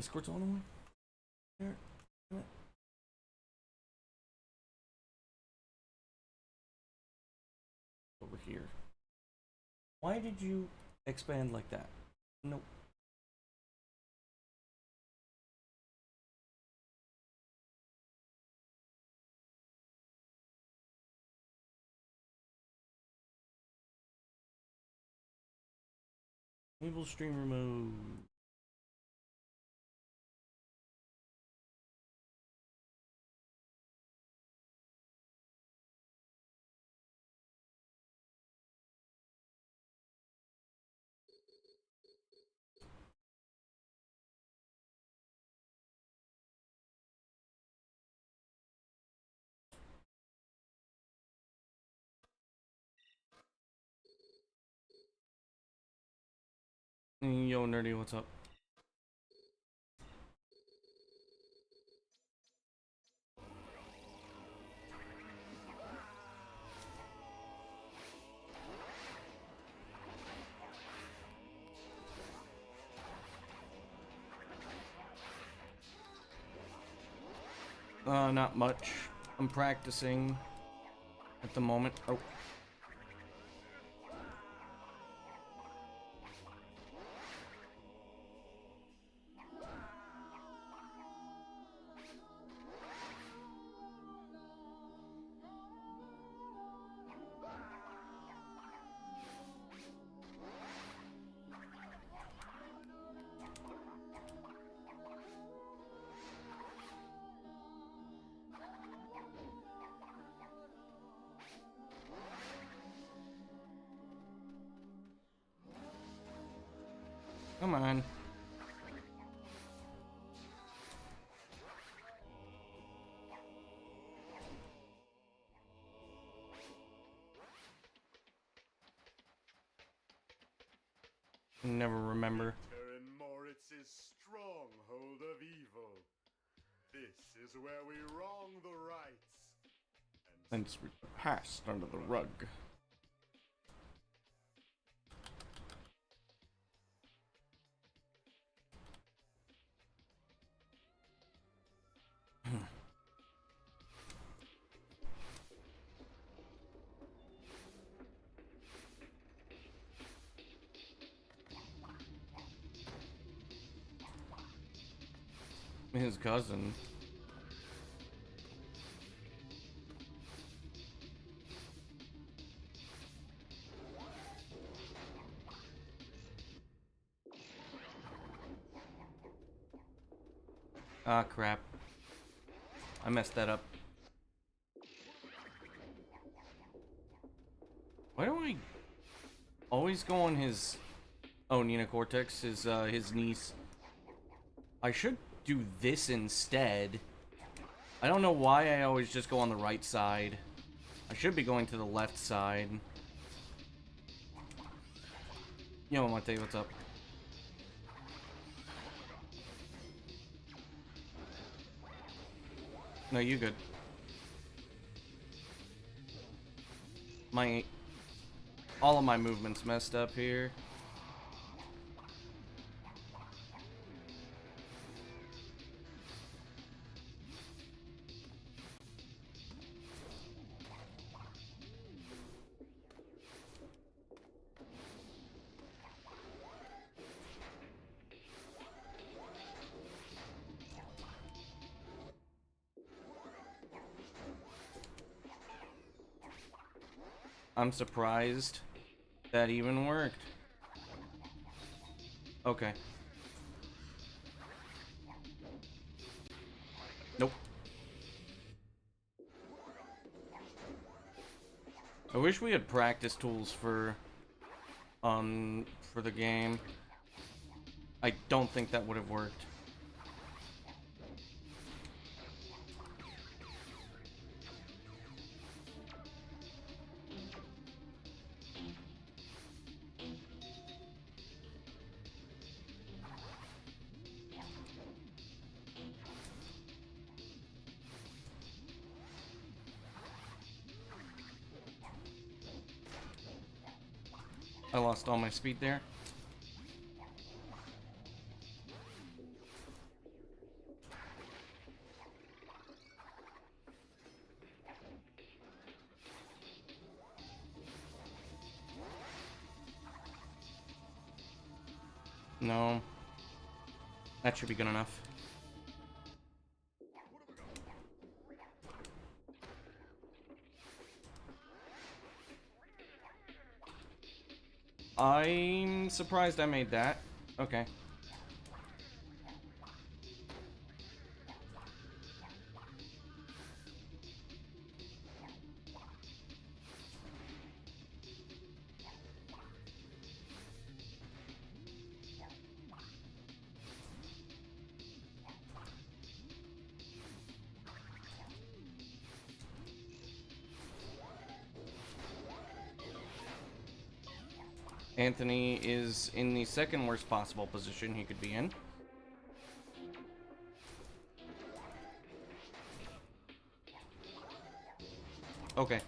Discord's on one? Here. Over here. Why did you expand like that? Nope. Enable streamer mode. Yo, nerdy, what's up? Not much. I'm practicing at the moment. Oh. Come on. Never remember. Moritz's stronghold of evil. This is where we wrong the rights And sweep the past under the rug. His cousin. Ah, crap. I messed that up. Why do I always go on his... Oh, Nina Cortex, his niece. I should do this instead. I don't know why I always just go on the right side. I should be going to the left side. Yo, Mate, what's up? No, you good. All of my movements messed up here. I'm surprised that even worked. Okay. Nope. I wish we had practice tools for the game. I don't think that would have worked. I lost all my speed there. No. That should be good enough. I'm surprised I made that. Okay. Anthony is in the second worst possible position he could be in. Okay.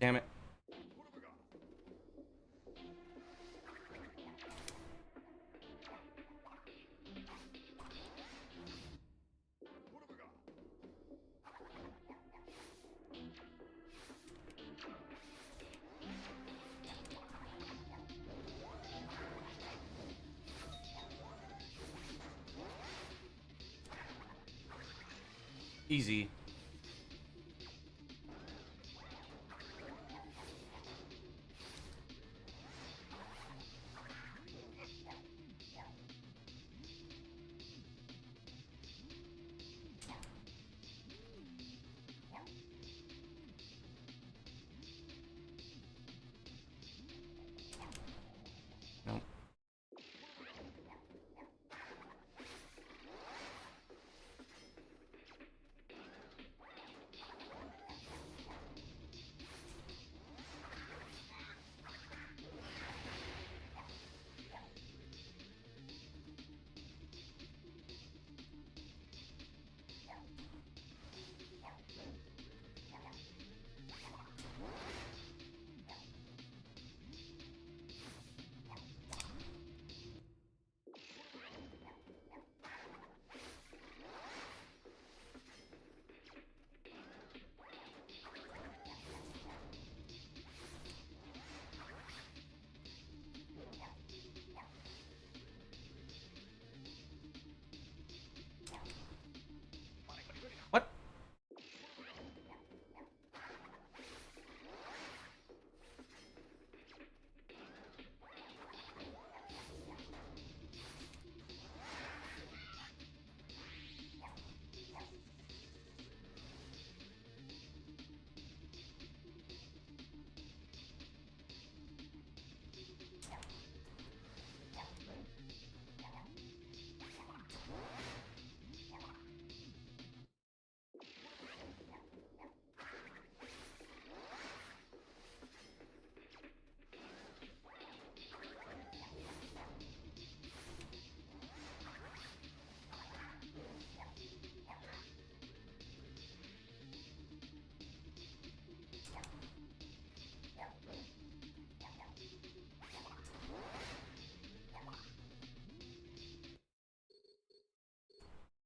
Damn it. Easy. Nope. What?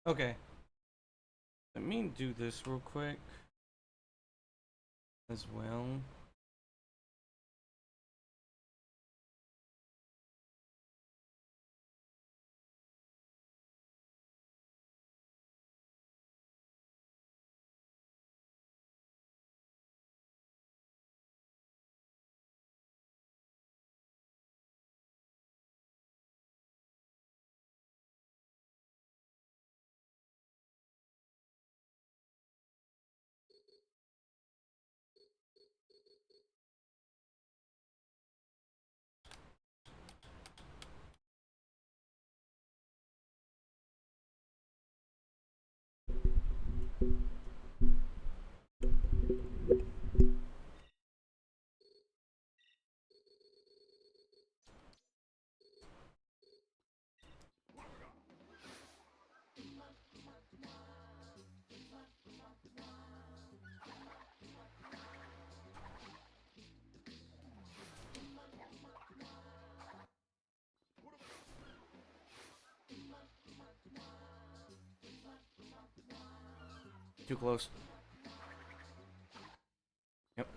Okay. Let me do this real quick as well. Too close. Yep.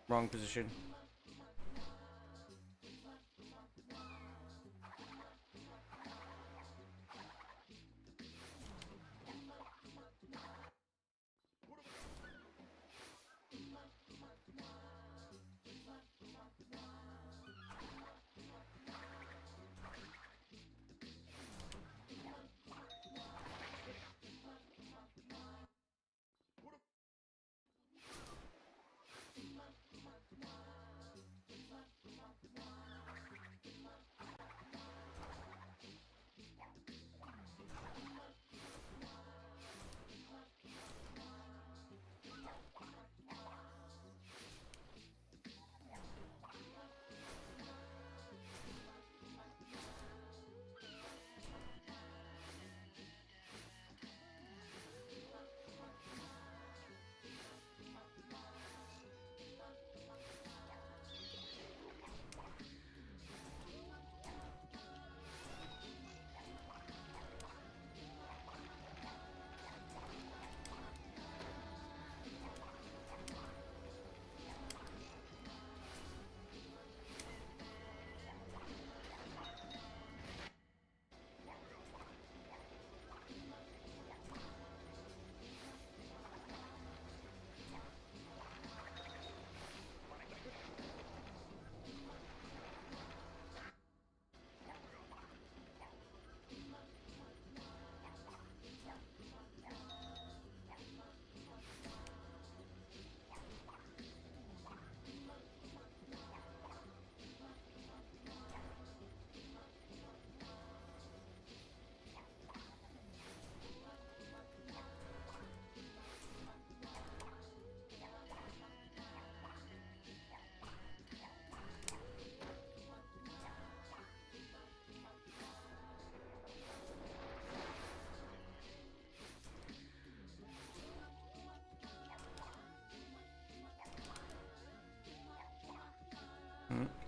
Wrong position.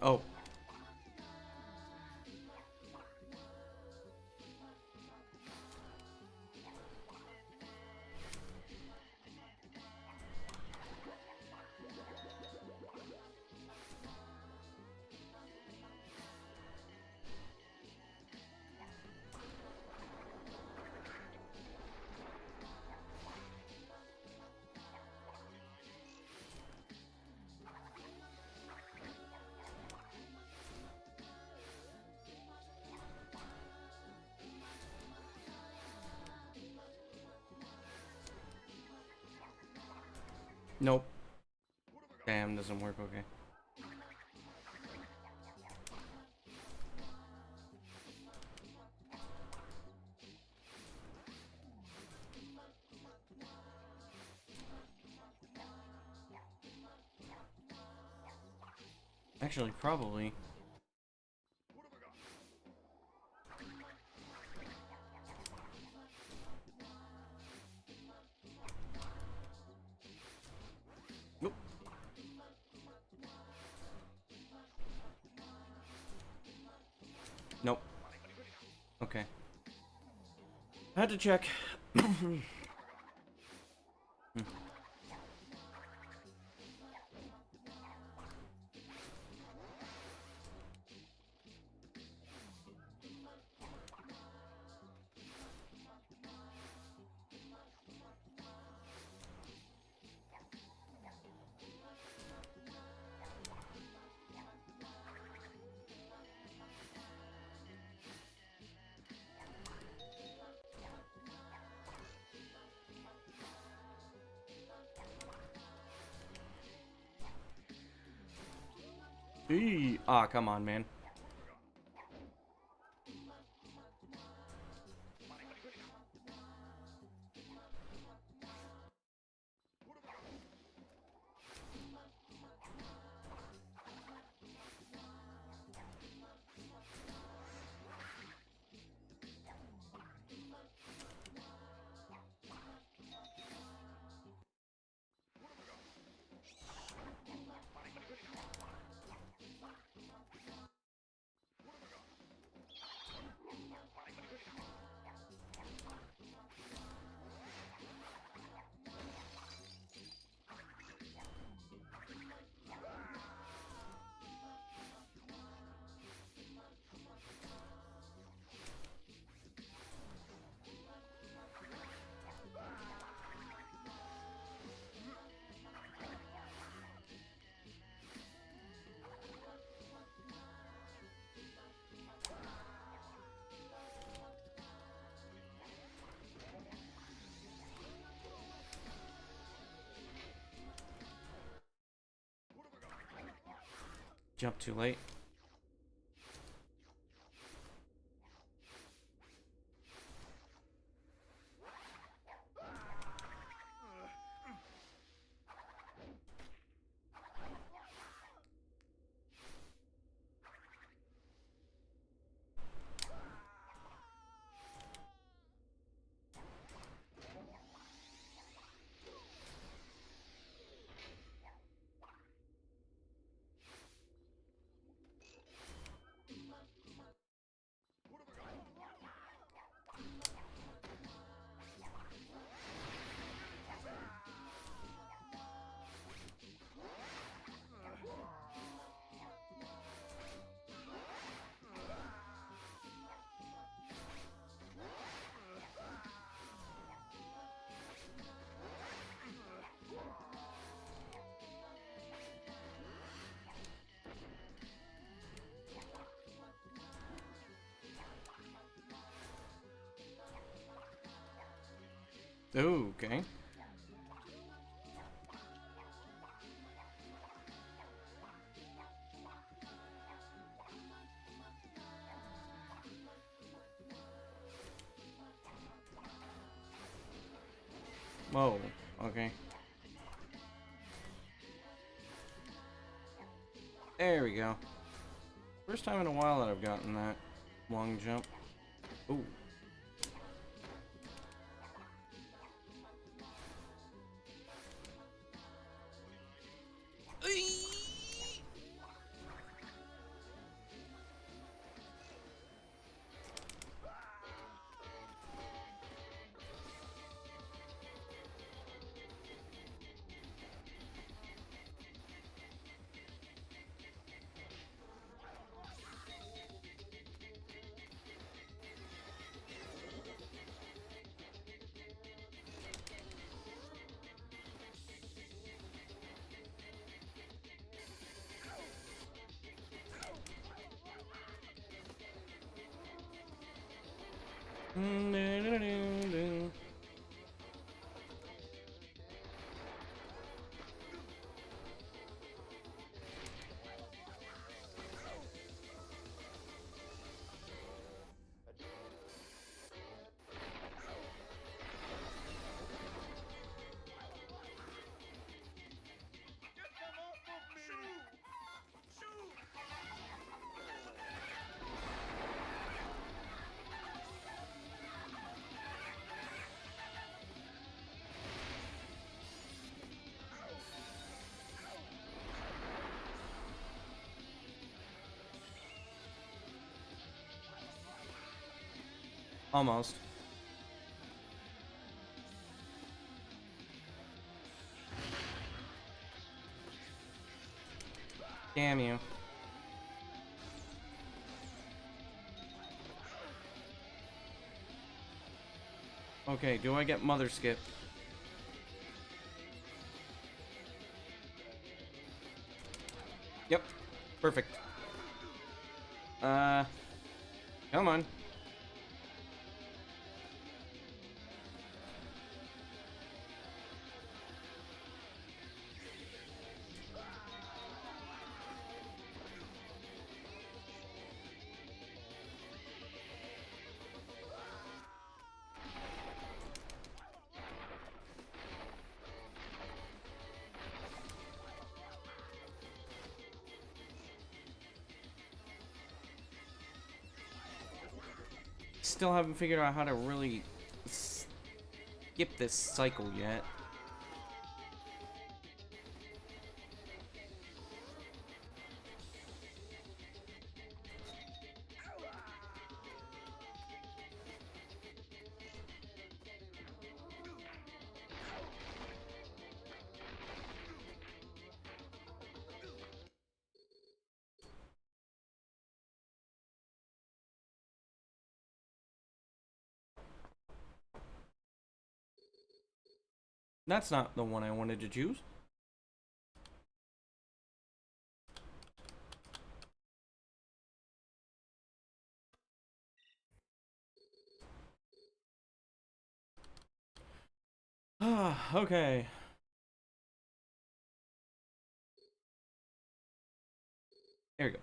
Oh. Nope. Damn, doesn't work. Okay. Actually, probably. Nope. Nope. Okay. I had to check. Ah, come on, man. Jump too late. Ooh, okay. Whoa, okay. There we go. First time in a while that I've gotten that long jump. Ooh. Almost. Damn you. Okay, do I get Mother Skip? Yep. Perfect. Come on. Still haven't figured out how to really skip this cycle yet. That's not the one I wanted to choose. Okay. There we go.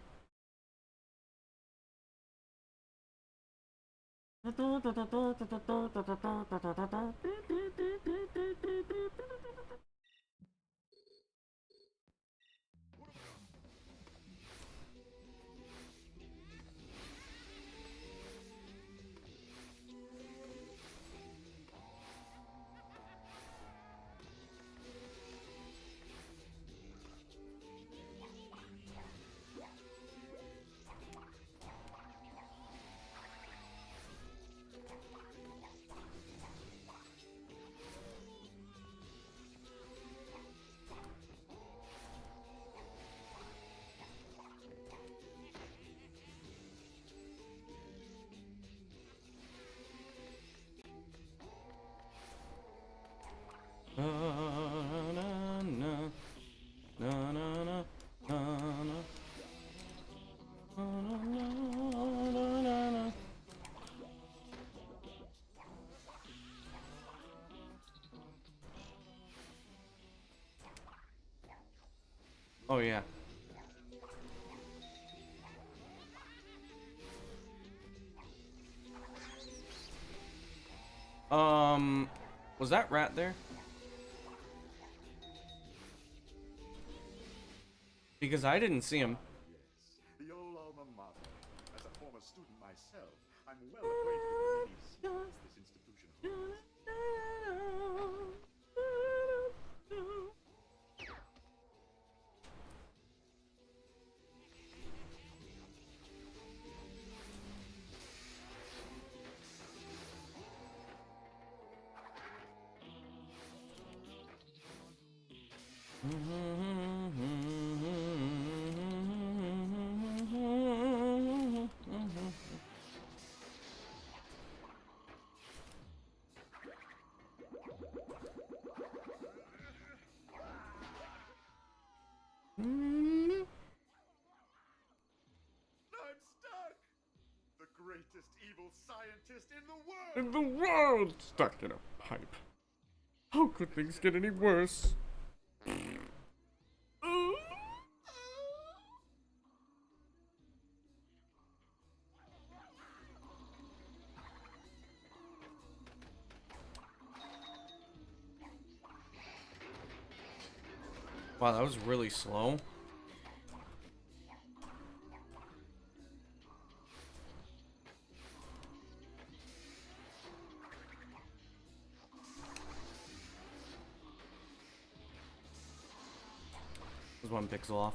Oh yeah. Was that rat there? Because I didn't see him. Yes, the old alma mater. As a former student myself, I'm well acquainted with the many secrets this institution holds. I'm stuck! The greatest evil scientist in the world! In the world! Stuck in a pipe. How could things get any worse? Wow, that was really slow. Was 1 pixel off.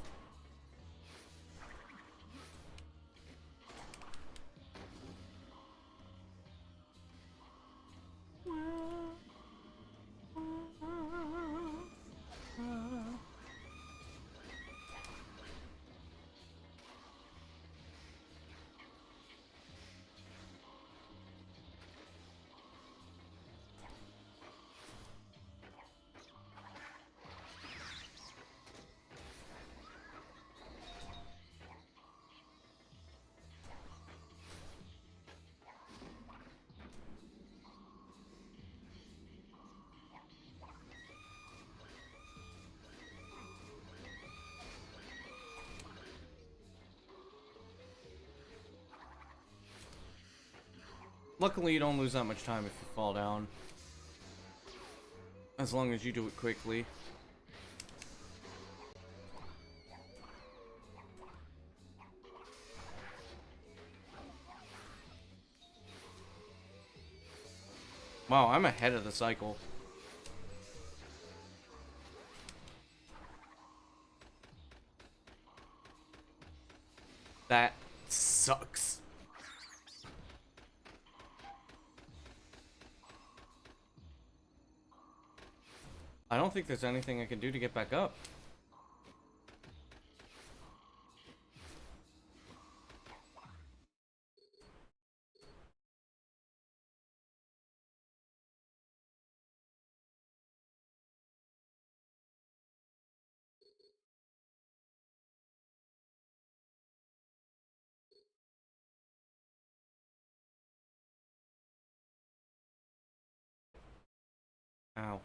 Luckily, you don't lose that much time if you fall down. As long as you do it quickly. Wow, I'm ahead of the cycle. That sucks. I don't think there's anything I can do to get back up. Ow.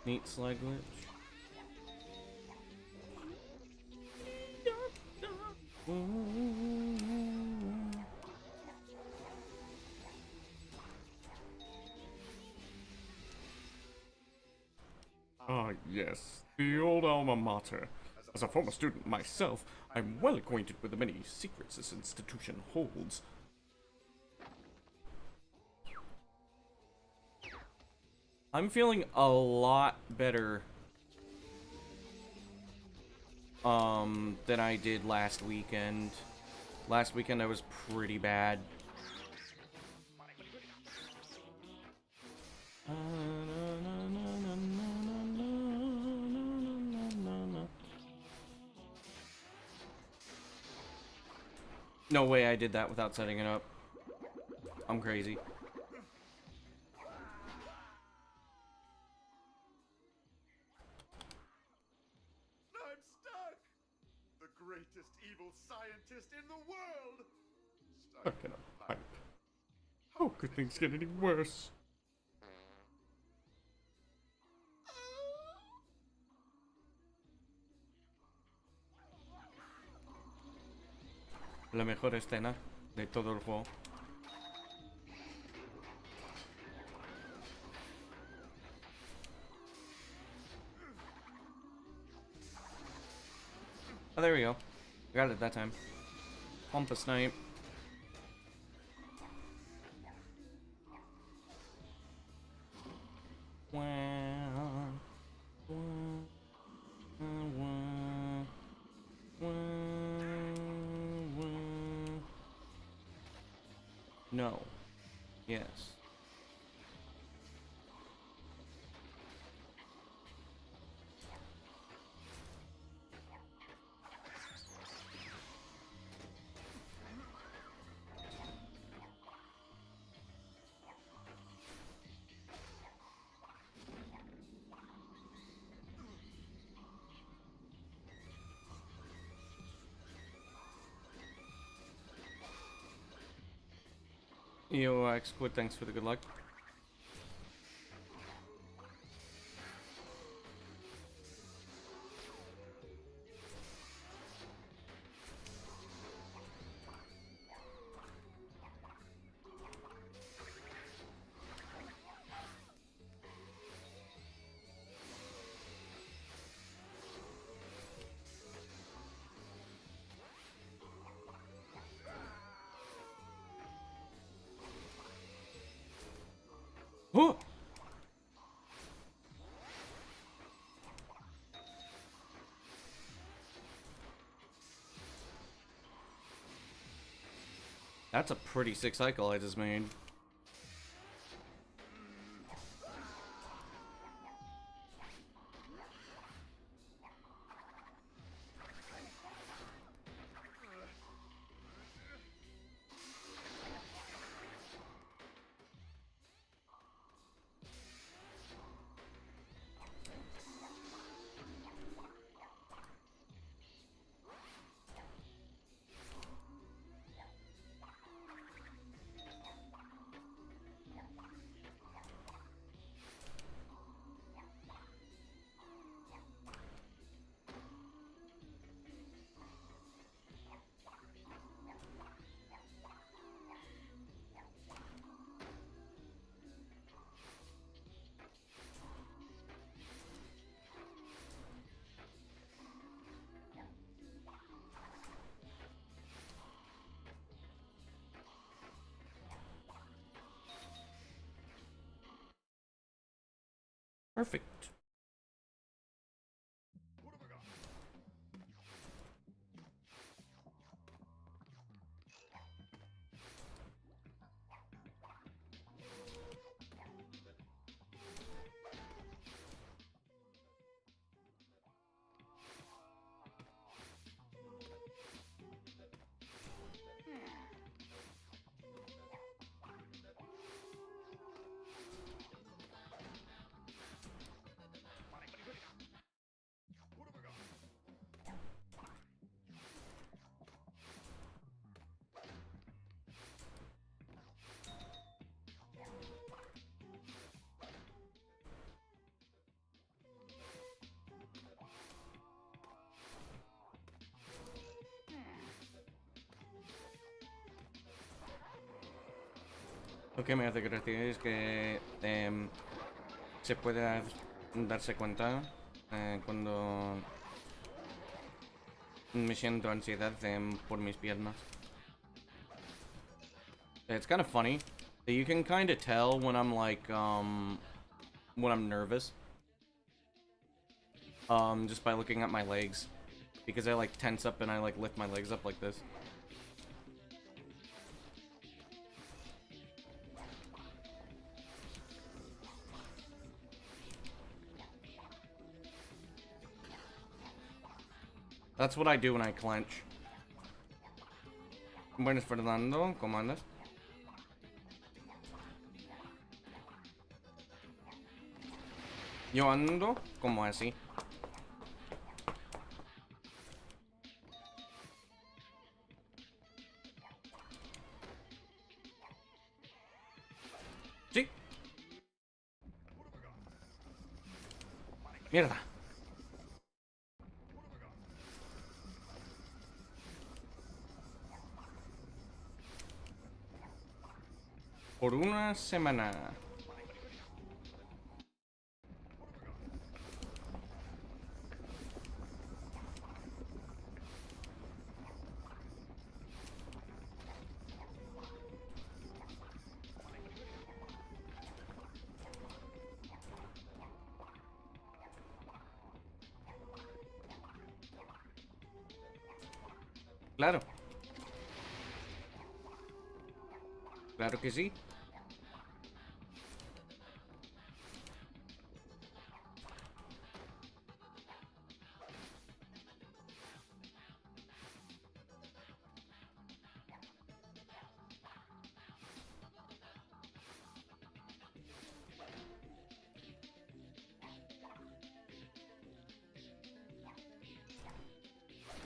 Neat slide glitch. Ah, yes, the old alma mater. As a former student myself, I'm well acquainted with the many secrets this institution holds. I'm feeling a lot better than I did last weekend. Last weekend I was pretty bad. No way I did that without setting it up. I'm crazy. I'm stuck! The greatest evil scientist in the world! Stuck in a pipe. How could things get any worse? La mejor escena de todo el juego. Oh, there we go. Got it that time. Pump a snipe. No. Yes. Yo, Xquid, thanks for the good luck. Oh! That's a pretty sick cycle I just made. Perfect. Lo que me hace gracia es que se puede darse cuenta cuando me siento ansiedad por mis piernas. It's kind of funny that you can kind of tell when I'm like when I'm nervous just by looking at my legs, because I like tense up and I like lift my legs up like this. That's what I do when I clench. Buenas, Fernando, ¿cómo andas? Yo ando como así. Sí. Mierda. Por una semana. Claro. Claro que sí.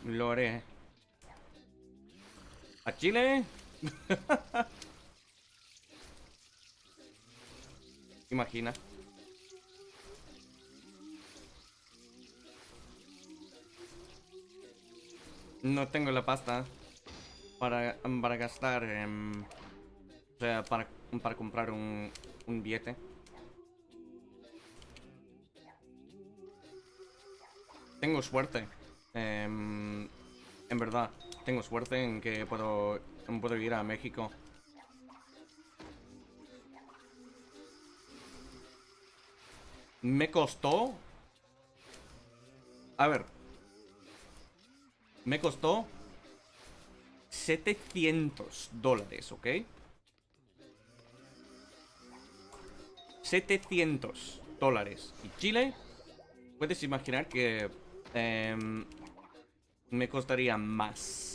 Lo haré. ¿A Chile? Imagina. No tengo la pasta para gastar, o sea, para comprar un billete. Tengo suerte. En verdad, tengo suerte en que puedo ir a México. Me costó... A ver. Me costó $700, ¿ok? $700. Y Chile, puedes imaginar que me costaría más.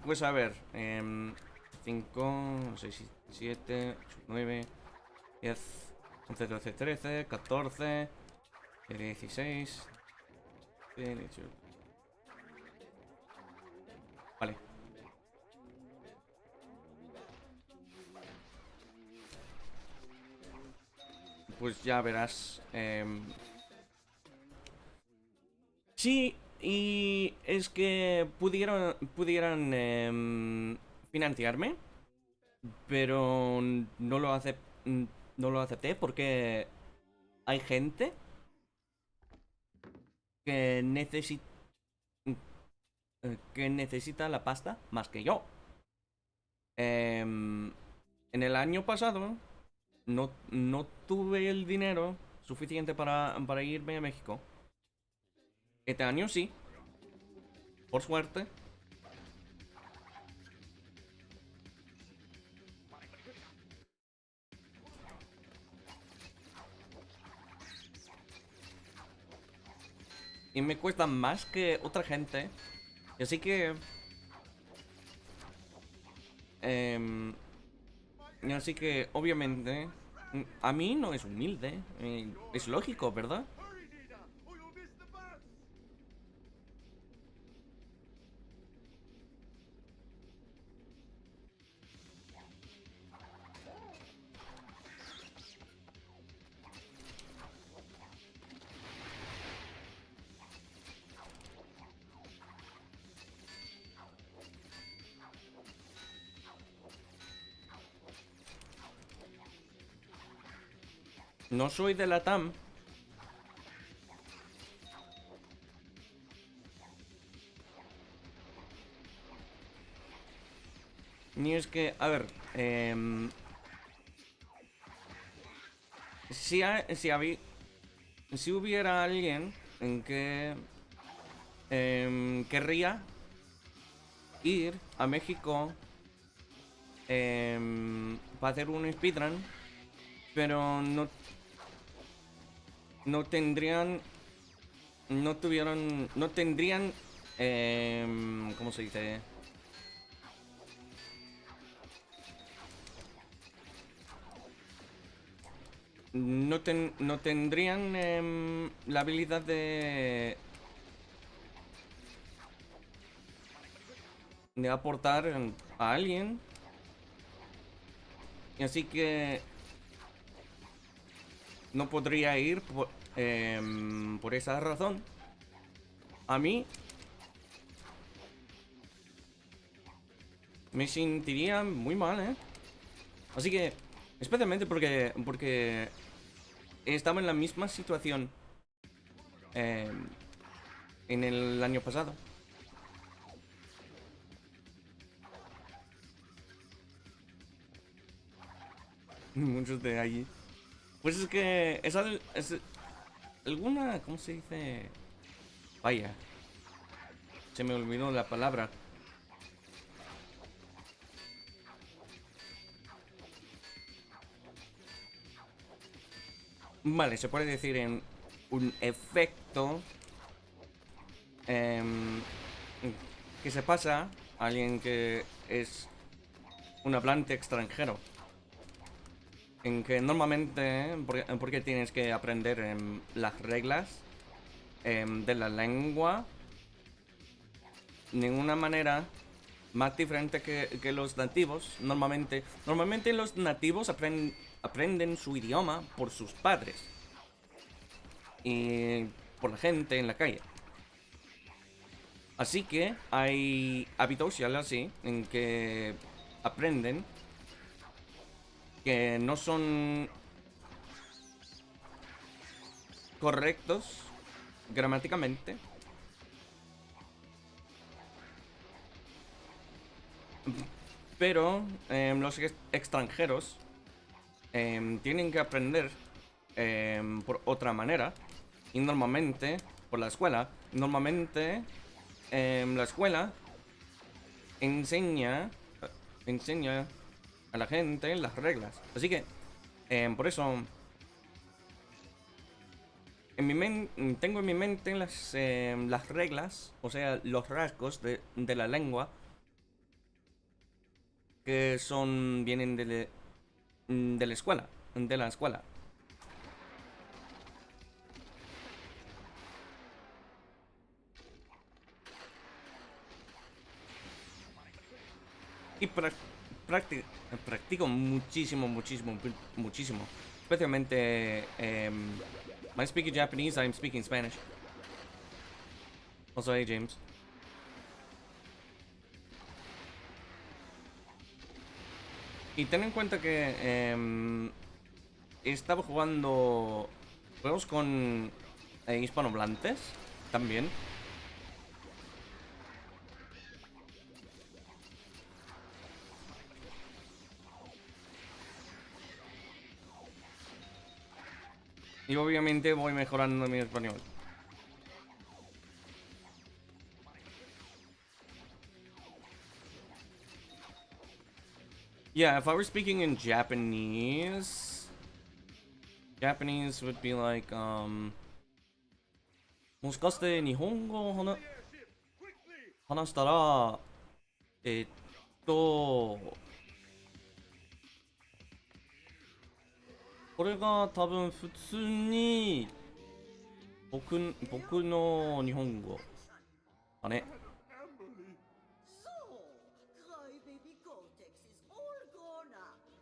Pues a ver, 5, 6, 7, 8, 9, 10, 11, 12, 13, 14, 16, 18. Vale. Pues ya verás. Sí, y es que pudieran financiarme, pero no lo acepté porque hay gente que necesita la pasta más que yo. En el año pasado no tuve el dinero suficiente para irme a México. Este año sí, por suerte. Y me cuesta más que otra gente. Así que... así que, obviamente, a mí no es humilde. Es lógico, ¿verdad? No soy de la TAM. Ni es que, a ver, si hubiera alguien en que querría ir a México para hacer un speedrun, pero no tendrían, no tendrían, ¿cómo se dice? No tendrían la habilidad de aportar a alguien. Y así que no podría ir por esa razón. A mí me sentiría muy mal, ¿eh? Así que, especialmente porque estaba en la misma situación en el año pasado. Muchos de allí. Pues es que es alguna, ¿cómo se dice? Vaya, se me olvidó la palabra. Vale, se puede decir en un efecto que se pasa a alguien que es un hablante extranjero. En que normalmente, porque tienes que aprender las reglas de la lengua de una manera más diferente que los nativos. Normalmente los nativos aprenden su idioma por sus padres y por la gente en la calle. Así que hay hábitos y algo así en que aprenden que no son correctos gramáticamente, pero los extranjeros tienen que aprender por otra manera y normalmente por la escuela. Normalmente la escuela enseña a la gente las reglas. Así que por eso tengo en mi mente las reglas, o sea, los rasgos de la lengua que vienen de la escuela, Y practico muchísimo. Especialmente, when I speak Japanese, I'm speaking Spanish. Also, hey James. Y ten en cuenta que estaba jugando juegos con hispanohablantes también. Y obviamente voy mejorando mi español. Yeah, if I were speaking in Japanese would be like, もしかして日本語を話したら、えっと、これが多分普通に僕の日本語だね。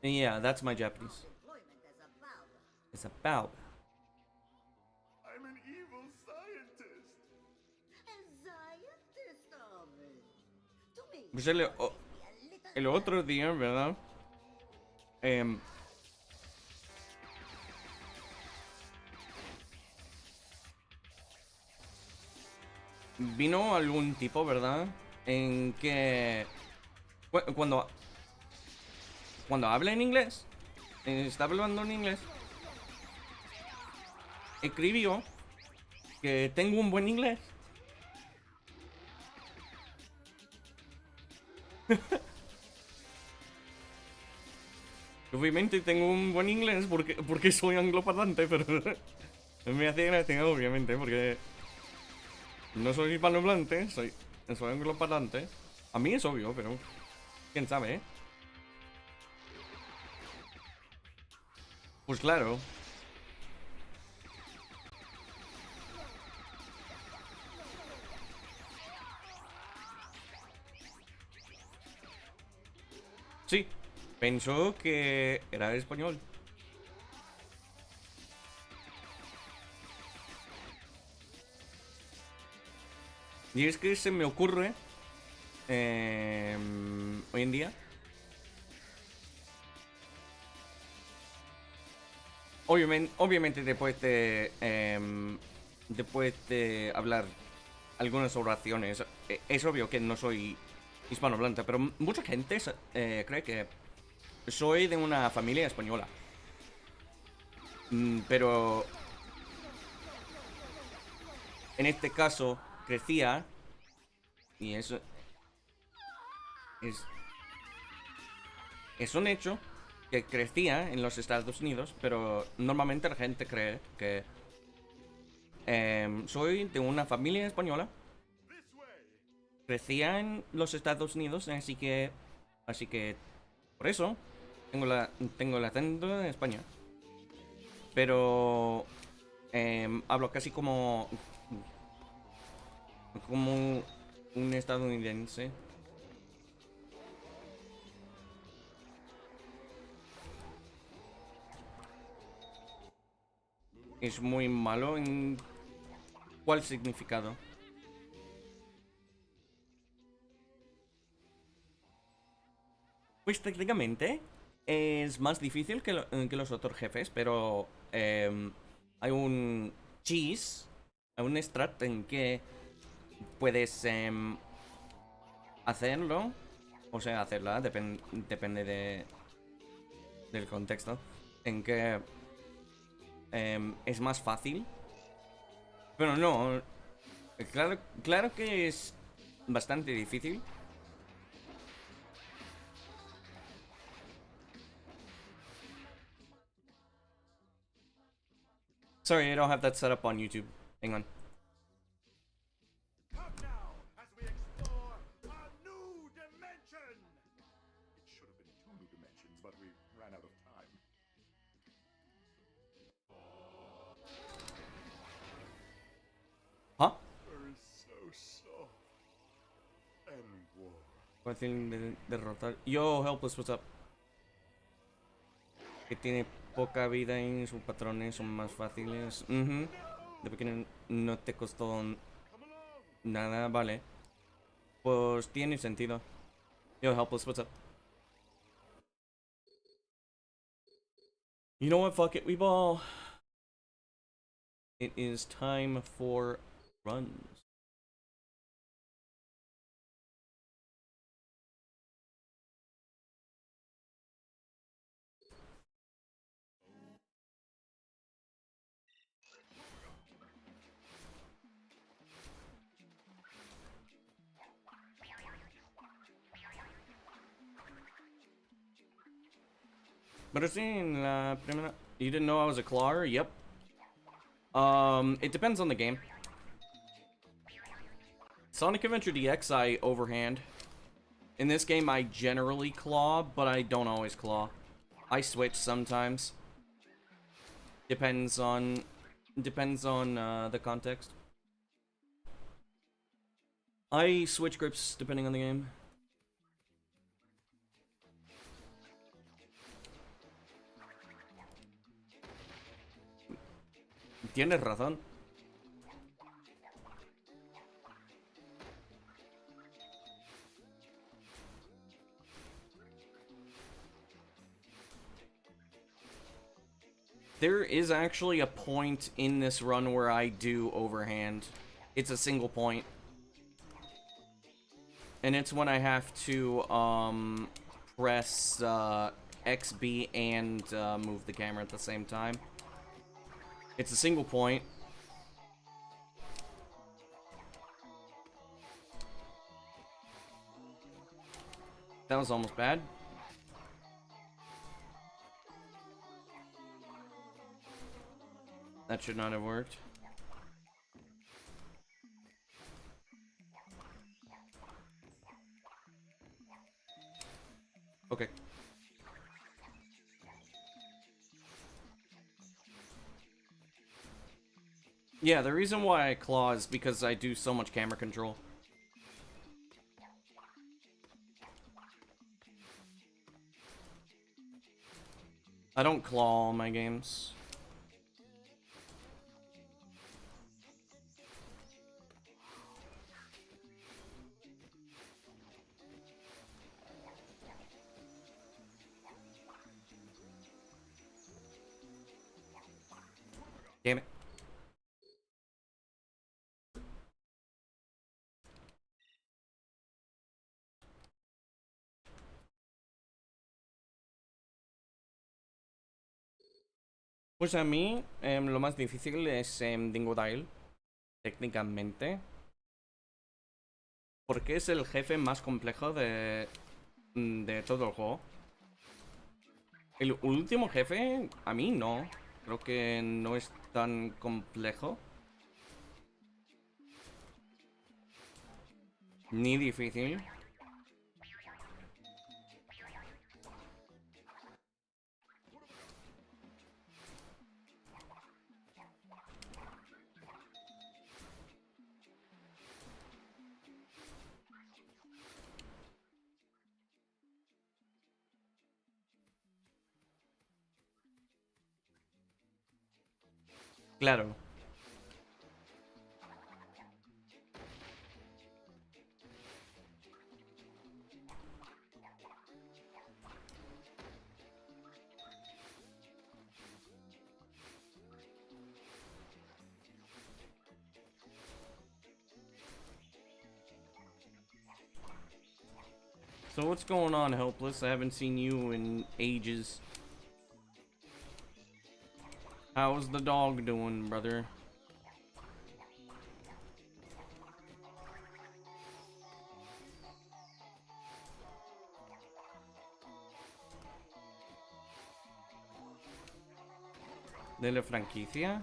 Yeah, that's my Japanese. It's a bow. I'm an evil scientist. Pues el otro día, ¿verdad? vino algún tipo, ¿verdad? En que cuando habla en inglés, está hablando en inglés, escribió que tengo un buen inglés. Obviamente tengo un buen inglés porque soy angloparlante, pero me hace gracia, obviamente, porque no soy hispanohablante, soy angloparlante. A mí es obvio, pero quién sabe, ¿eh? Pues claro. Sí, pensó que era español. Y es que se me ocurre hoy en día. Obviamente después de hablar algunas oraciones, es obvio que no soy hispanohablante, pero mucha gente cree que soy de una familia española. Pero en este caso crecía, y eso es, es un hecho, que crecía en los Estados Unidos, pero normalmente la gente cree que soy de una familia española. Crecía en los Estados Unidos, así que por eso tengo el acento de España. Pero hablo casi como un estadounidense. Es muy malo en ¿cuál significado? Pues técnicamente es más difícil que los otros jefes, pero hay un cheese, hay un strat en que puedes hacerlo, o sea, hacerla, depende del contexto, en que es más fácil, pero no, claro que es bastante difícil. Sorry, I don't have that set up on YouTube. Hang on. Come now, as we explore a new dimension! It should have been 2 new dimensions, but we ran out of time. ¿Ah? Fur is so soft and warm. Fácil de derrotar. Yo, Helpless, what's up? Que tiene poca vida y sus patrones son más fáciles. De pequeño no te costó nada, vale. Pues tiene sentido. Yo, Helpless, what's up? You know what? Fuck it, we ball. It is time for runs. Pero sí, en la primera... You didn't know I was a clawer? Yep. It depends on the game. Sonic Adventure DX, I overhand. In this game, I generally claw, but I don't always claw. I switch sometimes. Depends on the context. I switch grips depending on the game. Tienes razón. There is actually a point in this run where I do overhand. It's a single point. And it's when I have to press XB and move the camera at the same time. It's a single point. That was almost bad. That should not have worked. Okay. Yeah, the reason why I claw is because I do so much camera control. I don't claw all my games. Damn it. Pues a mí lo más difícil es Dingodile, técnicamente. Porque es el jefe más complejo de todo el juego. El último jefe, a mí no. Creo que no es tan complejo. Ni difícil. Claro. So what's going on, Helpless? I haven't seen you in ages. How's the dog doing, brother? De la franquicia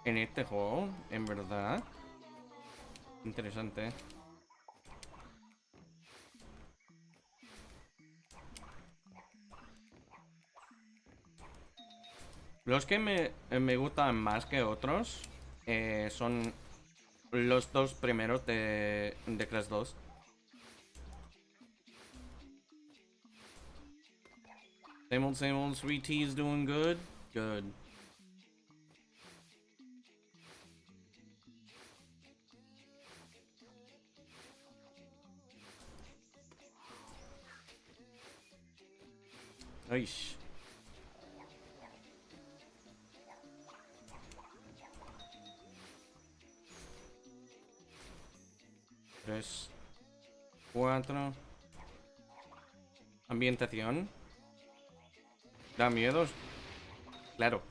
en este juego, en verdad. Interesante. Los que me gustan más que otros son los dos primeros de Crash 2. Same old, Sweet Tea is doing good. Good. Aish. Tres. Cuatro. Ambientación. Da miedo. Claro.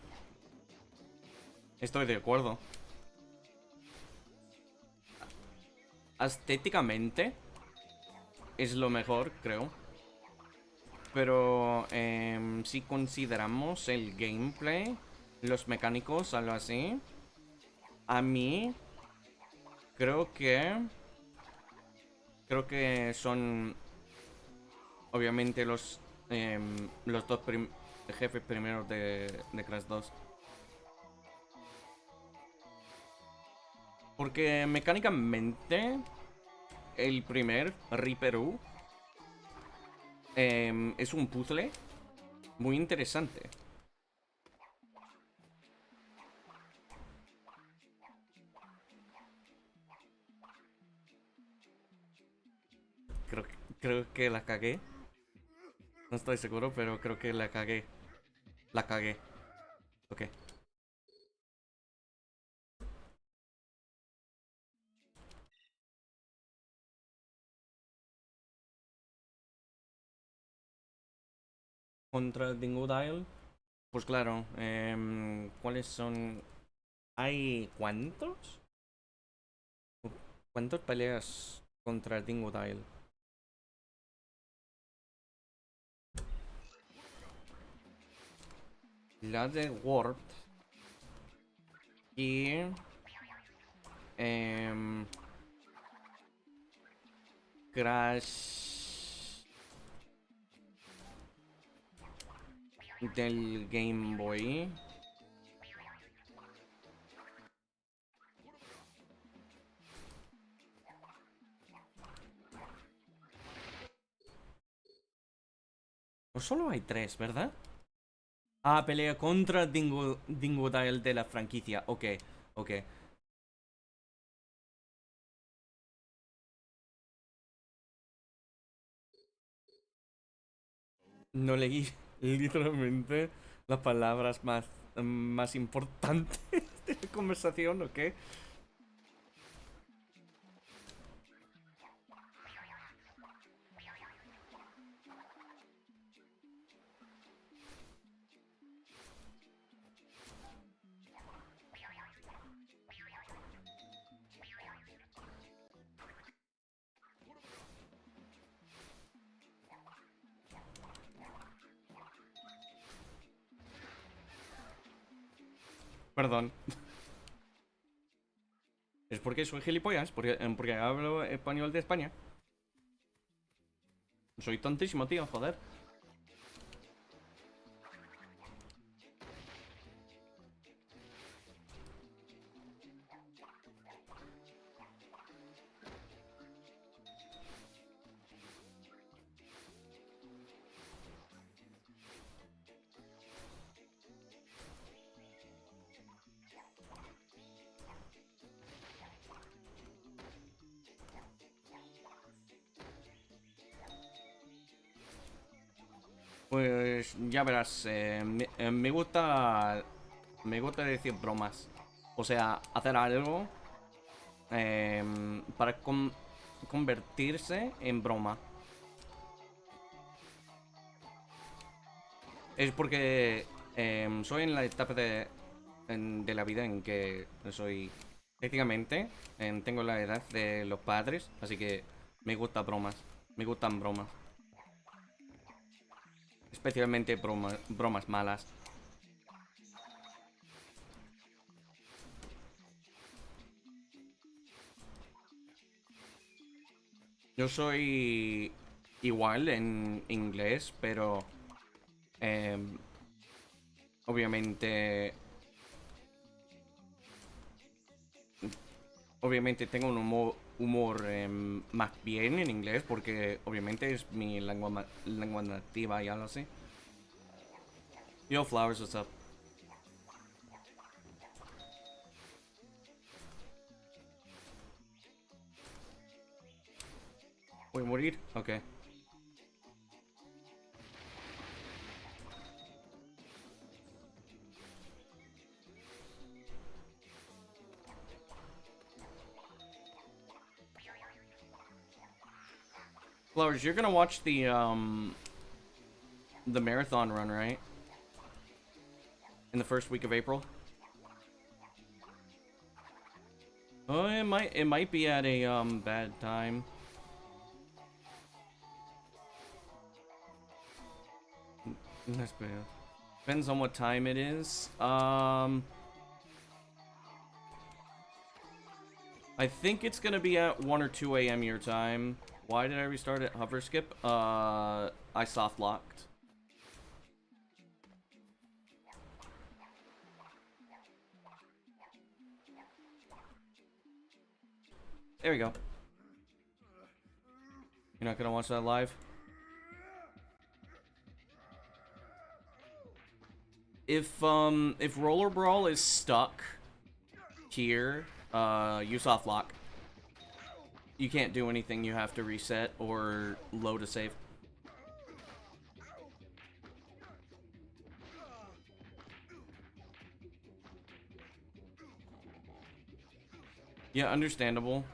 Estoy de acuerdo. Estéticamente es lo mejor, creo. Pero si consideramos el gameplay, los mecánicos, algo así, a mí creo que son obviamente los dos jefes primeros de Crash 2. Porque mecánicamente el primer Reaper-U es un puzzle muy interesante. Creo que la cagué. No estoy seguro, pero creo que la cagué. La cagué. Ok. contra Dingodile. Pues claro, ¿cuáles son? ¿Hay cuántos? ¿Cuántas peleas contra Dingodile? La de Warp y Crash del Game Boy. Pues solo hay tres, ¿verdad? Ah, pelea contra Dingodile de la franquicia. Ok, ok. No leí literalmente las palabras más importantes de la conversación, ¿ok? Perdón. Es porque soy gilipollas, porque hablo español de España. Soy tontísimo, tío, joder. Pues ya verás, me gusta decir bromas. O sea, hacer algo para convertirse en broma. Es porque soy en la etapa de la vida en que soy técnicamente, tengo la edad de los padres, así que me gustan bromas. Me gustan bromas. Especialmente bromas malas. Yo soy igual en inglés, pero em, obviamente tengo un humor más bien en inglés porque obviamente es mi lengua nativa, ya lo sé. Yo, Flowers, what's up? Voy a morir, ok. Flowers, you're gonna watch the marathon run, right? In the first week of April. Oh, it might be at a bad time. That's bad. Depends on what time it is. I think it's gonna be at 1 or 2 a.m. your time. Why did I restart it? Hover skip? I soft locked. There we go. You're not gonna watch that live? If Roller Brawl is stuck here, you soft lock. You can't do anything, you have to reset or load a save. Yeah, understandable.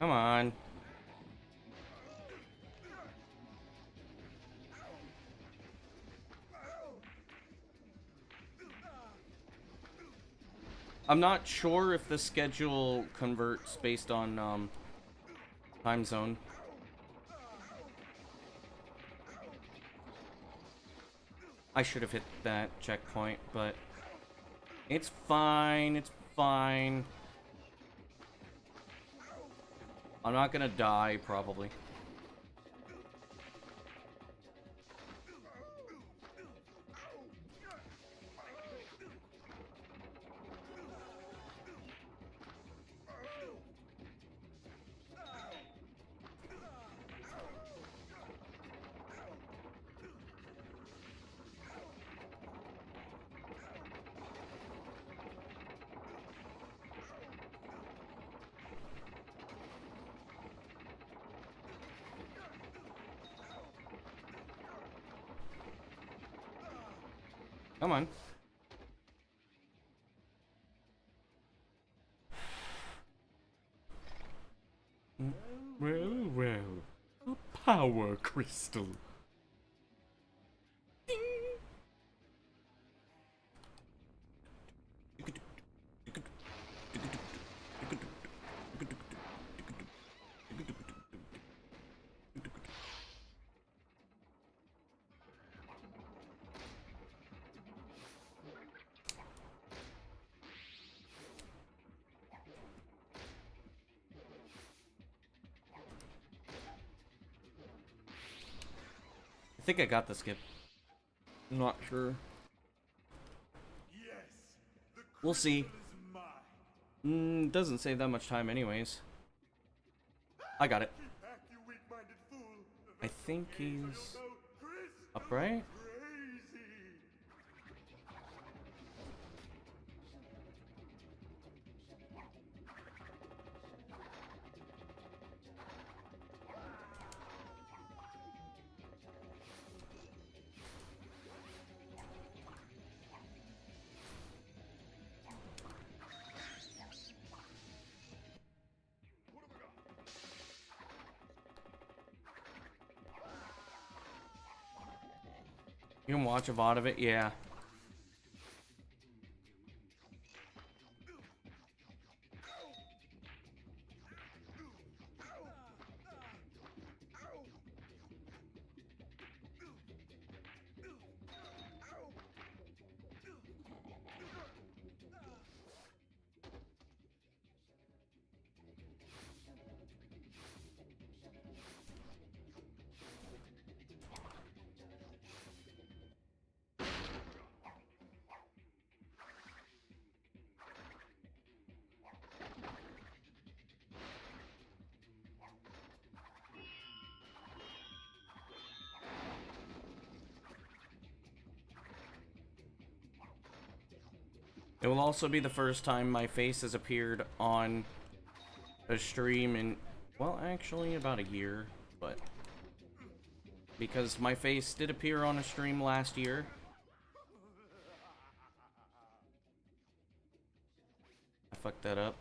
Come on. I'm not sure if the schedule converts based on time zone. I should have hit that checkpoint, but it's fine. It's fine. I'm not gonna die, probably. Come on. Well, well. A power crystal. I think I got the skip. Not sure. Yes, the We'll see. crystal is mine. Doesn't save that much time anyways. I got it. Get back, you weak-minded fool. I think he's No, crystal upright. crazy. You can watch a VOD of it, yeah. It will also be the first time my face has appeared on a stream in, well, actually about a year, but because my face did appear on a stream last year. I fucked that up.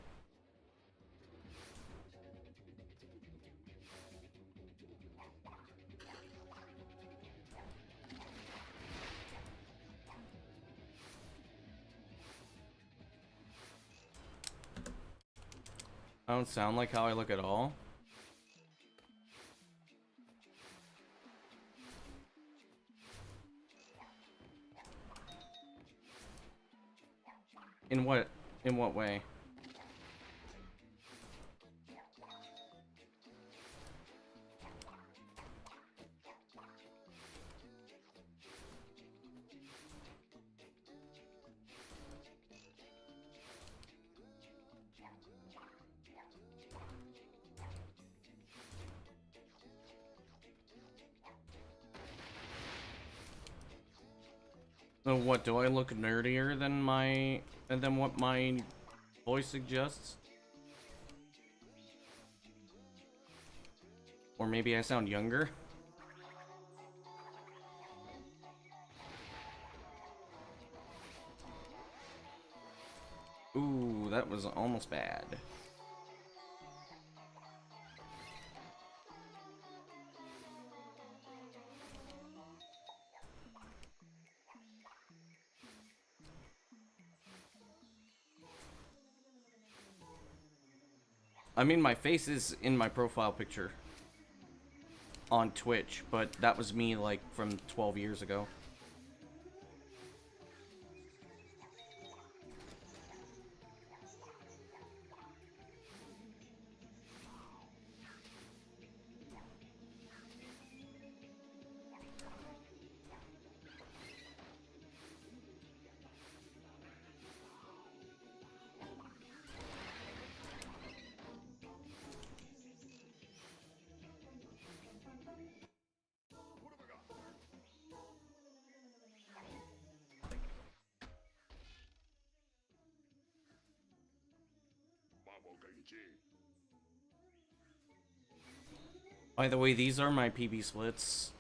I don't sound like how I look at all. In what way? So what, do I look nerdier than what my voice suggests? Or maybe I sound younger? Ooh, that was almost bad. I mean, my face is in my profile picture on Twitch, but that was me, like, from 12 years ago. By the way, these are my PB splits.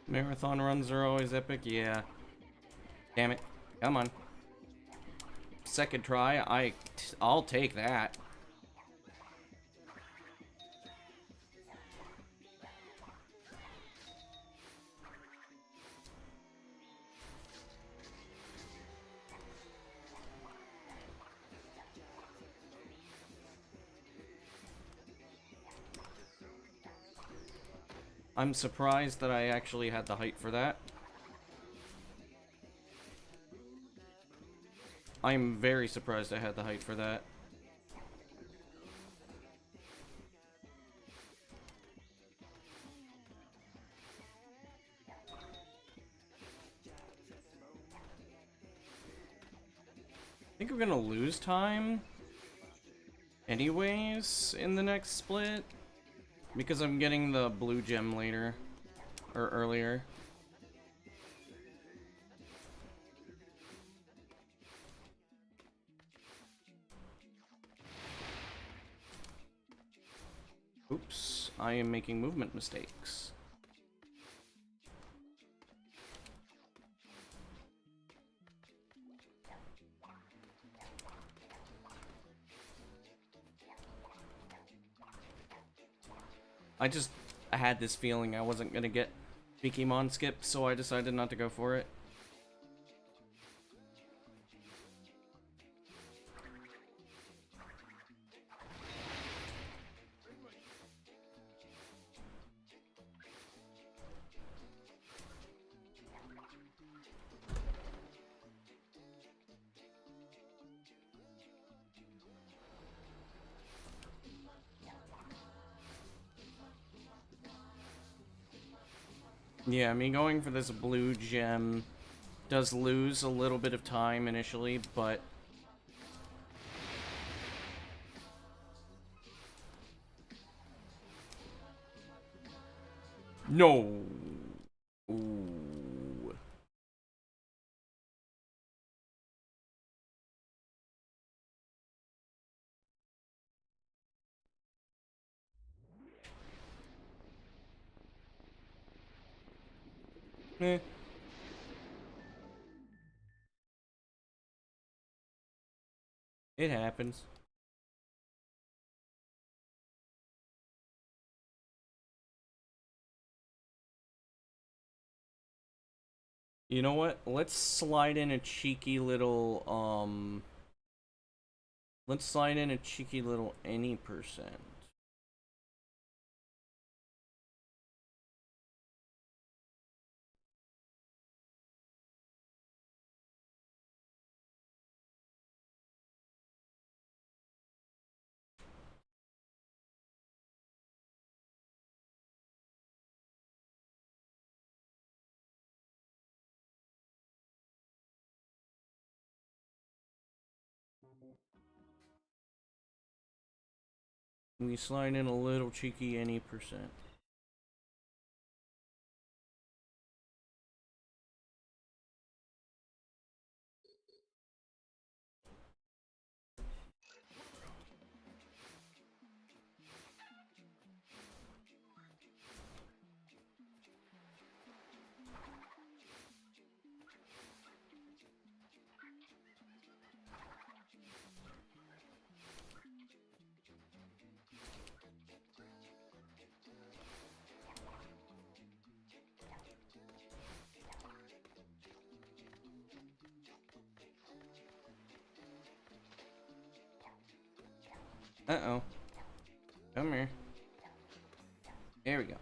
Marathon runs are always epic, yeah. Damn it. Come on. Second try, I'll take that. I'm surprised that I actually had the height for that. I'm very surprised I had the height for that. I think we're gonna lose time anyways in the next split because I'm getting the blue gem later or earlier. Oops, I am making movement mistakes. I had this feeling I wasn't gonna get Bikimon skip, so I decided not to go for it. Yeah, me going for this blue gem does lose a little bit of time initially, but no. Ooh. Eh. It happens. You know what? Let's slide in a cheeky little, let's slide in a cheeky little any percent. We slide in a little cheeky any percent. Uh-oh. Come here. There we go.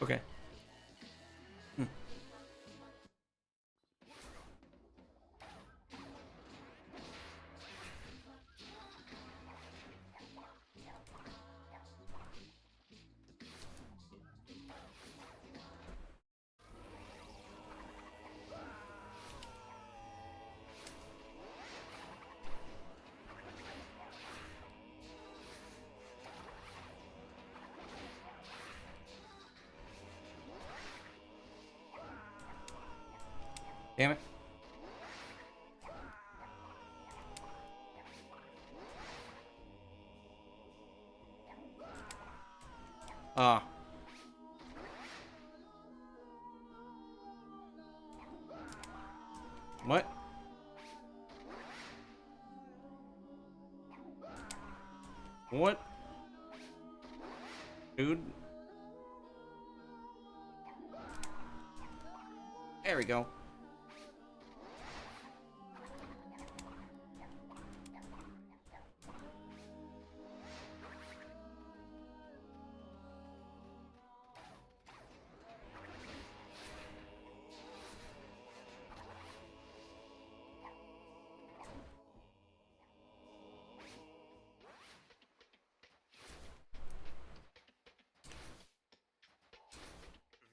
Okay. Damn it. Ah. What? What? Dude. There we go.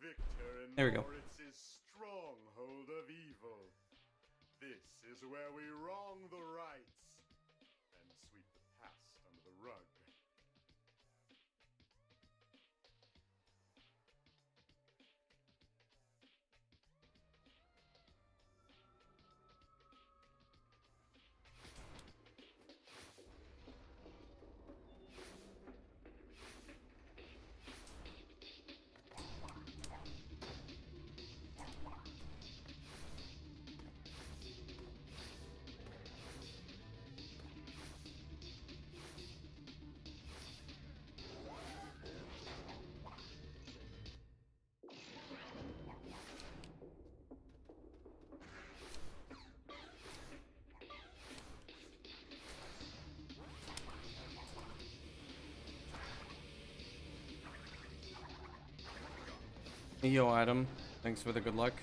Victor in There we go. Moritz's stronghold of evil. This is where we wrong the rights and sweep the past under the rug. Yo, Adam. Thanks for the good luck.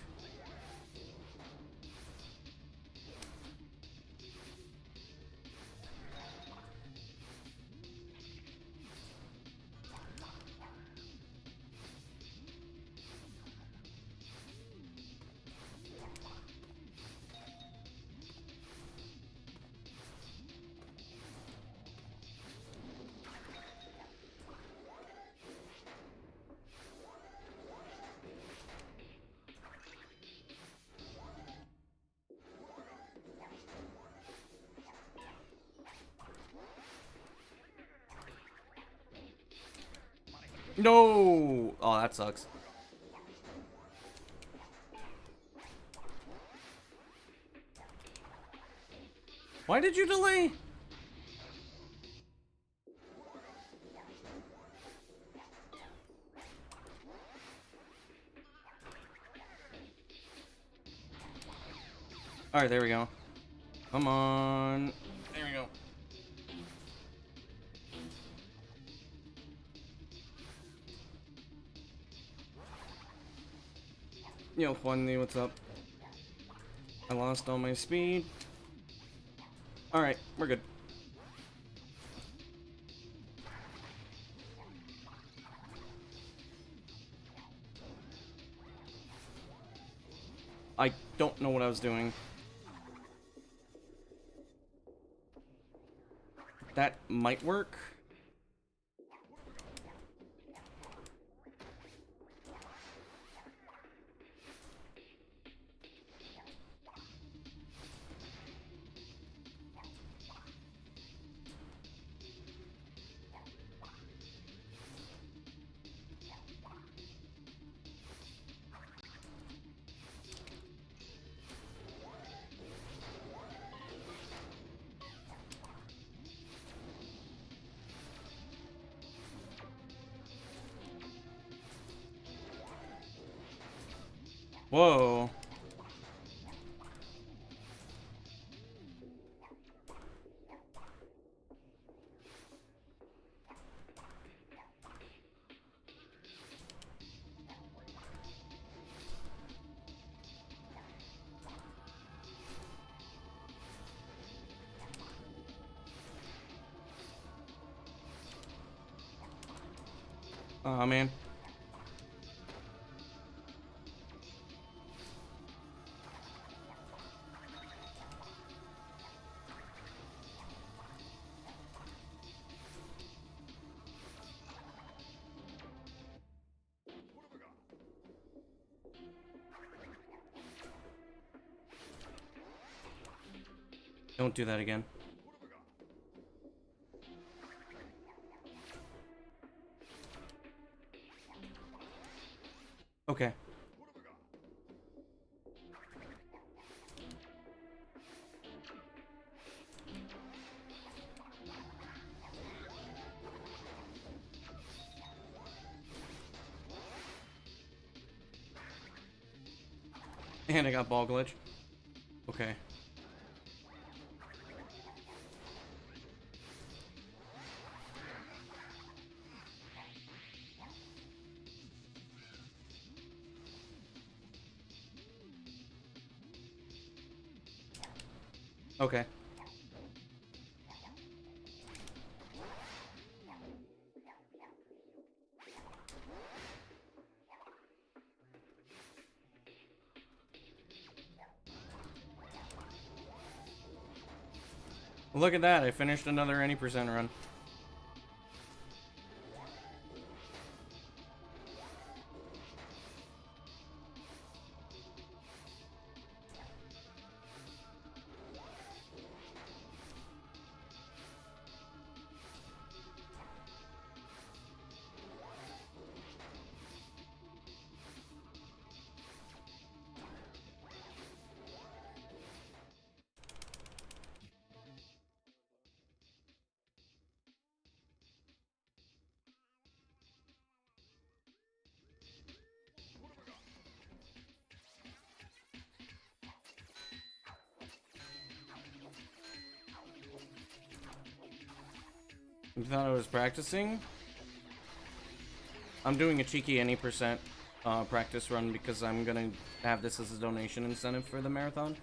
No! Oh, that sucks. Why did you delay? Alright, there we go. Come on. There we go. Yo, Juanly, what's up? I lost all my speed. Alright, we're good. I don't know what I was doing. That might work. Whoa. Aw, man. Don't do that again. Okay. And I got ball glitch. Okay. Okay. Look at that, I finished another any percent run. You thought I was practicing? I'm doing a cheeky any percent. practice run because I'm gonna have this as a donation incentive for the marathon.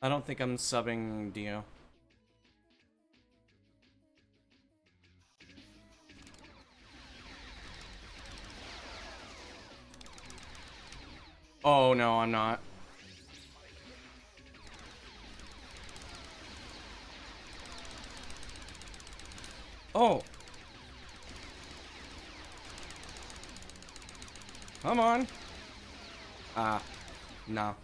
I don't think I'm subbing Dio. Oh, no, I'm not. Oh! Come on! Ah, no.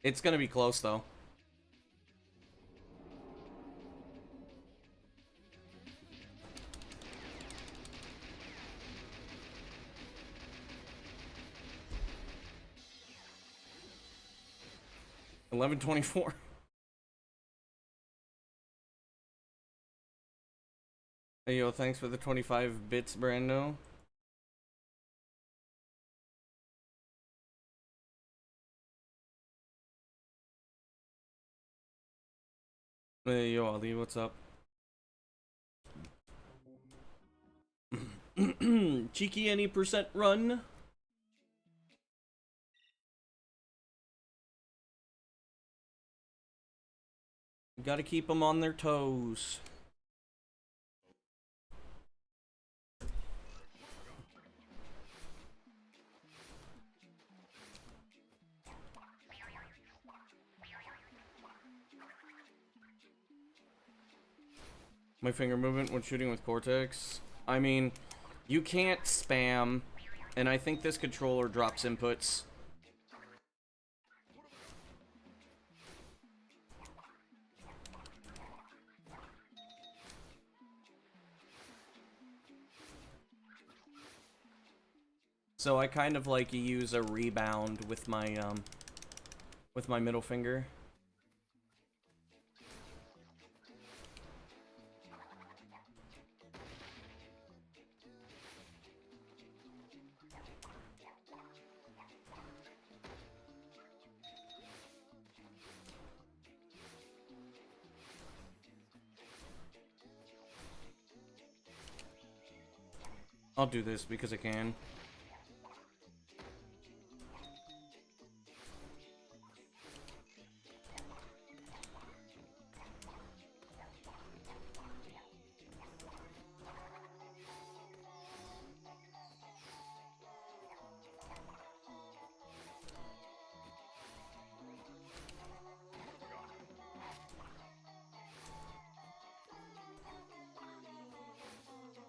It's gonna be close, though. $11.24. Hey, yo, thanks for the 25 bits, Brando. Hey, yo, Ali, what's up? Cheeky any percent run? Gotta keep them on their toes. My finger movement when shooting with Cortex. I mean, you can't spam, and I think this controller drops inputs. So I kind of like use a rebound with my middle finger. I'll do this because I can.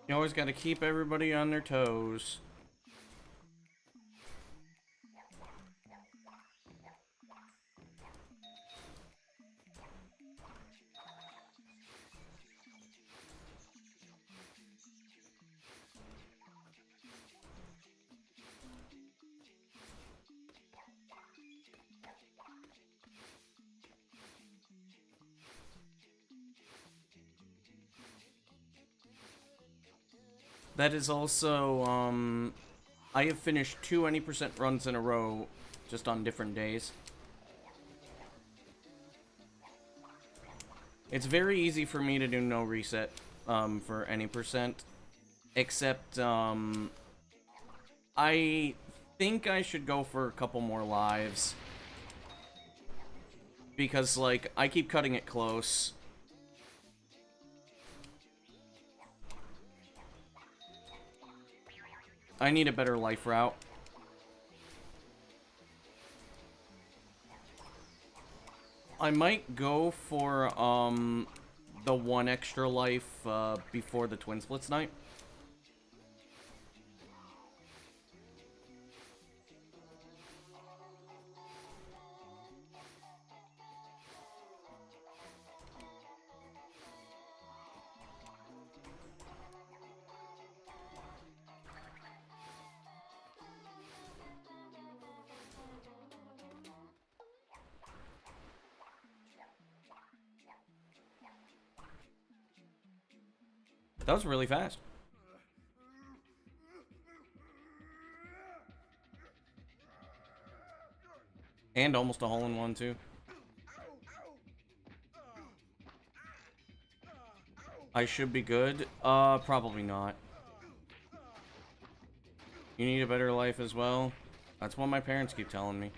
You always gotta keep everybody on their toes. That is also, I have finished 2 any percent runs in a row, just on different days. It's very easy for me to do no reset, for any percent. Except, I think I should go for a couple more lives. Because, like, I keep cutting it close. I need a better life route. I might go for, the 1 extra life, before the Twin Splits night. That was really fast. And almost a hole-in-one, too. I should be good. Probably not. You need a better life as well. That's what my parents keep telling me.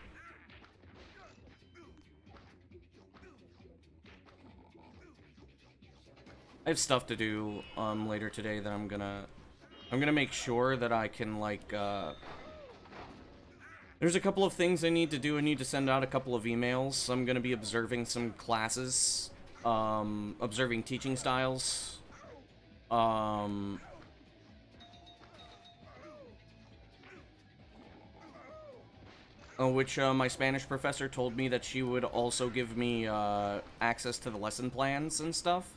I have stuff to do later today that I'm gonna make sure that I can like there's a couple of things I need to do. I need to send out a couple of emails. I'm gonna be observing some classes, observing teaching styles, which my Spanish professor told me that she would also give me access to the lesson plans and stuff.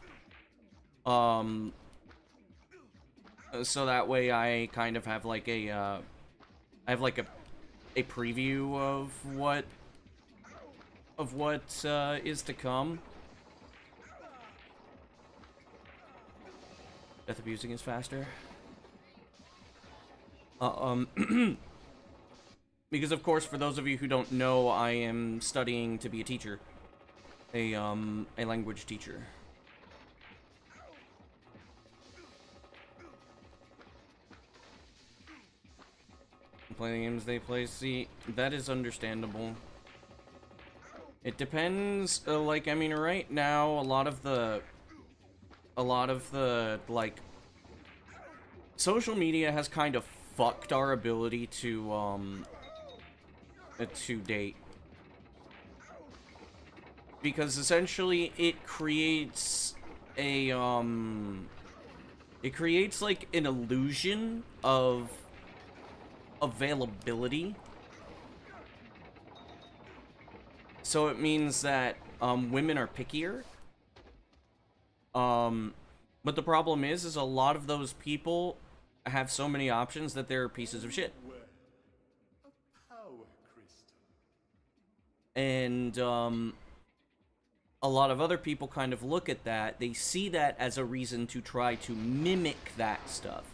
So that way I kind of have like a, I have like a preview of what is to come. Death abusing is faster. Because of course, for those of you who don't know, I am studying to be a teacher, a language teacher. Play the games they play. See, that is understandable. It depends. Like, I mean, right now, a lot of the like social media has kind of fucked our ability to date, because essentially it creates a like an illusion of availability. So it means that women are pickier. But the problem is a lot of those people have so many options that they're pieces of shit. A power crystal. And a lot of other people kind of look at that. They see that as a reason to try to mimic that stuff.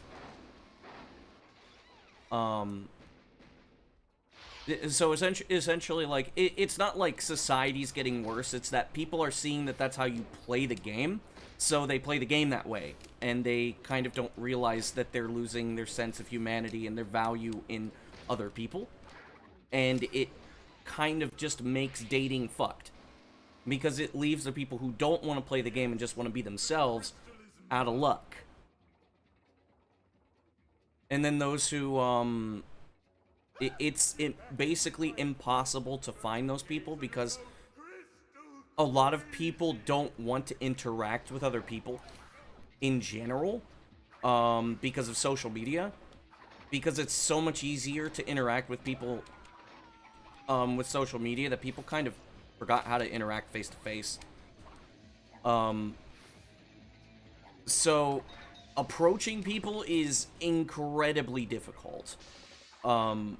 So essentially, like, it's not like society's getting worse, it's that people are seeing that that's how you play the game, so they play the game that way, and they kind of don't realize that they're losing their sense of humanity and their value in other people, and it kind of just makes dating fucked, because it leaves the people who don't want to play the game and just want to be themselves out of luck. And then those who, it's basically impossible to find those people, because a lot of people don't want to interact with other people in general, because of social media, because it's so much easier to interact with people with social media that people kind of forgot how to interact face to face. So approaching people is incredibly difficult. The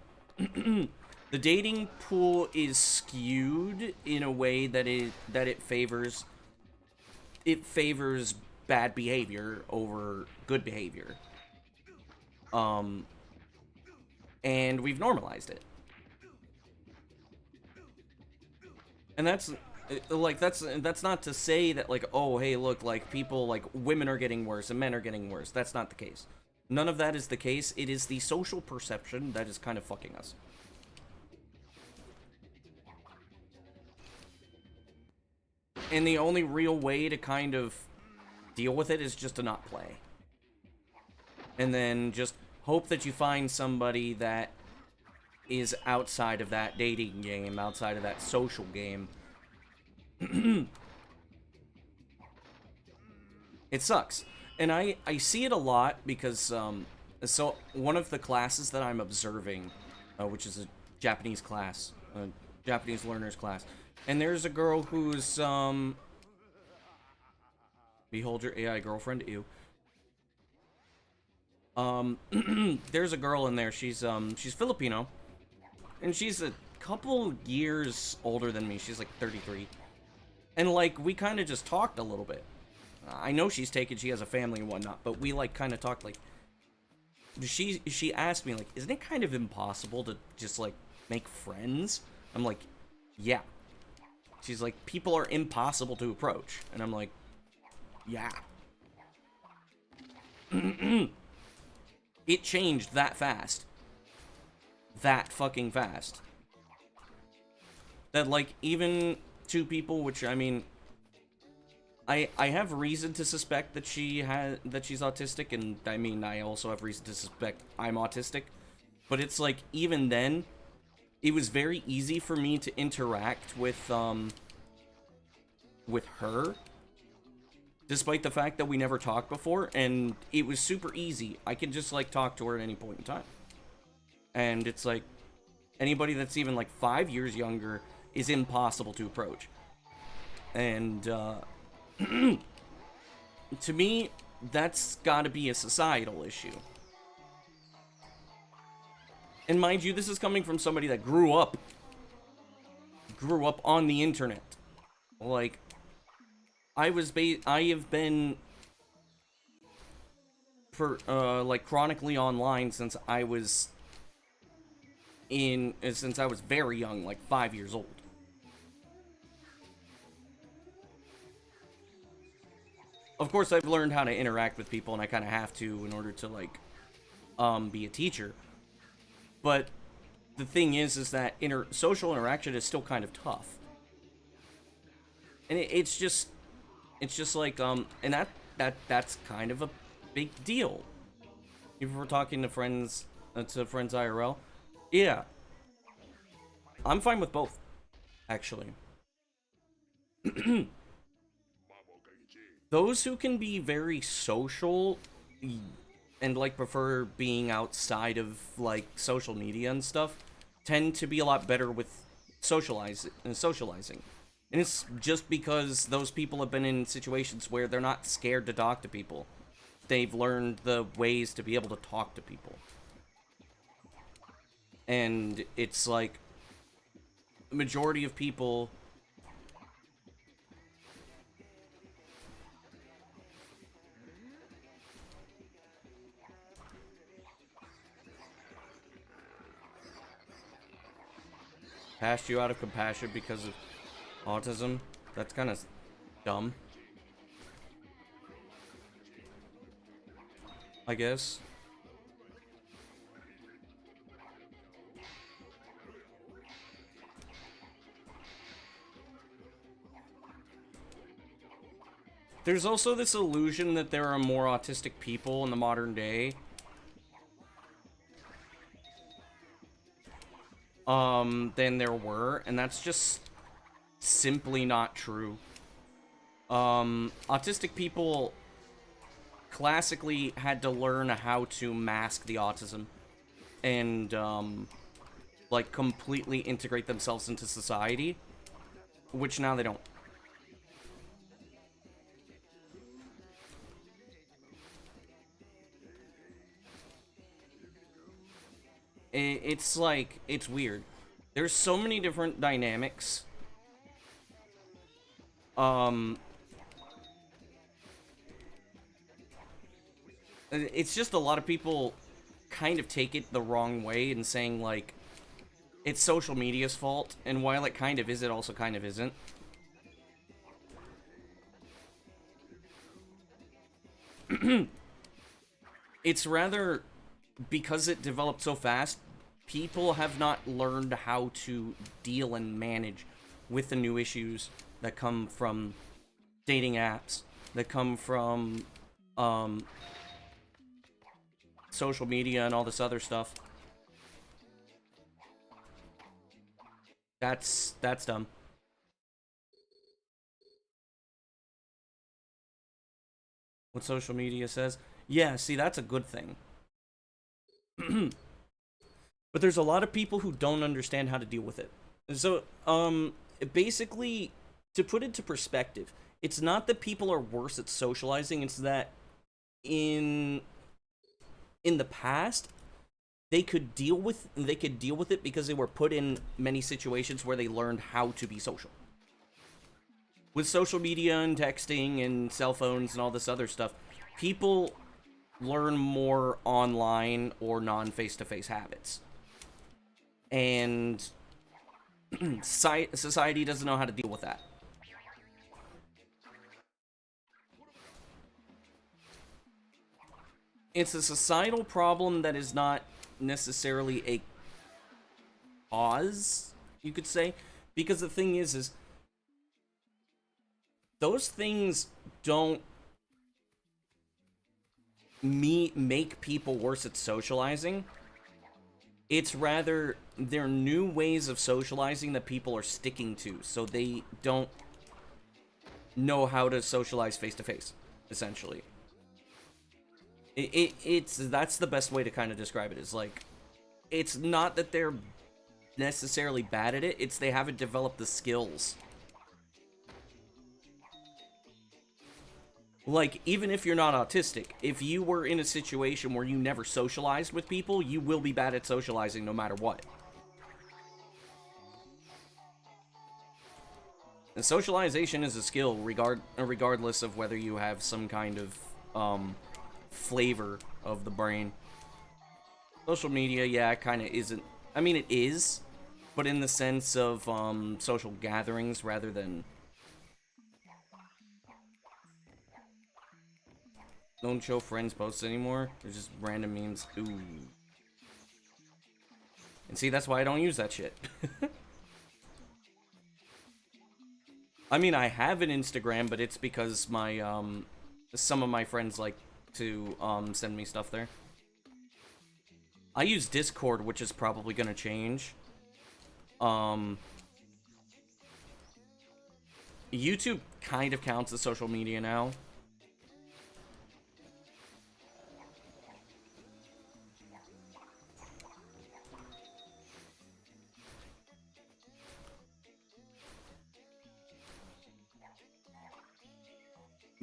dating pool is skewed in a way that it favors bad behavior over good behavior. And we've normalized it. And that's not to say that, like, oh, hey, look, like, people, like, women are getting worse and men are getting worse. That's not the case. None of that is the case. It is the social perception that is kind of fucking us. And the only real way to kind of deal with it is just to not play. And then just hope that you find somebody that is outside of that dating game, outside of that social game. It sucks. And I see it a lot because, so one of the classes that I'm observing, which is a Japanese class, a Japanese learners class, and there's a girl who's, behold your AI girlfriend, ew. There's a girl in there, she's Filipino, and she's a couple years older than me, she's like 33. And, like, we kind of just talked a little bit. I know she's taken, she has a family and whatnot, but we, like, kind of talked, like, she asked me, like, isn't it kind of impossible to just, like, make friends? I'm like, yeah. She's like, people are impossible to approach. And I'm like, yeah. It changed that fast. That fucking fast. That, like, even two people, which, I mean, I have reason to suspect that she's autistic, and, I mean, I also have reason to suspect I'm autistic. But it's like, even then, it was very easy for me to interact with her, despite the fact that we never talked before, and it was super easy. I could just, like, talk to her at any point in time. And it's like, anybody that's even, like, 5 years younger is impossible to approach. And, to me, that's gotta be a societal issue. And mind you, this is coming from somebody that grew up on the internet. Like, I have been like, chronically online since I was very young, like 5 years old. Of course, I've learned how to interact with people, and I kind of have to in order to, like, be a teacher. But the thing is that social interaction is still kind of tough. And it's just like, and that's kind of a big deal. If we're talking to friends IRL, yeah. I'm fine with both, actually. Those who can be very social and, like, prefer being outside of, like, social media and stuff tend to be a lot better with socializing. And it's just because those people have been in situations where they're not scared to talk to people. They've learned the ways to be able to talk to people. And it's like, the majority of people passed you out of compassion because of autism. That's kind of dumb, I guess. There's also this illusion that there are more autistic people in the modern day. Than there were, and that's just simply not true. Autistic people classically had to learn how to mask the autism and, like, completely integrate themselves into society, which now they don't. It's like, it's weird. There's so many different dynamics. It's just a lot of people kind of take it the wrong way and saying, like, it's social media's fault, and while it kind of is, it also kind of isn't. It's rather, because it developed so fast, people have not learned how to deal and manage with the new issues that come from dating apps, that come from social media and all this other stuff. That's dumb. What social media says? Yeah, see, that's a good thing. But there's a lot of people who don't understand how to deal with it. So, basically, to put it into perspective, it's not that people are worse at socializing, it's that in the past, they could deal with it because they were put in many situations where they learned how to be social. with social media and texting and cell phones and all this other stuff, people learn more online or non-face-to-face habits. And society doesn't know how to deal with that. It's a societal problem that is not necessarily a cause, you could say, because the thing is those things don't make people worse at socializing. It's rather they're new ways of socializing that people are sticking to, so they don't know how to socialize face to face, essentially. It's that's the best way to kind of describe it, is like, it's not that they're necessarily bad at it, it's they haven't developed the skills. Like, even if you're not autistic, if you were in a situation where you never socialized with people, you will be bad at socializing no matter what. And socialization is a skill, regardless of whether you have some kind of flavor of the brain. Social media, yeah, it kind of isn't. I mean, it is, but in the sense of social gatherings rather than. Don't show friends posts anymore. They're just random memes. Ooh. And see, that's why I don't use that shit. I mean, I have an Instagram, but it's because my some of my friends like to send me stuff there. I use Discord, which is probably gonna change. YouTube kind of counts as social media now.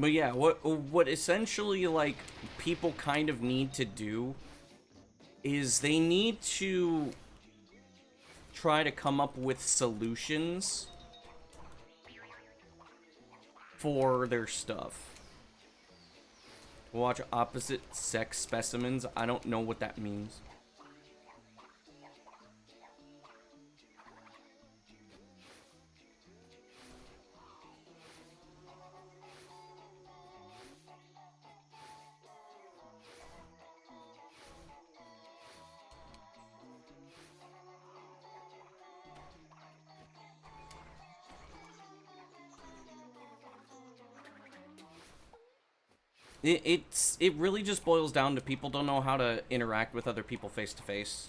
But yeah, what essentially, like, people kind of need to do is they need to try to come up with solutions for their stuff. Watch opposite sex specimens. I don't know what that means. It really just boils down to people don't know how to interact with other people face to face.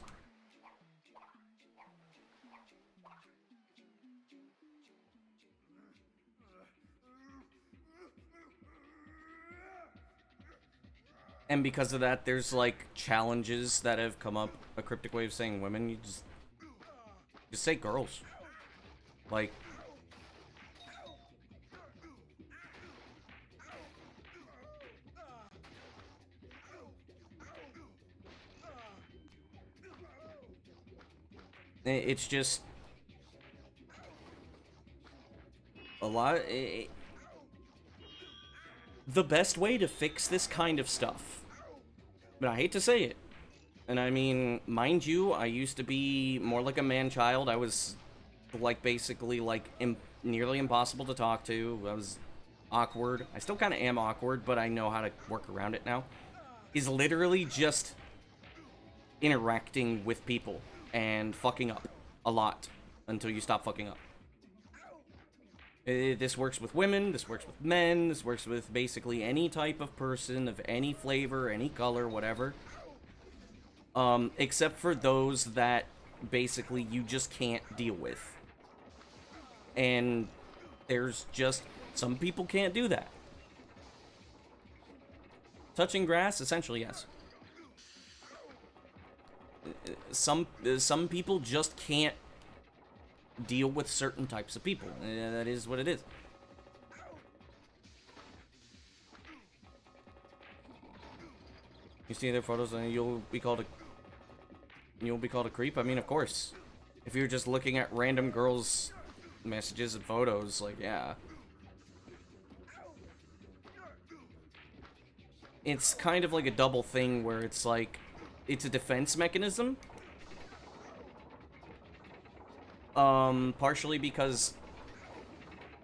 And because of that, there's like challenges that have come up. A cryptic way of saying women, you just say girls. Like, it's just a lot. The best way to fix this kind of stuff, but I hate to say it, and I mean, mind you, I used to be more like a man-child. I was like basically like nearly impossible to talk to. I was awkward. I still kind of am awkward, but I know how to work around it now. Is literally just interacting with people and fucking up a lot until you stop fucking up. This works with women, this works with men, this works with basically any type of person of any flavor, any color, whatever. Except for those that basically you just can't deal with. And there's just some people can't do that. Touching grass, essentially, yes. Some people just can't deal with certain types of people. That is what it is. You see their photos and you'll be called a creep? I mean, of course. If you're just looking at random girls' messages and photos, like, yeah. it's kind of like a double thing where it's like, it's a defense mechanism. Partially because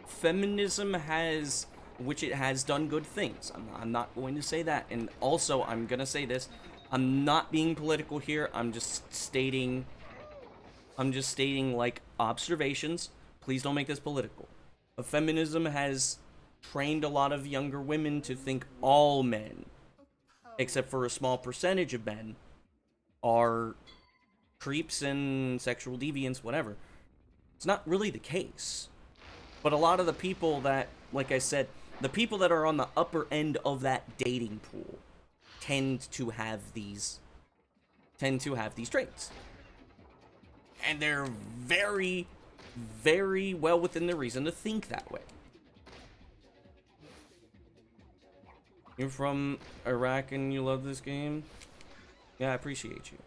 feminism has, which it has done good things. I'm not going to say that. And also, I'm gonna say this. I'm not being political here. I'm just stating like observations. Please don't make this political. Feminism has trained a lot of younger women to think all men, except for a small percentage of men, are creeps and sexual deviants, whatever. It's not really the case. But a lot of the people that, like I said, the people that are on the upper end of that dating pool tend to have these traits. And they're very, very well within their reason to think that way. You're from Iraq and you love this game? Yeah, I appreciate you.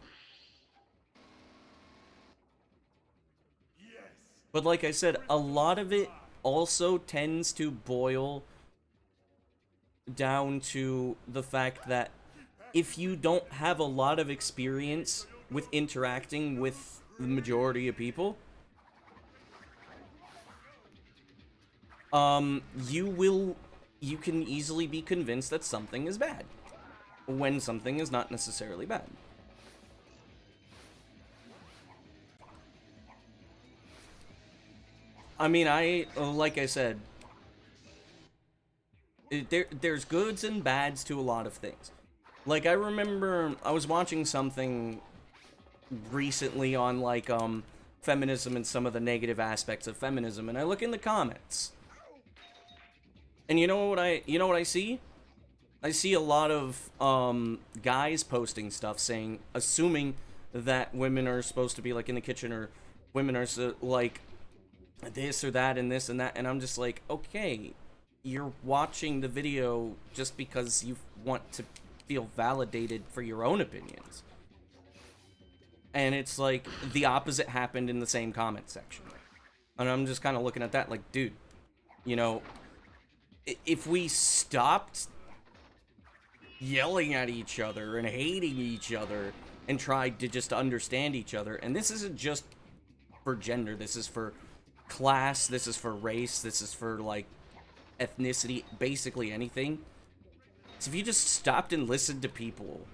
But like I said, a lot of it also tends to boil down to the fact that if you don't have a lot of experience with interacting with the majority of people, you can easily be convinced that something is bad when something is not necessarily bad. I mean, like I said, there's goods and bads to a lot of things. Like, I remember I was watching something recently on, like, feminism and some of the negative aspects of feminism, and I look in the comments. And you know what I see? I see a lot of, guys posting stuff saying, assuming that women are supposed to be, like, in the kitchen, or women are, like, this or that and this and that, and I'm just like, okay, you're watching the video just because you want to feel validated for your own opinions. And it's like, the opposite happened in the same comment section. And I'm just kind of looking at that like, dude, you know, if we stopped yelling at each other and hating each other and tried to just understand each other, and this isn't just for gender, this is for class, this is for race, this is for, like, ethnicity, basically anything. So if you just stopped and listened to people.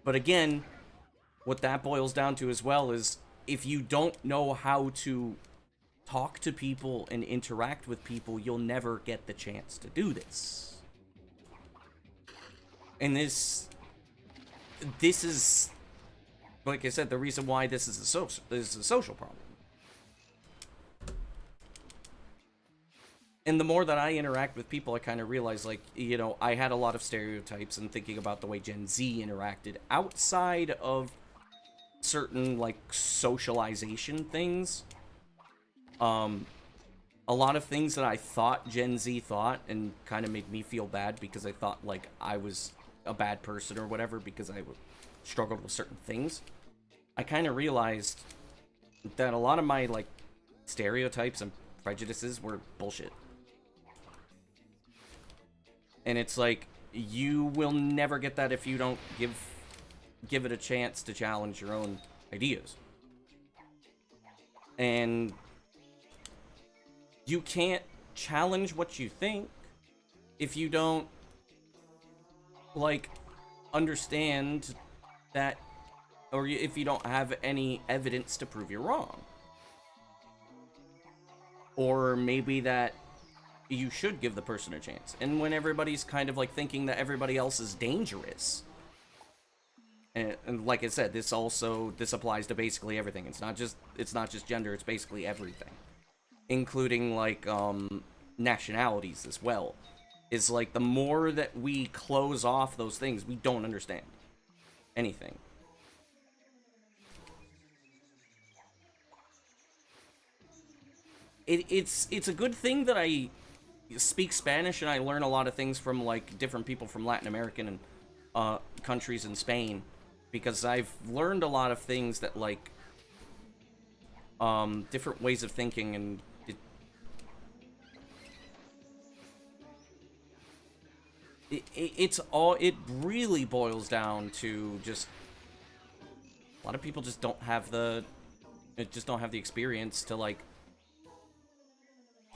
But again, what that boils down to as well is, if you don't know how to talk to people and interact with people, you'll never get the chance to do this. And this is, like I said, the reason why this is a social problem. And the more that I interact with people, I kind of realize, like, you know, I had a lot of stereotypes and thinking about the way Gen Z interacted outside of certain, like, socialization things. A lot of things that I thought Gen Z thought, and kind of made me feel bad because I thought, like, I was a bad person or whatever because I struggled with certain things. I kind of realized that a lot of my, like, stereotypes and prejudices were bullshit. And it's like, you will never get that if you don't give it a chance to challenge your own ideas. And you can't challenge what you think if you don't, like, understand that, or if you don't have any evidence to prove you're wrong. Or maybe that you should give the person a chance. And when everybody's kind of, like, thinking that everybody else is dangerous, and like I said, this applies to basically everything. It's not just gender, it's basically everything, including, like, nationalities as well. Is, like, the more that we close off those things, we don't understand anything. It's a good thing that I speak Spanish and I learn a lot of things from, like, different people from Latin American and countries in Spain, because I've learned a lot of things that, like, different ways of thinking, and it really boils down to just a lot of people just don't have the experience to like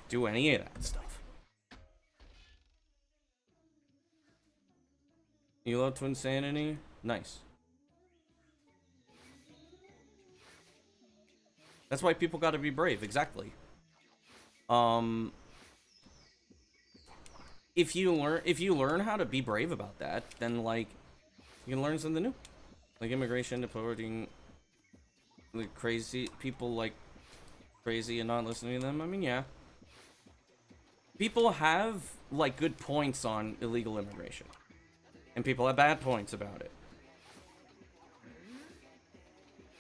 do any of that stuff. You love Twinsanity? Nice. That's why people gotta be brave, exactly. If you learn how to be brave about that, then like you can learn something new. Like immigration, deporting like crazy people like crazy and not listening to them. I mean, yeah. People have like good points on illegal immigration. And people have bad points about it.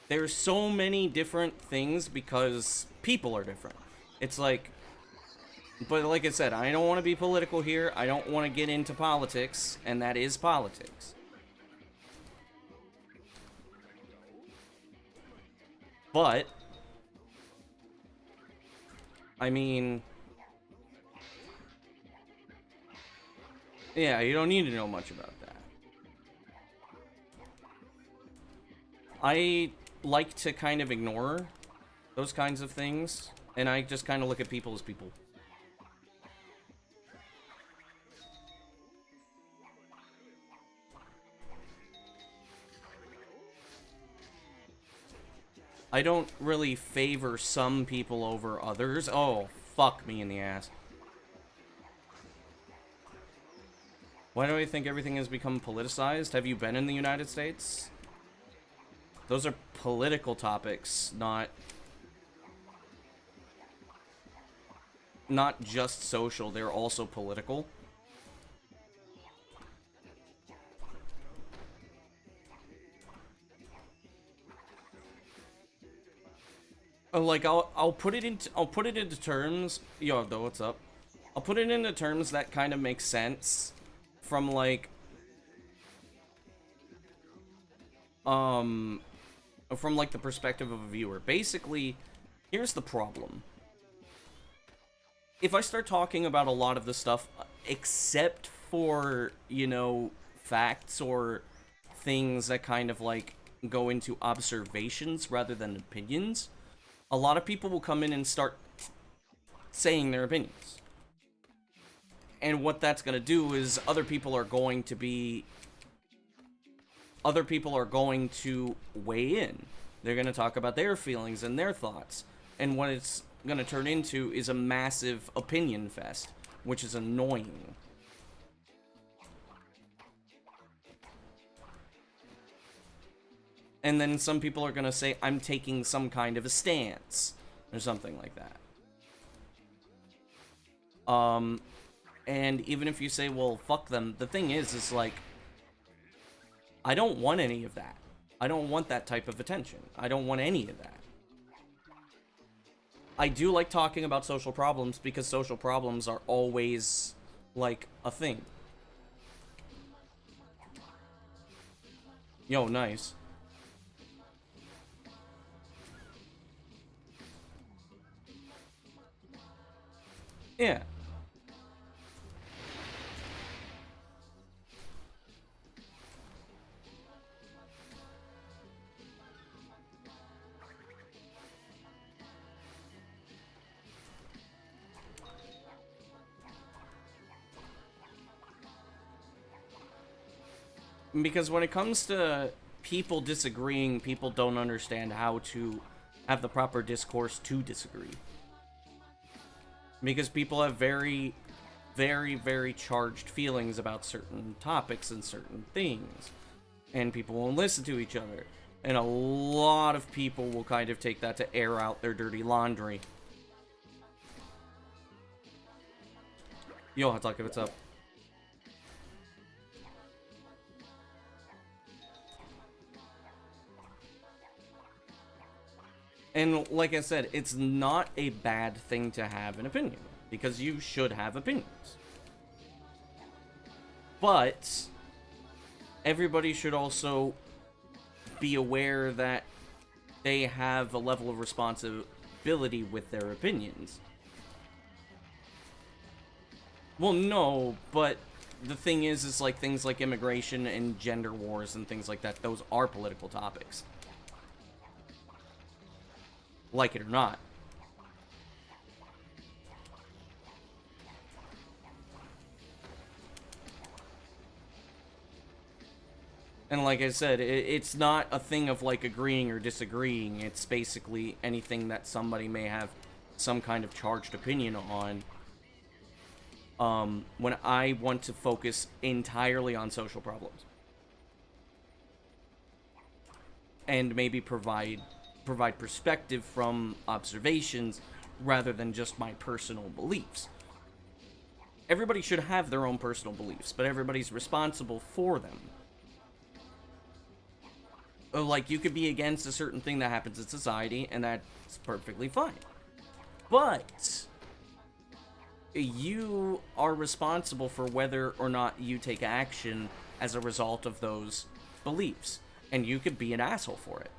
There's so many different things because people are different. It's like, but like I said, I don't want to be political here. I don't want to get into politics, and that is politics. But, I mean, yeah, you don't need to know much about that. I like to kind of ignore those kinds of things, and I just kind of look at people as people. I don't really favor some people over others. Oh, fuck me in the ass. Why do I think everything has become politicized? Have you been in the United States? Those are political topics, not just social, they're also political. Like I'll put it into terms. Yo, though, what's up? I'll put it into terms that kind of make sense from like the perspective of a viewer. Basically, here's the problem. If I start talking about a lot of the stuff, except for, you know, facts or things that kind of like go into observations rather than opinions, a lot of people will come in and start saying their opinions. And what that's going to do is other people are going to weigh in. They're going to talk about their feelings and their thoughts. And what it's going to turn into is a massive opinion fest, which is annoying. And then some people are going to say, I'm taking some kind of a stance, or something like that. And even if you say, well, fuck them, the thing is like, I don't want any of that. I don't want that type of attention. I don't want any of that. I do like talking about social problems because social problems are always, like, a thing. Yo, nice. Yeah. Because when it comes to people disagreeing, people don't understand how to have the proper discourse to disagree. Because people have very, very, very charged feelings about certain topics and certain things. And people won't listen to each other. And a lot of people will kind of take that to air out their dirty laundry. Yo, Hatake, what's up? And like I said, it's not a bad thing to have an opinion, because you should have opinions. But everybody should also be aware that they have a level of responsibility with their opinions. Well, no, but the thing is like things like immigration and gender wars and things like that, those are political topics. Like it or not. And like I said, it's not a thing of like agreeing or disagreeing. It's basically anything that somebody may have some kind of charged opinion on. When I want to focus entirely on social problems. And maybe provide perspective from observations rather than just my personal beliefs. Everybody should have their own personal beliefs, but everybody's responsible for them. Like, you could be against a certain thing that happens in society, and that's perfectly fine. But you are responsible for whether or not you take action as a result of those beliefs. And you could be an asshole for it.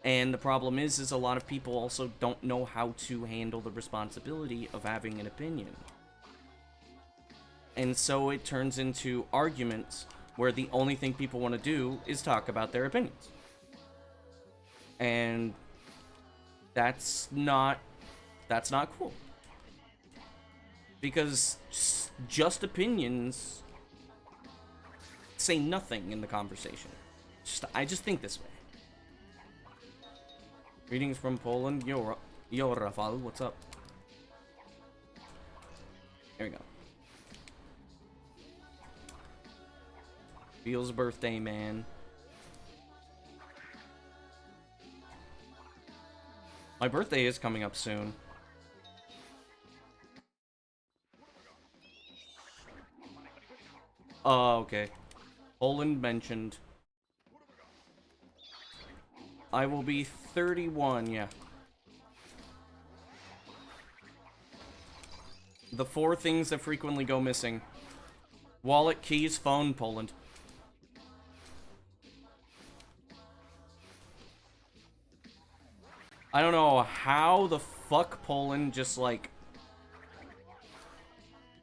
And the problem is a lot of people also don't know how to handle the responsibility of having an opinion. And so it turns into arguments where the only thing people want to do is talk about their opinions. And that's not cool. Because just opinions say nothing in the conversation. I just think this way. Greetings from Poland. Yo, Rafal, what's up? There we go. Beal's birthday, man. My birthday is coming up soon. Oh, okay. Poland mentioned. I will be 31, yeah. The 4 things that frequently go missing. Wallet, keys, phone, Poland. I don't know how the fuck Poland just, like,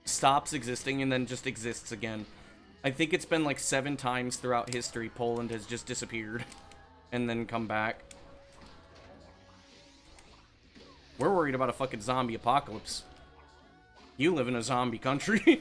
stops existing and then just exists again. I think it's been like 7 times throughout history Poland has just disappeared and then come back. We're worried about a fucking zombie apocalypse. You live in a zombie country.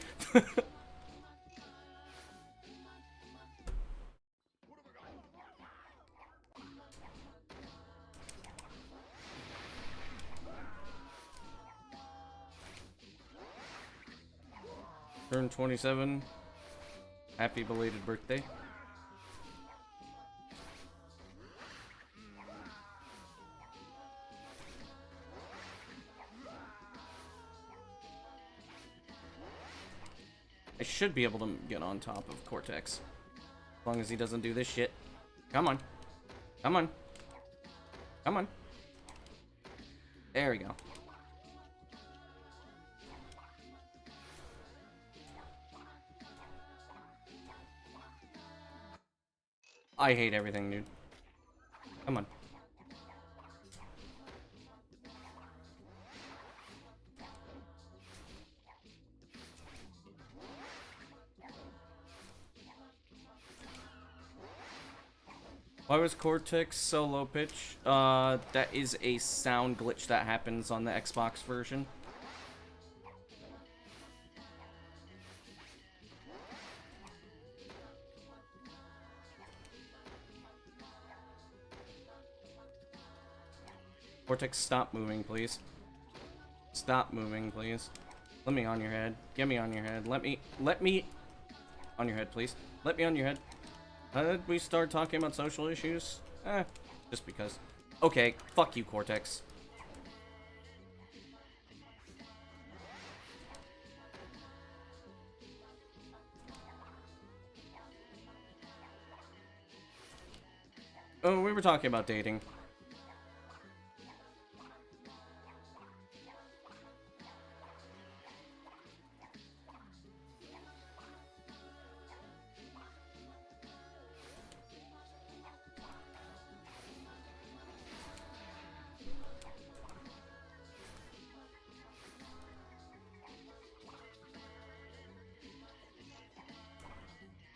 Turn 27. Happy belated birthday. I should be able to get on top of Cortex. As long as he doesn't do this shit. Come on. Come on. Come on. There we go. I hate everything, dude. Come on. Why was Cortex so low pitch? That is a sound glitch that happens on the Xbox version. Cortex, stop moving, please. Stop moving, please. Let me on your head. Get me on your head. Let me on your head, please. Let me on your head. How did we start talking about social issues? Just because. Okay, fuck you, Cortex. Oh, we were talking about dating.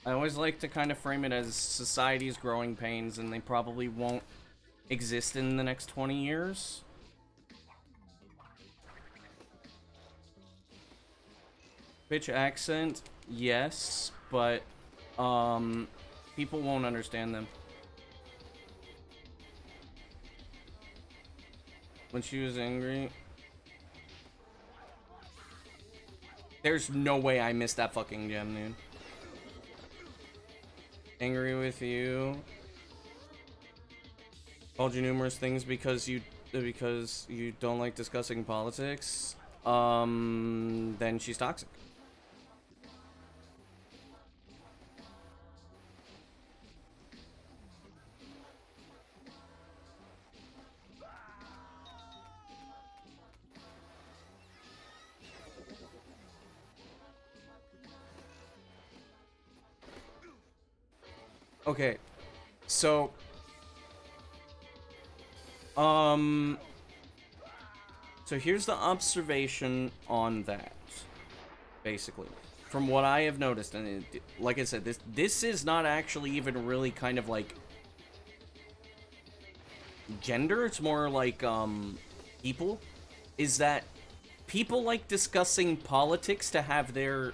I always like to kind of frame it as society's growing pains, and they probably won't exist in the next 20 years. Bitch accent, yes, but, people won't understand them. When she was angry... There's no way I missed that fucking gem, dude. Angry with you. Called you numerous things because you don't like discussing politics. Then she's toxic. Okay, so, so here's the observation on that, basically. From what I have noticed, and like I said, this is not actually even really kind of like gender, it's more like, people, is that people like discussing politics to have their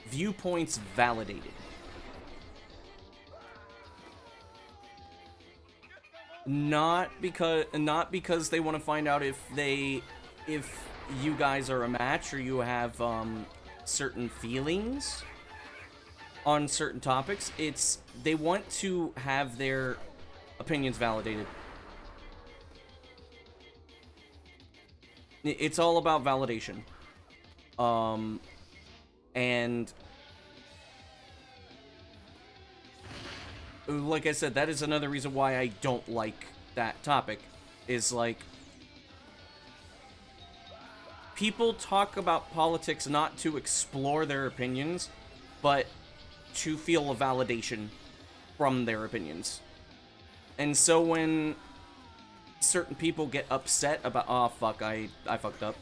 viewpoints validated. Not because they want to find out if you guys are a match or you have certain feelings on certain topics. It's they want to have their opinions validated. It's all about validation. And like I said, that is another reason why I don't like that topic, is like, people talk about politics not to explore their opinions, but to feel a validation from their opinions. And so when certain people get upset about, oh fuck, I fucked up.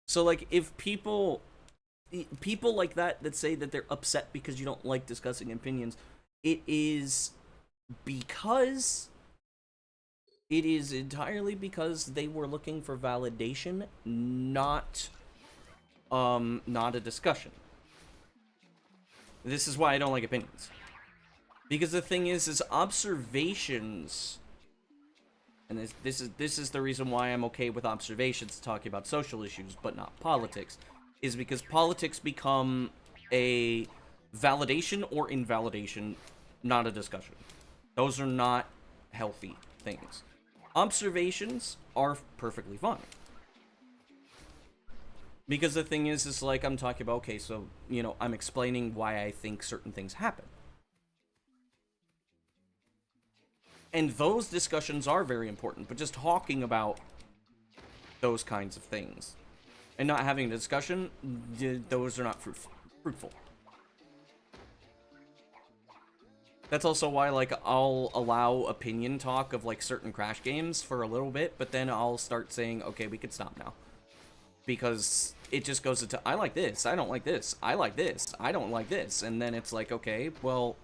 So like, if people like that say that they're upset because you don't like discussing opinions, it is entirely because they were looking for validation, not a discussion. This is why I don't like opinions. Because the thing is observations, and this is the reason why I'm okay with observations talking about social issues, but not politics, is because politics become a validation or invalidation, not a discussion. Those are not healthy things. Observations are perfectly fine. Because the thing is like, I'm talking about, okay, so, you know, I'm explaining why I think certain things happen. And those discussions are very important, but just talking about those kinds of things and not having a discussion, those are not fruitful. That's also why, like, I'll allow opinion talk of, like, certain Crash games for a little bit, but then I'll start saying, okay, we can stop now. Because it just goes into, I like this, I don't like this, I like this, I don't like this, and then it's like, okay, well,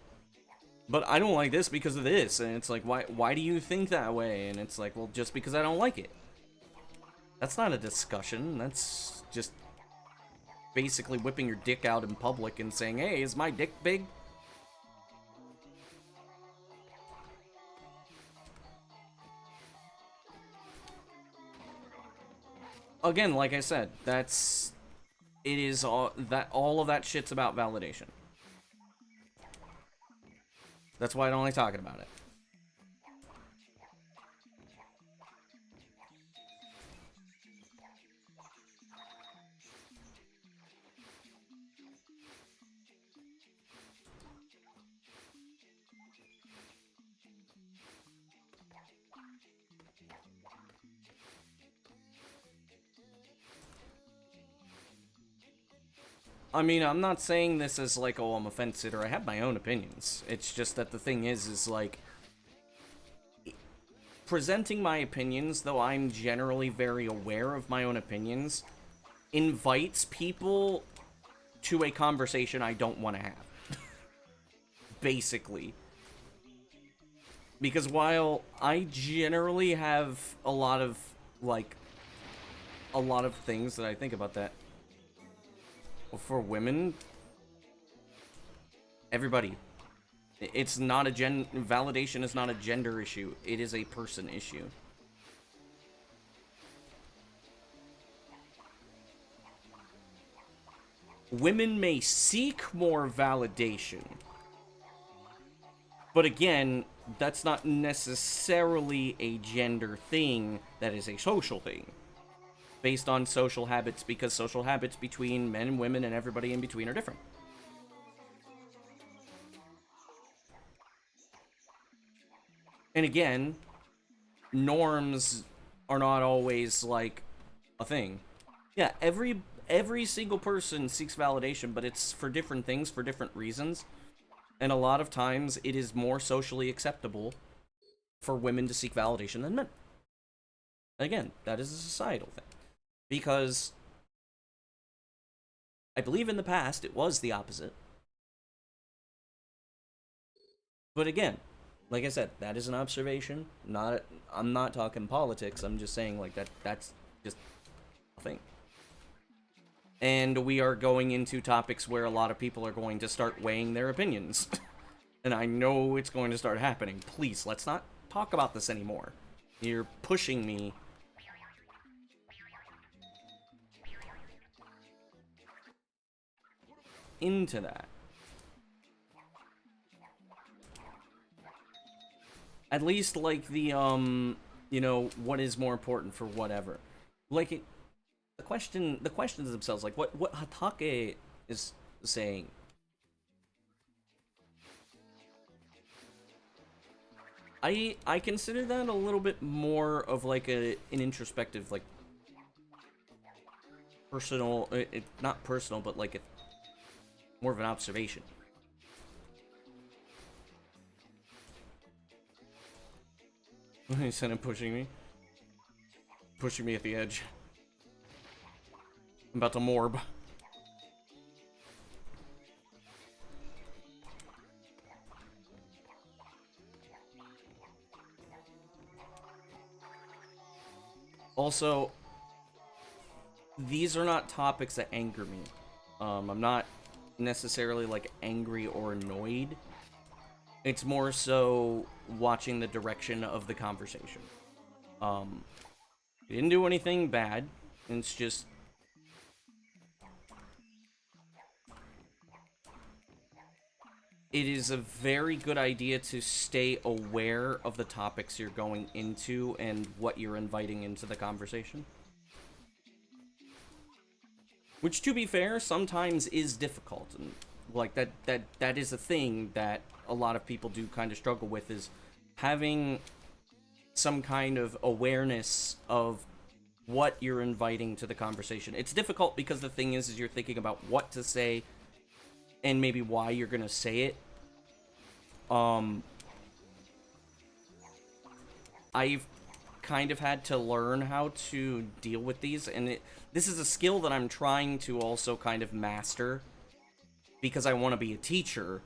but I don't like this because of this, and it's like, why do you think that way? And it's like, well, just because I don't like it. That's not a discussion, that's just basically whipping your dick out in public and saying, hey, is my dick big? Again, like I said, all of that shit's about validation. That's why I don't like talking about it. I mean, I'm not saying this as like, oh, I'm a fence sitter. I have my own opinions. It's just that the thing is like, presenting my opinions, though I'm generally very aware of my own opinions, invites people to a conversation I don't want to have. Basically. Because while I generally have a lot of, like, a lot of things that I think about that, for women, everybody, it's not a validation is not a gender issue. It is a person issue. Women may seek more validation, but again, that's not necessarily a gender thing. That is a social thing. Based on social habits, because social habits between men and women and everybody in between are different. And again, norms are not always, like, a thing. Yeah, every single person seeks validation, but it's for different things, for different reasons. And a lot of times, it is more socially acceptable for women to seek validation than men. Again, that is a societal thing. Because I believe in the past, it was the opposite. But again, like I said, that is an observation. I'm not talking politics. I'm just saying, like, that's just a thing. And we are going into topics where a lot of people are going to start weighing their opinions. And I know it's going to start happening. Please, let's not talk about this anymore. You're pushing me. Into that. At least, like, the, you know, what is more important for whatever. Like, the questions themselves, like, what Hatake is saying. I consider that a little bit more of, like, an introspective, like, personal, not personal, but, like, more of an observation. He said him pushing me. Pushing me at the edge. I'm about to morb. Also, these are not topics that anger me. I'm not necessarily, like, angry or annoyed. It's more so watching the direction of the conversation. He didn't do anything bad. It's just... It is a very good idea to stay aware of the topics you're going into and what you're inviting into the conversation. Which, to be fair, sometimes is difficult. And, like, that is a thing that a lot of people do kind of struggle with, is having some kind of awareness of what you're inviting to the conversation. It's difficult because the thing is you're thinking about what to say and maybe why you're gonna say it. I've kind of had to learn how to deal with these, and this is a skill that I'm trying to also kind of master because I want to be a teacher.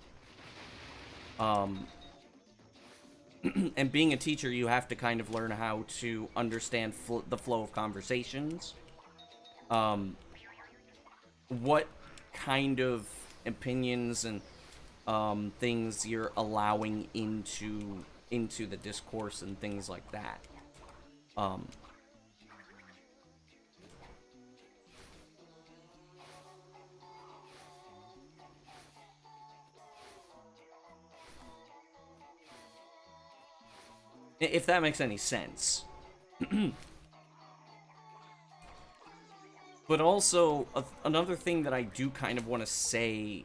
And being a teacher, you have to kind of learn how to understand the flow of conversations. What kind of opinions and things you're allowing into the discourse and things like that. If that makes any sense. But also, another thing that I do kind of want to say,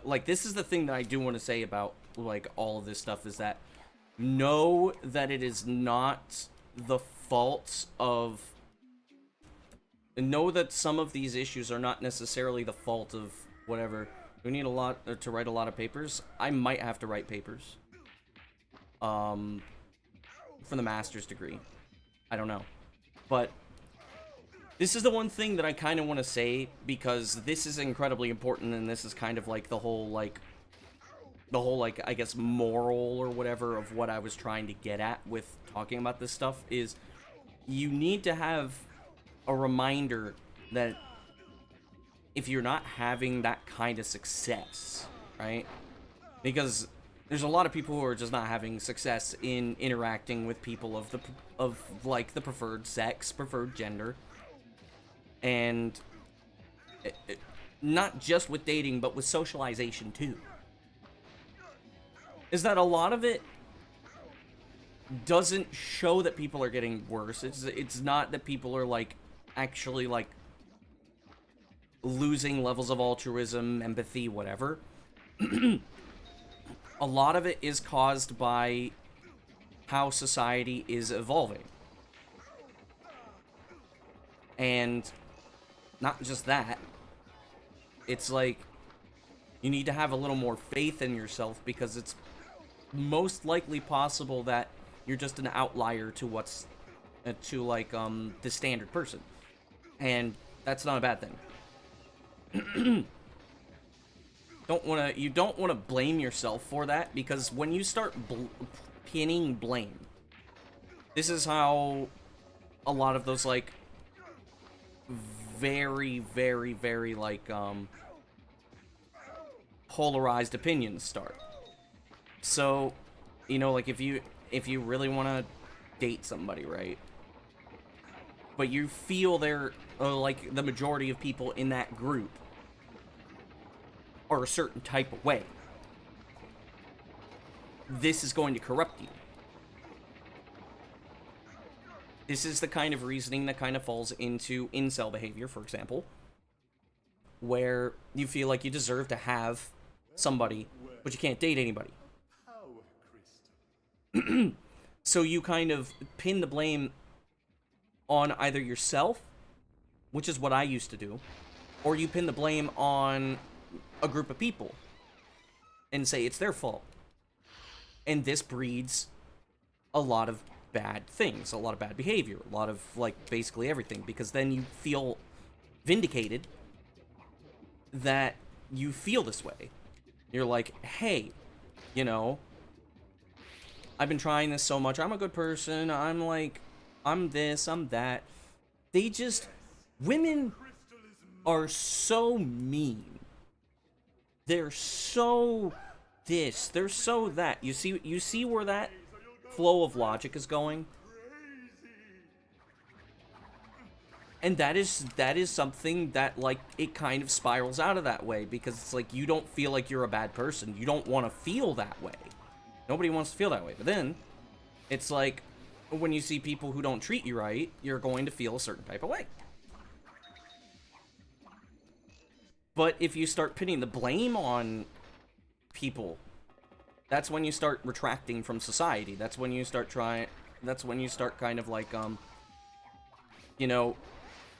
like, this is the thing that I do want to say about, like, all of this stuff, is that know that it is not the fault of... Know that some of these issues are not necessarily the fault of whatever. We need a lot to write a lot of papers. I might have to write papers. For the master's degree. I don't know. But This is the one thing that I kind of want to say, because this is incredibly important, and this is kind of like the whole, like, I guess, moral or whatever of what I was trying to get at with talking about this stuff, is you need to have a reminder that if you're not having that kind of success, right? Because there's a lot of people who are just not having success in interacting with people of like the preferred sex, preferred gender, and not just with dating, but with socialization too. Is that a lot of it doesn't show that people are getting worse. It's not that people are like actually like losing levels of altruism, empathy, whatever. A lot of it is caused by how society is evolving. And not just that, it's like you need to have a little more faith in yourself, because it's most likely possible that you're just an outlier to what's to like the standard person, and that's not a bad thing. You don't want to blame yourself for that, because when you start pinning blame, this is how a lot of those like very, very, very like polarized opinions start. So, you know, like if you really want to date somebody, right? But you feel they're like the majority of people in that group are a certain type of way, this is going to corrupt you. This is the kind of reasoning that kind of falls into incel behavior, for example, where you feel like you deserve to have somebody, but you can't date anybody. So you kind of pin the blame on either yourself, which is what I used to do, or you pin the blame on a group of people and say it's their fault. And this breeds a lot of bad things, a lot of bad behavior, a lot of, like, basically everything, because then you feel vindicated that you feel this way. You're like, hey, you know, I've been trying this so much, I'm a good person, I'm like, I'm this, I'm that. They just, women are so mean. They're so this, they're so that. You see where that flow of logic is going? And that is something that, like, it kind of spirals out of that way, because it's like you don't feel like you're a bad person. You don't want to feel that way. Nobody wants to feel that way. But then, it's like, when you see people who don't treat you right, you're going to feel a certain type of way. But if you start pinning the blame on people, that's when you start retracting from society. That's when you start kind of like, you know,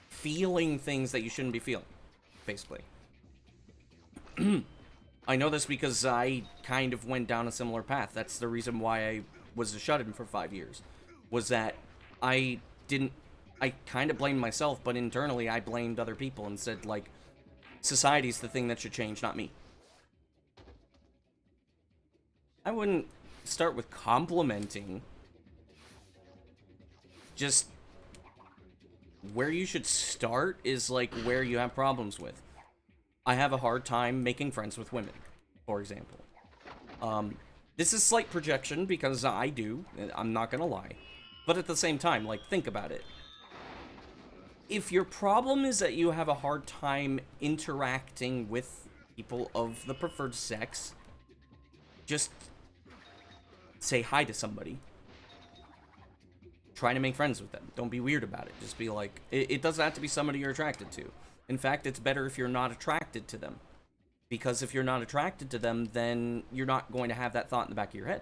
feeling things that you shouldn't be feeling, basically. I know this because I kind of went down a similar path. That's the reason why I was a shut-in for 5 years, was that I kind of blamed myself, but internally I blamed other people and said, like, society's the thing that should change, not me. I wouldn't start with complimenting. Just where you should start is, like, where you have problems with. I have a hard time making friends with women, for example. This is slight projection, because I do, I'm not gonna lie. But at the same time, like, think about it. If your problem is that you have a hard time interacting with people of the preferred sex, just say hi to somebody. Try to make friends with them. Don't be weird about it. Just be like, it doesn't have to be somebody you're attracted to. In fact, it's better if you're not attracted to them. Because if you're not attracted to them, then you're not going to have that thought in the back of your head.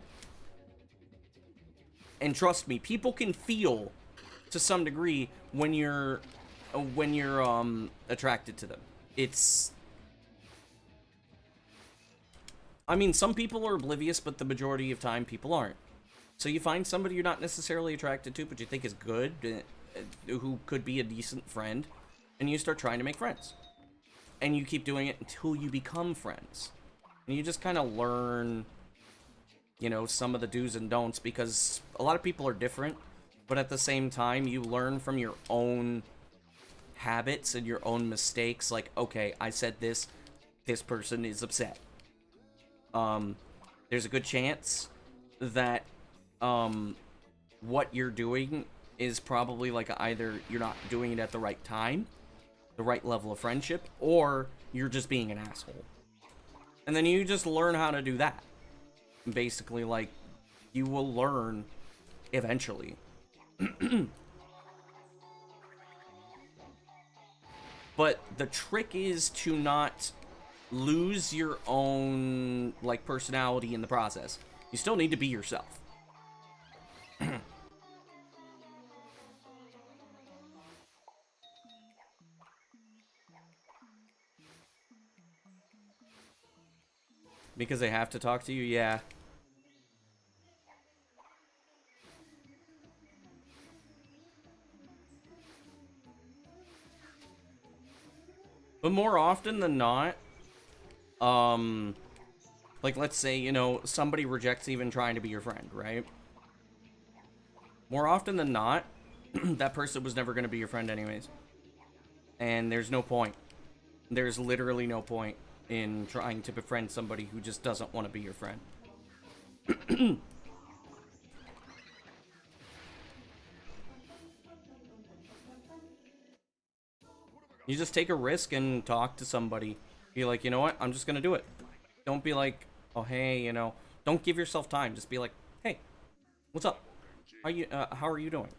And trust me, people can feel, to some degree, when you're attracted to them. It's, I mean, some people are oblivious, but the majority of time people aren't. So you find somebody you're not necessarily attracted to, but you think is good, who could be a decent friend, and you start trying to make friends. And you keep doing it until you become friends. And you just kind of learn, you know, some of the do's and don'ts, because a lot of people are different, but at the same time, you learn from your own habits and your own mistakes. Like, okay, I said this person is upset. There's a good chance that what you're doing is probably like either you're not doing it at the right time, the right level of friendship, or you're just being an asshole. And then you just learn how to do that. Basically, like, you will learn eventually. But the trick is to not lose your own, like, personality in the process. You still need to be yourself. Because they have to talk to you, yeah. But more often than not, like, let's say, you know, somebody rejects even trying to be your friend, right? More often than not, that person was never going to be your friend anyways. And there's no point. There's literally no point in trying to befriend somebody who just doesn't want to be your friend. You just take a risk and talk to somebody. Be like, you know what? I'm just gonna do it. Don't be like, oh, hey, you know. Don't give yourself time. Just be like, hey, what's up? How are you doing?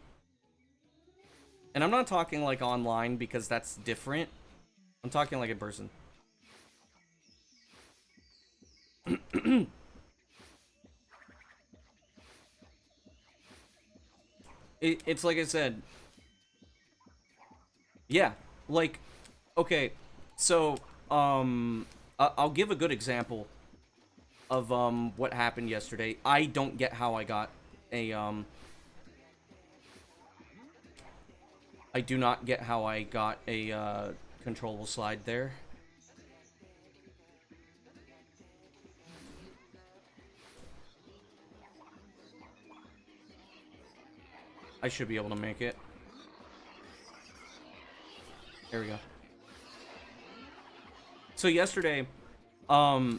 And I'm not talking like online, because that's different. I'm talking like in person. It's like I said. Yeah, like, okay, so, I'll give a good example of, what happened yesterday. I don't get how I got a, I do not get how I got a, controllable slide there. I should be able to make it. There we go. So yesterday, my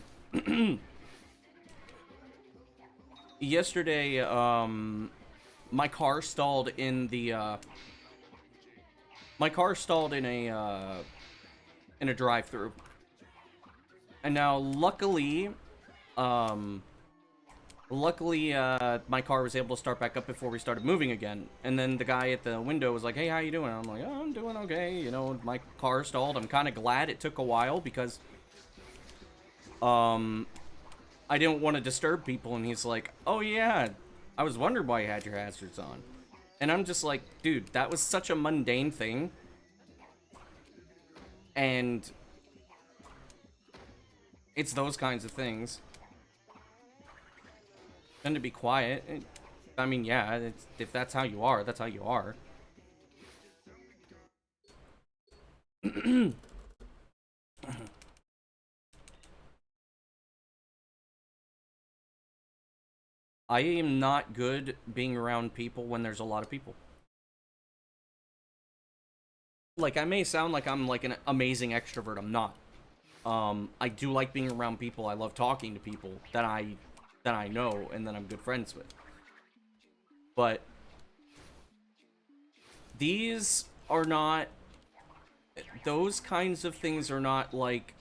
car stalled in the, my car stalled in a drive-through. And now, luckily, my car was able to start back up before we started moving again. And then the guy at the window was like, hey, how you doing? And I'm like, oh, I'm doing okay. You know, my car stalled. I'm kind of glad it took a while, because I didn't want to disturb people. And he's like, oh, yeah, I was wondering why you had your hazards on. And I'm just like, dude, that was such a mundane thing. And it's those kinds of things. And to be quiet. I mean, yeah, if that's how you are, that's how you are. I am not good being around people when there's a lot of people. Like, I may sound like I'm like an amazing extrovert. I'm not. I do like being around people. I love talking to people that I know and that I'm good friends with. But these are not, those kinds of things are not like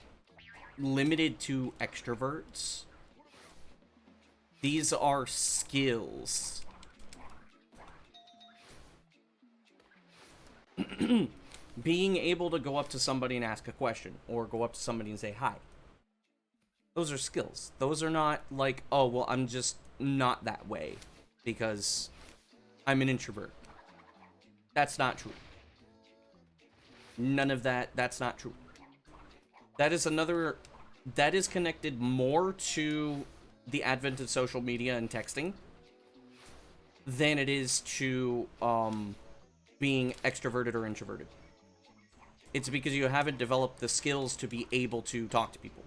limited to extroverts. These are skills. Being able to go up to somebody and ask a question, or go up to somebody and say hi. Those are skills. Those are not like, oh, well, I'm just not that way because I'm an introvert. That's not true. None of that, that's not true. That is another, that is connected more to the advent of social media and texting than it is to, being extroverted or introverted. It's because you haven't developed the skills to be able to talk to people.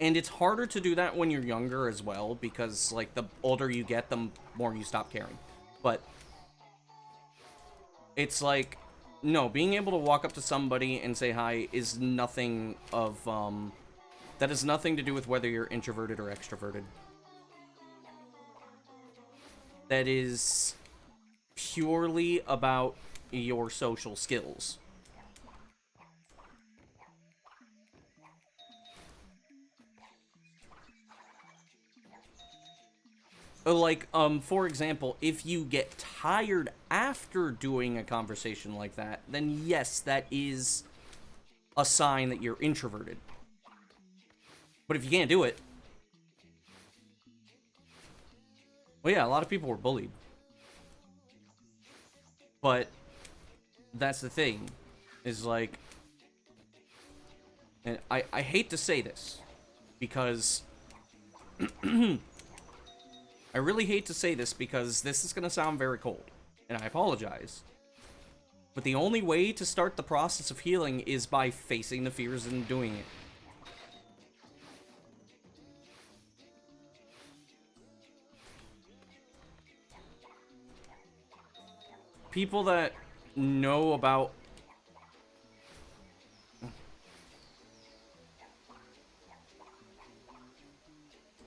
And it's harder to do that when you're younger as well, because, like, the older you get, the more you stop caring. But it's like, no, being able to walk up to somebody and say hi is nothing of, that has nothing to do with whether you're introverted or extroverted. That is purely about your social skills. Like, for example, if you get tired after doing a conversation like that, then yes, that is a sign that you're introverted. But if you can't do it... Well, yeah, a lot of people were bullied. But that's the thing, is like... And I hate to say this, because... I really hate to say this because this is going to sound very cold, and I apologize. But the only way to start the process of healing is by facing the fears and doing it. People that know about...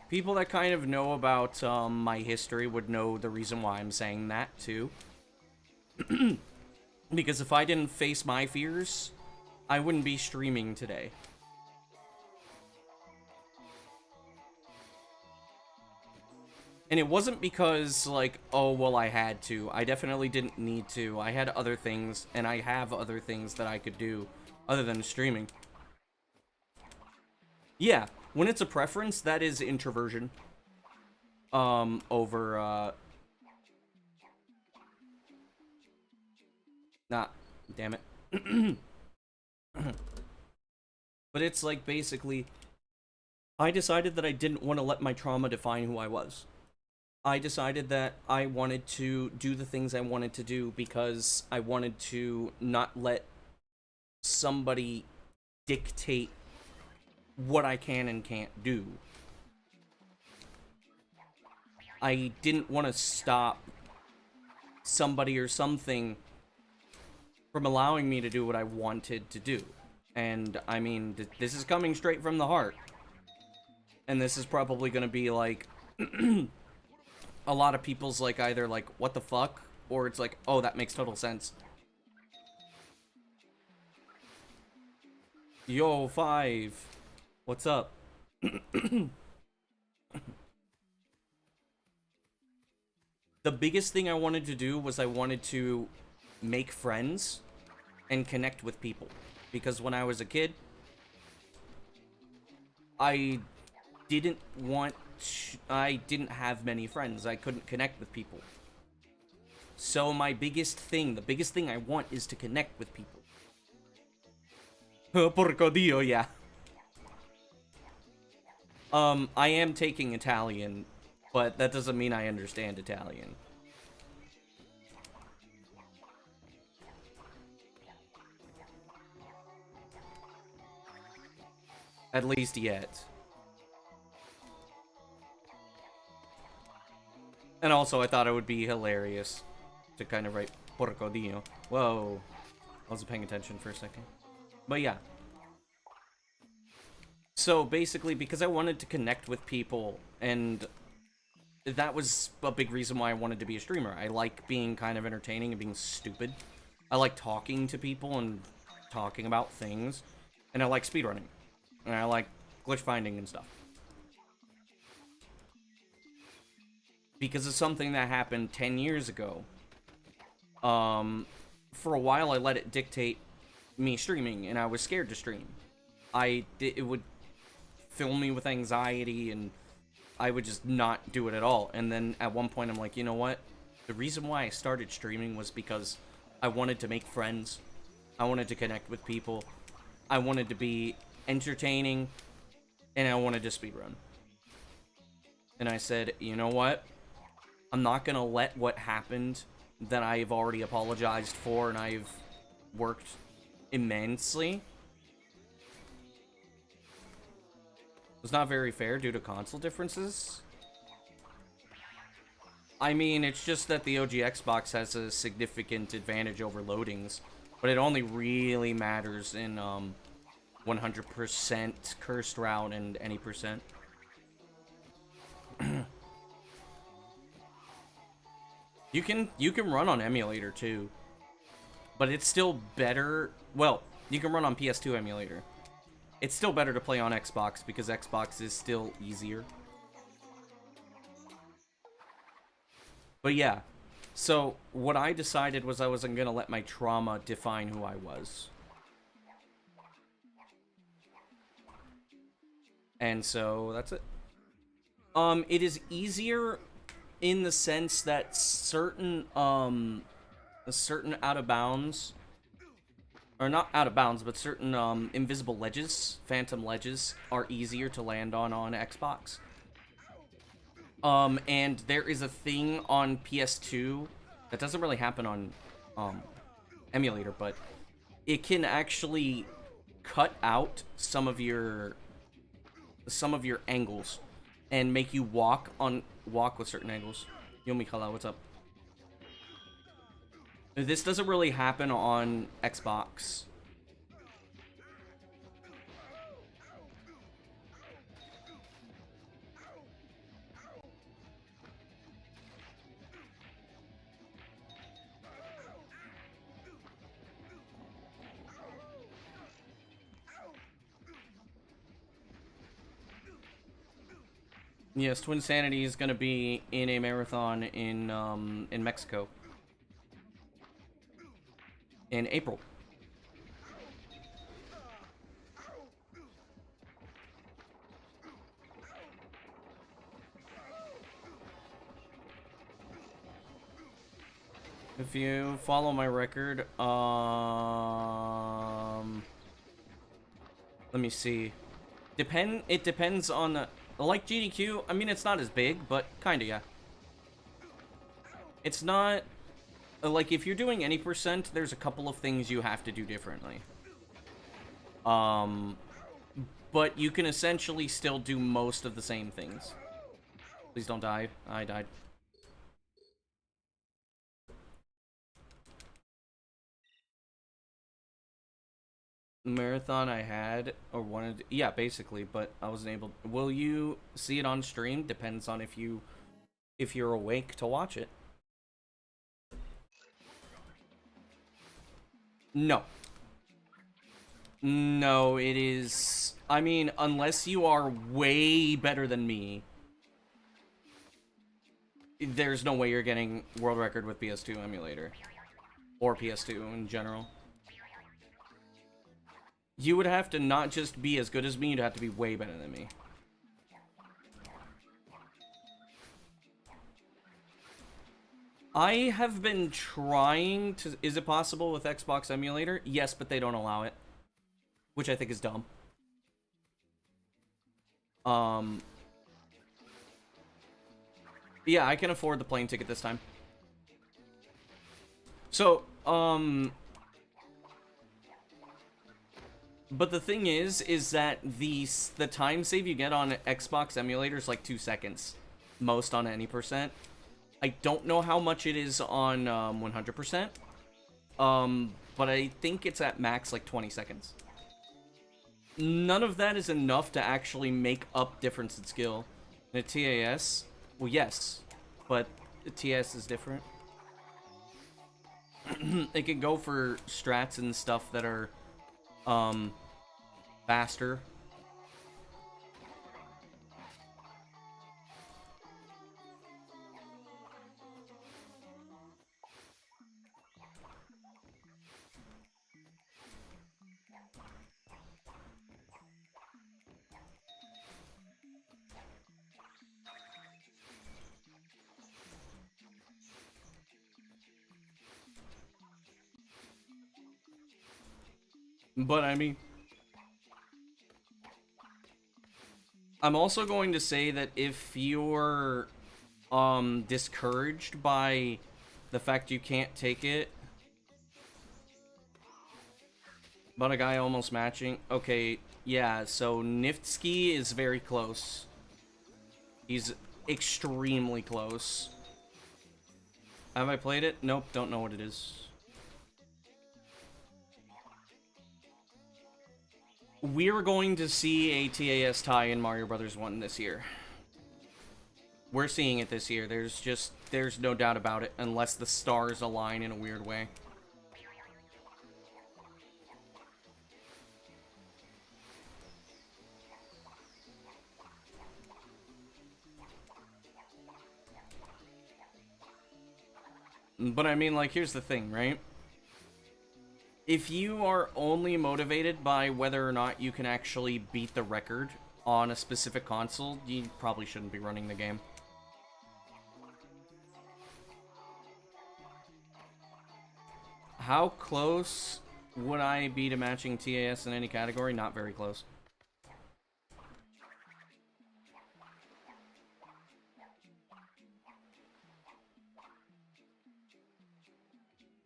People that kind of know about my history would know the reason why I'm saying that, too. Because if I didn't face my fears, I wouldn't be streaming today. And it wasn't because, like, oh, well, I had to. I definitely didn't need to. I had other things, and I have other things that I could do other than streaming. Yeah, when it's a preference, that is introversion. Over, Nah, damn it. But it's like, basically, I decided that I didn't want to let my trauma define who I was. I decided that I wanted to do the things I wanted to do because I wanted to not let somebody dictate what I can and can't do. I didn't want to stop somebody or something from allowing me to do what I wanted to do. And, I mean, this is coming straight from the heart. And this is probably going to be, like, a lot of people's, like, either, like, what the fuck? Or it's like, oh, that makes total sense. Yo, 5. What's up? The biggest thing I wanted to do was I wanted to make friends and connect with people. Because when I was a kid, I didn't have many friends. I couldn't connect with people. So my biggest thing, the biggest thing I want is to connect with people. Porco Dio, yeah. I am taking Italian, but that doesn't mean I understand Italian. At least yet. And also, I thought it would be hilarious to kind of write Porco Dio. Whoa. I wasn't paying attention for a second. But yeah. So basically, because I wanted to connect with people, and that was a big reason why I wanted to be a streamer. I like being kind of entertaining and being stupid. I like talking to people and talking about things. And I like speedrunning. And I like glitch finding and stuff. Because of something that happened 10 years ago. For a while, I let it dictate me streaming, and I was scared to stream. It would fill me with anxiety, and I would just not do it at all. And then at one point, I'm like, you know what? The reason why I started streaming was because I wanted to make friends. I wanted to connect with people. I wanted to be entertaining, and I wanted to speedrun. And I said, you know what? I'm not gonna let what happened that I've already apologized for and I've worked immensely. It was not very fair due to console differences. I mean, it's just that the OG Xbox has a significant advantage over loadings, but it only really matters in 100% cursed route and any percent. You can run on emulator too, but it's still better. Well, you can run on PS2 emulator. It's still better to play on Xbox because Xbox is still easier. But yeah, so what I decided was I wasn't gonna let my trauma define who I was. And so that's it. It is easier in the sense that certain out of bounds, or not out of bounds, but certain invisible ledges, phantom ledges, are easier to land on Xbox. And there is a thing on PS2 that doesn't really happen on emulator, but it can actually cut out some of your angles and make you walk with certain angles. Yomi Kala, what's up? This doesn't really happen on Xbox. Yes, Twinsanity is going to be in a marathon in Mexico in April. If you follow my record, let me see. It depends on the, like GDQ. I mean, it's not as big, but kinda, yeah. It's not like if you're doing any percent, there's a couple of things you have to do differently. But you can essentially still do most of the same things. Please don't die. I died. Marathon I had or wanted, yeah, basically, but I wasn't able. Will you see it on stream? Depends on if you're awake to watch it. No. No, it is. I mean, unless you are way better than me, there's no way you're getting world record with PS2 emulator or PS2 in general. You would have to not just be as good as me, you'd have to be way better than me. I have been trying to... Is it possible with Xbox emulator? Yes, but they don't allow it. Which I think is dumb. Yeah, I can afford the plane ticket this time. So, but the thing is that the time save you get on Xbox emulator is like 2 seconds. Most on any percent. I don't know how much it is on 100%. But I think it's at max like 20 seconds. None of that is enough to actually make up difference in skill. In a TAS, well, yes, but the TS is different. It can go for strats and stuff that are faster. But I I'm also going to say that if you're discouraged by the fact you can't take it, but a guy almost matching. Okay, yeah, so Niftsky is very close. He's extremely close. Have I played it? Nope, don't know what it is. We're going to see a TAS tie in Mario Brothers 1 this year. We're seeing it this year. There's no doubt about it, unless the stars align in a weird way. But I mean, like, here's the thing, right? If you are only motivated by whether or not you can actually beat the record on a specific console, you probably shouldn't be running the game. How close would I be to matching TAS in any category? Not very close.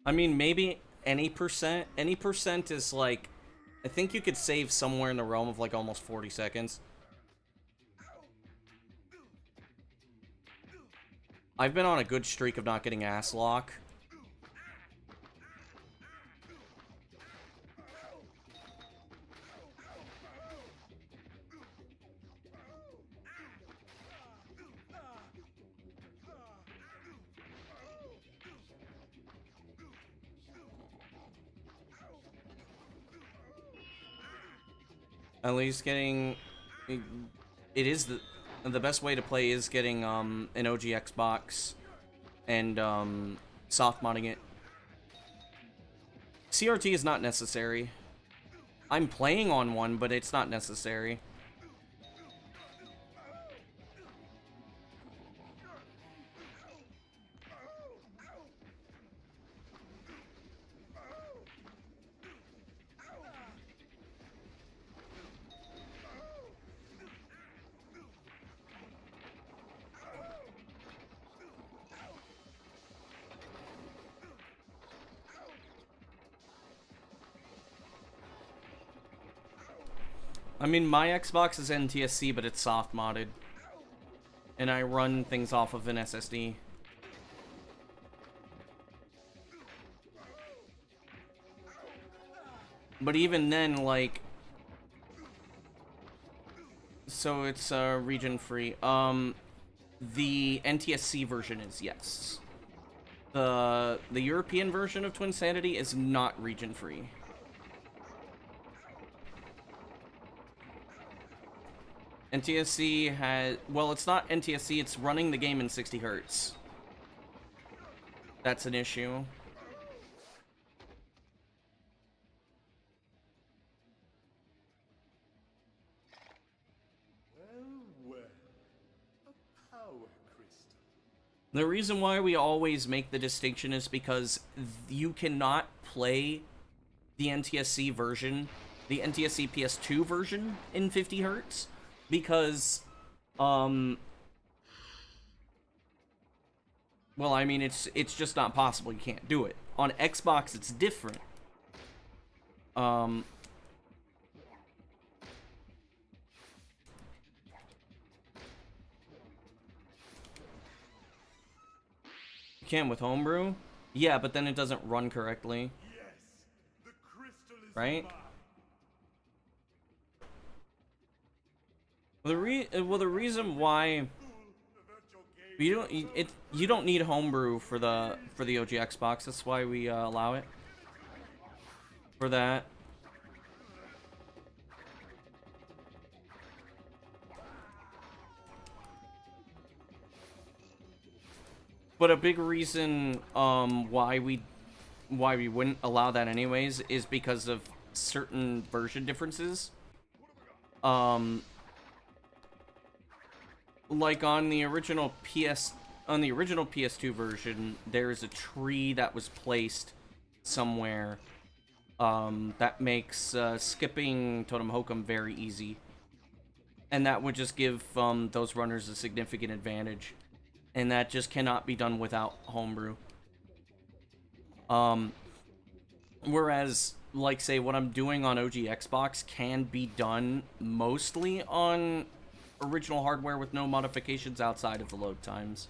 I mean, maybe any percent. Any percent is like, I think you could save somewhere in the realm of like almost 40 seconds. I've been on a good streak of not getting ass lock. At least getting... It is the best way to play is getting an OG Xbox and soft modding it. CRT is not necessary. I'm playing on one, but it's not necessary. I mean, my Xbox is NTSC, but it's soft modded. And I run things off of an SSD. But even then, like... So it's region free. The NTSC version is, yes. The European version of Twinsanity is not region free. NTSC has... Well, it's not NTSC, it's running the game in 60 Hz. That's an issue. Well, a power crystal. The reason why we always make the distinction is because you cannot play the NTSC version, the NTSC PS2 version in 50 Hz. Because, well, I mean, it's just not possible. You can't do it. On Xbox, it's different. You can with homebrew? Yeah, but then it doesn't run correctly. Yes, the crystal is Right? mine. Well, the reason why you don't need homebrew for the OG Xbox. That's why we allow it for that. But a big reason why we wouldn't allow that anyways is because of certain version differences. Like on the original PS2 version, there's a tree that was placed somewhere that makes skipping Totem Hokum very easy. And that would just give those runners a significant advantage. And that just cannot be done without homebrew. Whereas, like, say, what I'm doing on OG Xbox can be done mostly on original hardware with no modifications outside of the load times.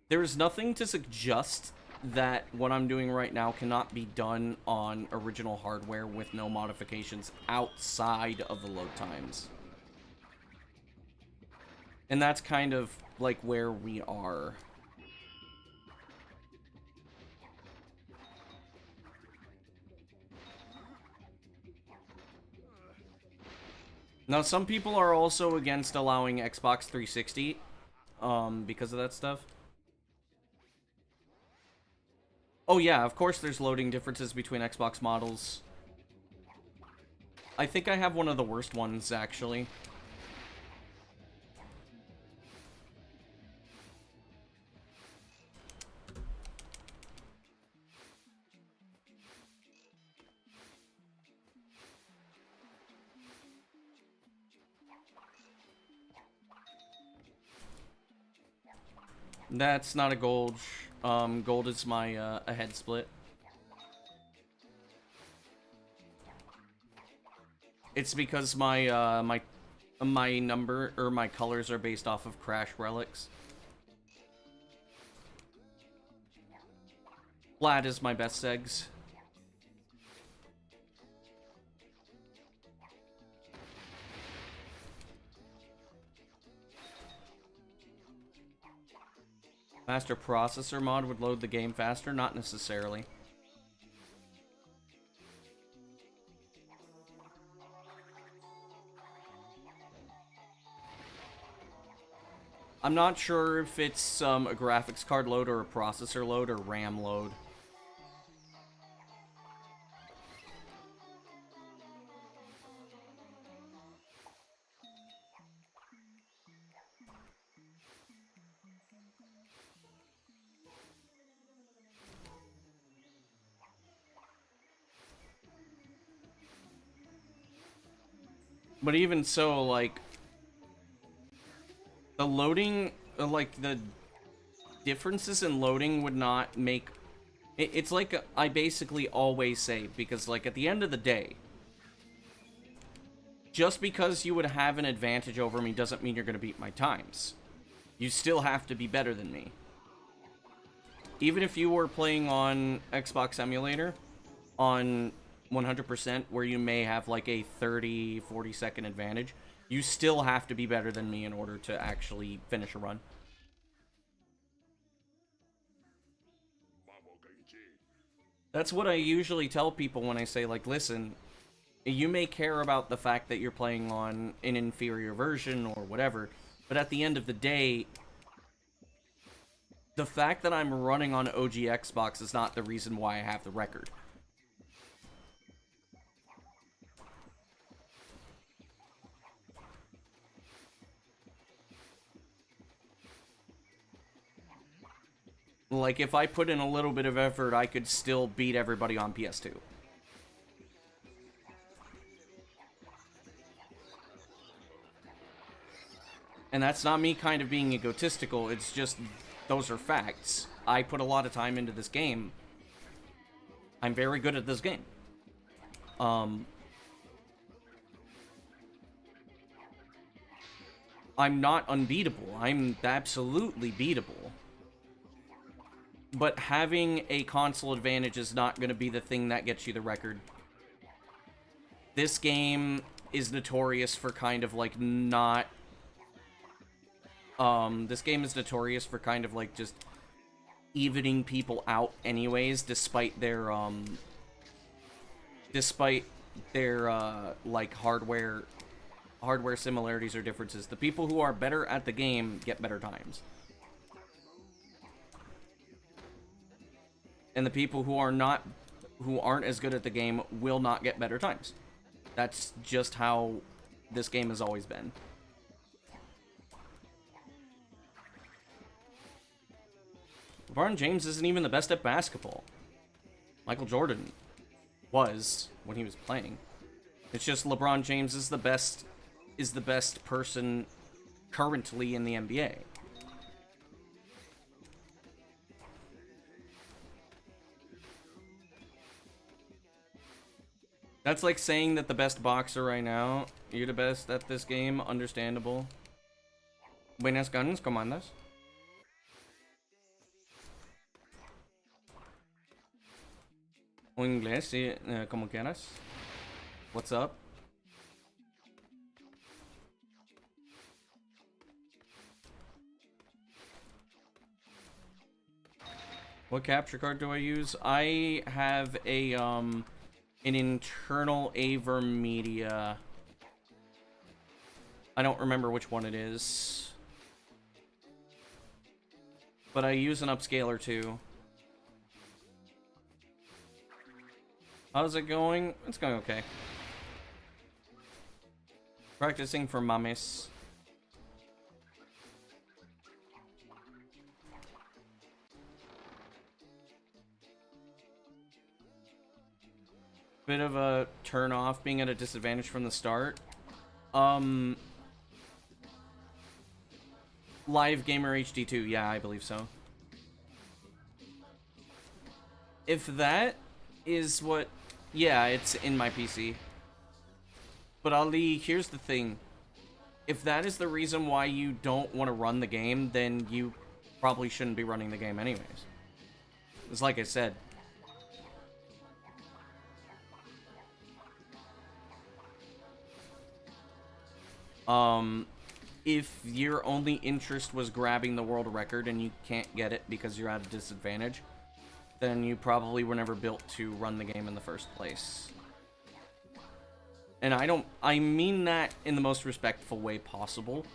There is nothing to suggest that what I'm doing right now cannot be done on original hardware with no modifications outside of the load times. And that's kind of like where we are. Now, some people are also against allowing Xbox 360 because of that stuff. Oh yeah, of course there's loading differences between Xbox models. I think I have one of the worst ones, actually. That's not a gold. Gold is my a head split. It's because my my number or my colors are based off of Crash relics. Flat is my best segs. Faster processor mod would load the game faster? Not necessarily. I'm not sure if it's a graphics card load or a processor load or RAM load. But even so, like, the loading, like, the differences in loading would not make... It's like I basically always say, because, like, at the end of the day, just because you would have an advantage over me doesn't mean you're going to beat my times. You still have to be better than me. Even if you were playing on Xbox emulator, on 100%, where you may have like a 30-40 second advantage, you still have to be better than me in order to actually finish a run. That's what I usually tell people when I say, like, listen, you may care about the fact that you're playing on an inferior version or whatever, but at the end of the day, the fact that I'm running on OG Xbox is not the reason why I have the record. Like, if I put in a little bit of effort, I could still beat everybody on PS2. And that's not me kind of being egotistical, it's just, those are facts. I put a lot of time into this game. I'm very good at this game. I'm not unbeatable. I'm absolutely beatable. But having a console advantage is not going to be the thing that gets you the record. This game is notorious for kind of like not... this game is notorious for kind of like just evening people out anyways, despite their, like, hardware similarities or differences. The people who are better at the game get better times. And the people who aren't as good at the game will not get better times. That's just how this game has always been. LeBron James isn't even the best at basketball. Michael Jordan was when he was playing. It's just LeBron James is the best person currently in the NBA. That's like saying that the best boxer right now, you're the best at this game, understandable. Buenas guns, comandas. O inglés, sí, como quieras. What's up? What capture card do I use? I have a, an internal Avermedia. I don't remember which one it is. But I use an upscaler too. How's it going? It's going okay. Practicing for mames. Bit of a turn off being at a disadvantage from the start. Live Gamer HD2, yeah, I believe so. If that is what... Yeah, it's in my PC. But Ali, here's the thing. If that is the reason why you don't want to run the game, then you probably shouldn't be running the game anyways. It's like I said. If your only interest was grabbing the world record and you can't get it because you're at a disadvantage, then you probably were never built to run the game in the first place. And I mean that in the most respectful way possible.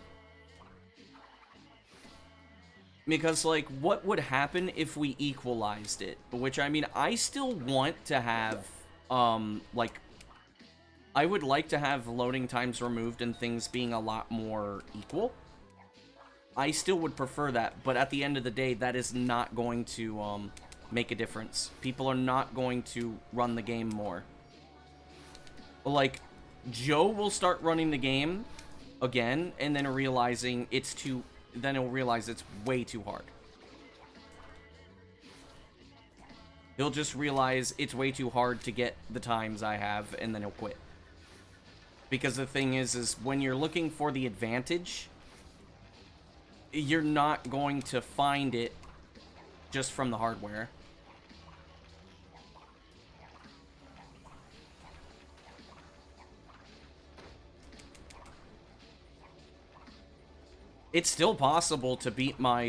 Because, like, what would happen if we equalized it? Which, I mean, I still want to have, like, I would like to have loading times removed and things being a lot more equal. I still would prefer that, but at the end of the day, that is not going to, make a difference. People are not going to run the game more. Like, Joe will start running the game again, and then realizing it's too... Then he'll realize it's way too hard. He'll just realize it's way too hard to get the times I have, and then he'll quit. Because the thing is when you're looking for the advantage, you're not going to find it just from the hardware. It's still possible to beat my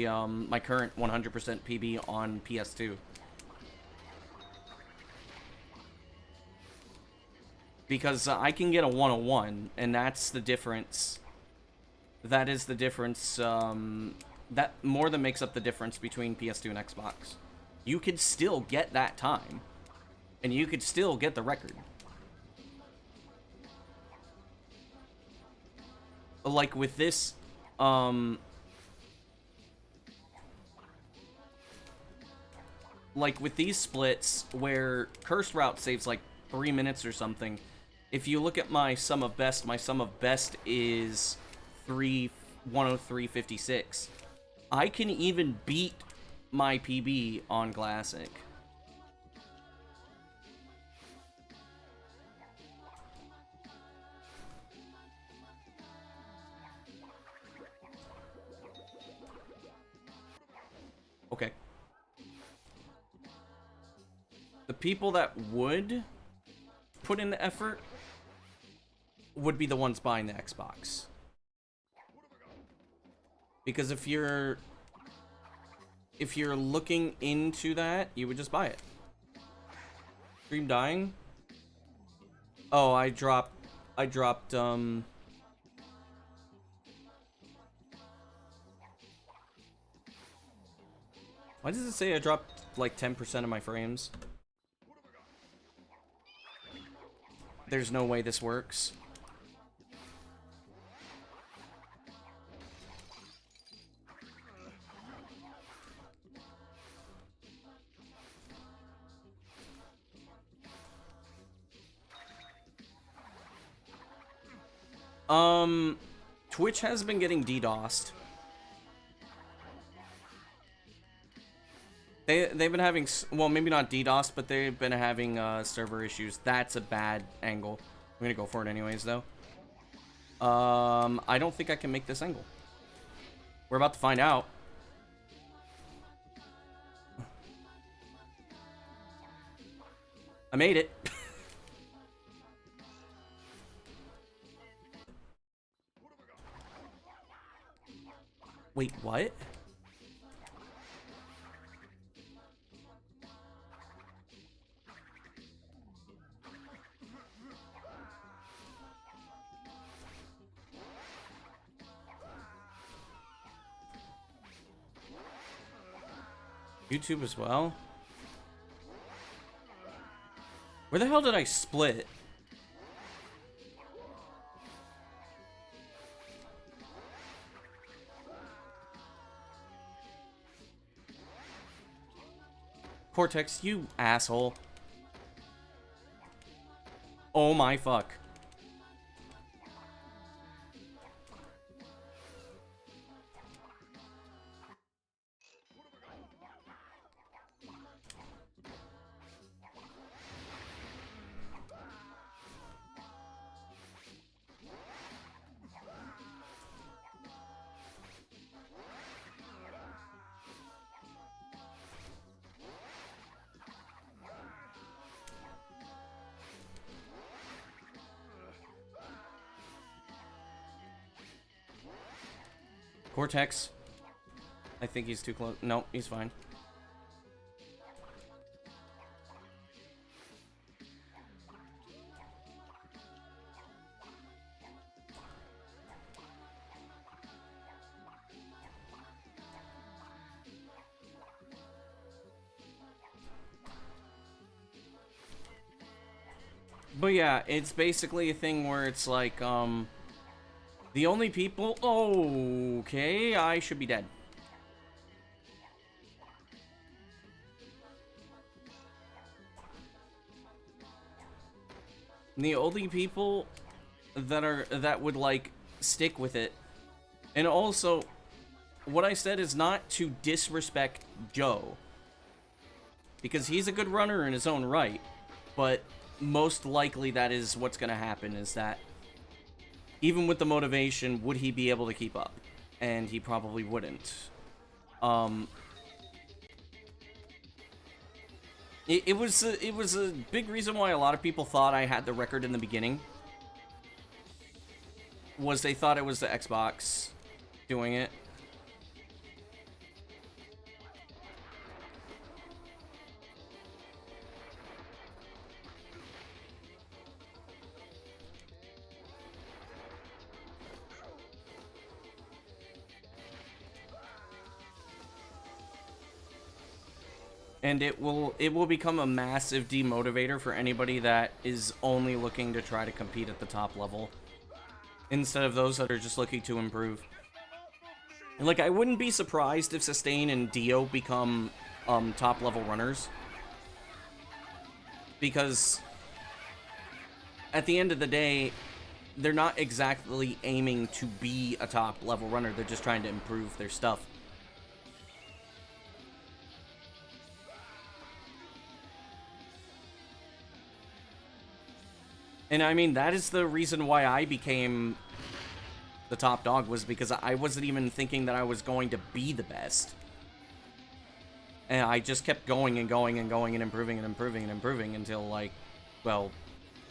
my current 100% PB on PS2. Because I can get a 101, and that's the difference. That is the difference, that more than makes up the difference between PS2 and Xbox. You could still get that time, and you could still get the record. Like with this, like with these splits, where Cursed Route saves like 3 minutes or something. If you look at my sum of best is 103.56. I can even beat my PB on Classic. Okay. The people that would put in the effort would be the ones buying the Xbox. Because if you're looking into that, you would just buy it. Stream dying? Oh, I dropped why does it say I dropped like 10% of my frames? There's no way this works. Twitch has been getting DDoSed. They've been having, well, maybe not DDoS, but they've been having server issues. That's a bad angle. I'm gonna go for it anyways, though. I don't think I can make this angle. We're about to find out. I made it. Wait, what? YouTube as well? Where the hell did I split? Cortex, you asshole. Oh my fuck. Cortex. I think he's too close. No, he's fine. But yeah, it's basically a thing where it's like, the only people... Oh, okay, I should be dead. The only people that would, like, stick with it. And also, what I said is not to disrespect Joe. Because he's a good runner in his own right. But most likely that is what's going to happen, is that even with the motivation, would he be able to keep up? And he probably wouldn't. It was a big reason why a lot of people thought I had the record in the beginning. Was they thought it was the Xbox doing it. And it will become a massive demotivator for anybody that is only looking to try to compete at the top level, instead of those that are just looking to improve. And like, I wouldn't be surprised if Sustain and Dio become top level runners, because at the end of the day, they're not exactly aiming to be a top level runner. They're just trying to improve their stuff. And I mean, that is the reason why I became the top dog, was because I wasn't even thinking that I was going to be the best. And I just kept going and going and going and improving and improving and improving until, like, well,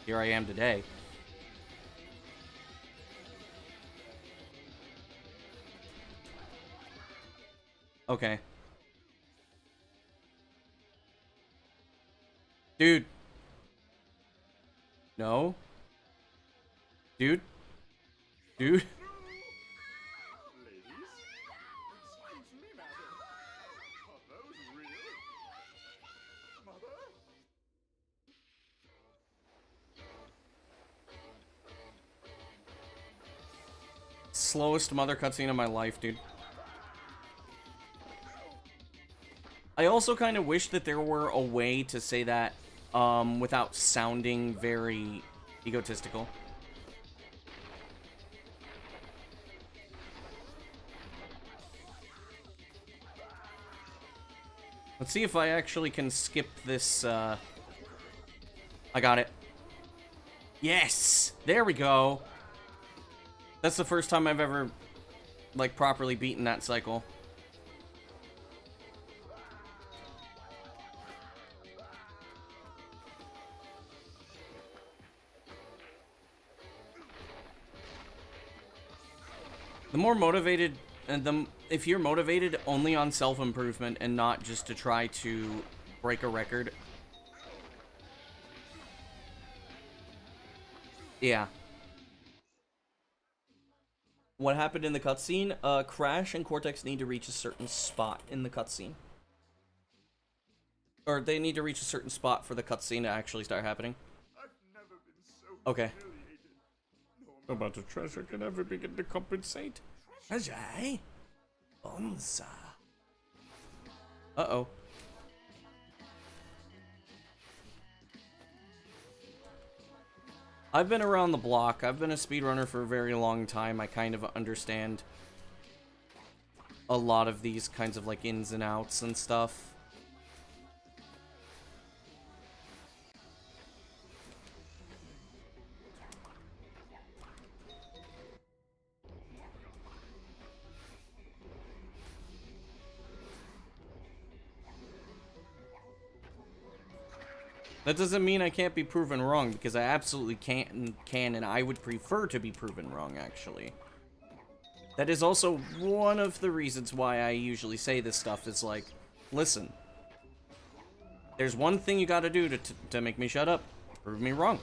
here I am today. Okay. Dude. No. Dude. Dude. Ladies? Excuse me, madam. Are those real? Mother? Slowest mother cutscene of my life, dude. I also kind of wish that there were a way to say that without sounding very egotistical. Let's see if I actually can skip this, I got it. Yes! There we go! That's the first time I've ever, like, properly beaten that cycle. The more motivated, and if you're motivated only on self-improvement and not just to try to break a record. Yeah. What happened in the cutscene? Crash and Cortex need to reach a certain spot in the cutscene. Or they need to reach a certain spot for the cutscene to actually start happening. I've never been so Okay. humiliated. No amount of treasure can ever begin to compensate. Treasure, eh? Bonza. Uh-oh. I've been around the block. I've been a speedrunner for a very long time. I kind of understand a lot of these kinds of, like, ins and outs and stuff. That doesn't mean I can't be proven wrong, because I absolutely can, and I would prefer to be proven wrong, actually. That is also one of the reasons why I usually say this stuff, is like, listen, there's one thing you gotta do to make me shut up, prove me wrong.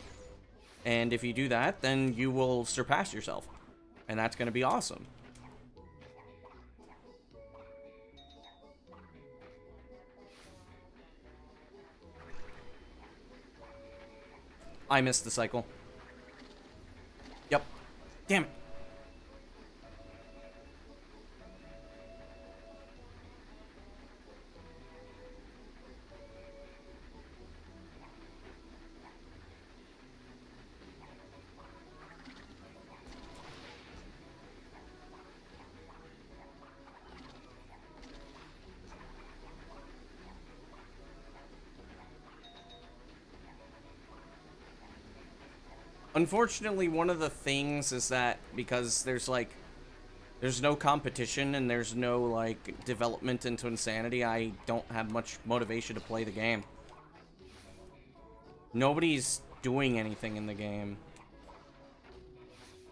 And if you do that, then you will surpass yourself. And that's gonna be awesome. I missed the cycle. Yep. Damn it. Unfortunately, one of the things is that because there's no competition and there's no like development into Twinsanity, I don't have much motivation to play the game. Nobody's doing anything in the game.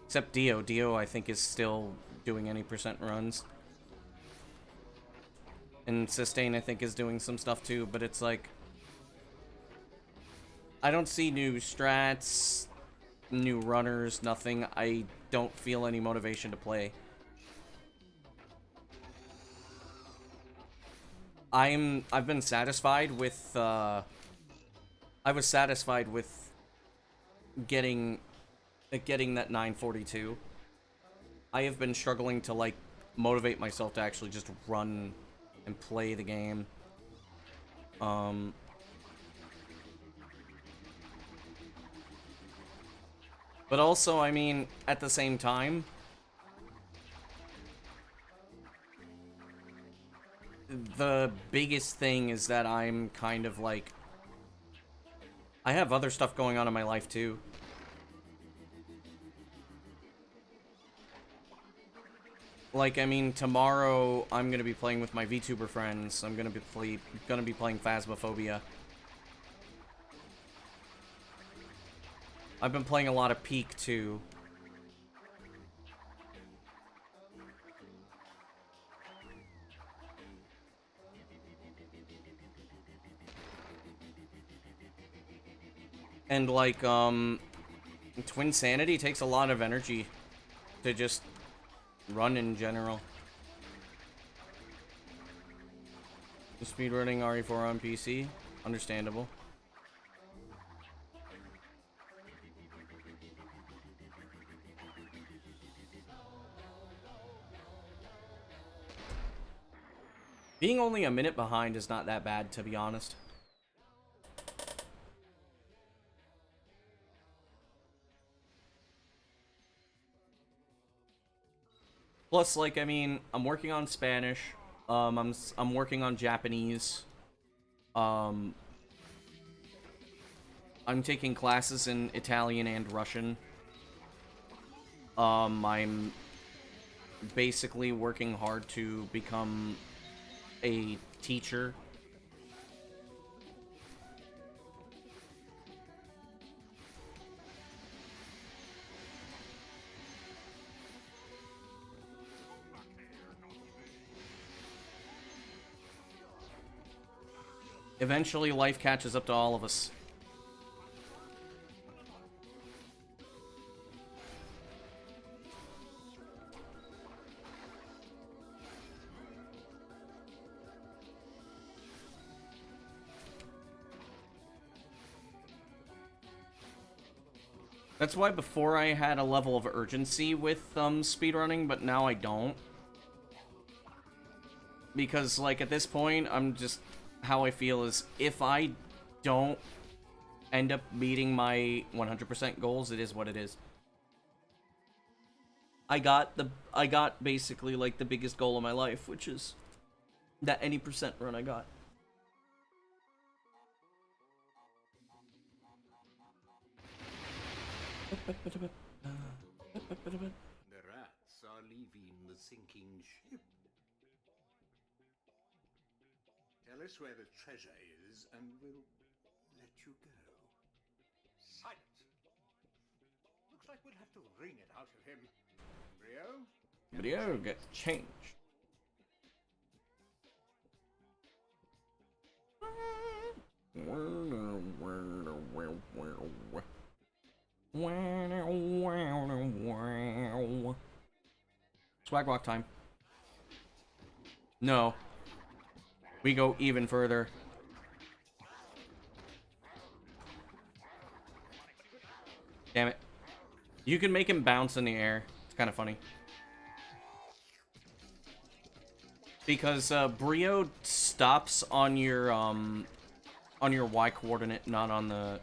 Except Dio. Dio, I think, is still doing any percent runs. And Sustain, I think, is doing some stuff too, but it's like, I don't see new strats, new runners, nothing. I don't feel any motivation to play. I've been satisfied with I was satisfied with getting that 942. I have been struggling to like motivate myself to actually just run and play the game. But also, I mean, at the same time, the biggest thing is that I'm kind of like, I have other stuff going on in my life too. Like, I mean, tomorrow I'm gonna be playing with my VTuber friends. I'm gonna be playing Phasmophobia. I've been playing a lot of Peak too. And like, Twinsanity takes a lot of energy to just run in general. Speedrunning RE4 on PC, understandable. Being only a minute behind is not that bad, to be honest. Plus, like, I mean, I'm working on Spanish. I'm working on Japanese. I'm taking classes in Italian and Russian. I'm basically working hard to become a teacher. Eventually, life catches up to all of us. That's why before I had a level of urgency with speedrunning, but now I don't. Because, like, at this point, I'm just... How I feel is, if I don't end up meeting my 100% goals, it is what it is. I got basically, like, the biggest goal of my life, which is that any percent run I got. The rats are leaving the sinking ship. Tell us where the treasure is, and we'll let you go. Silence! Looks like we'll have to wring it out of him. Brio? Video gets changed. Swag walk time. No. We go even further. Damn it. You can make him bounce in the air. It's kind of funny. Because Brio stops on your Y coordinate, not on the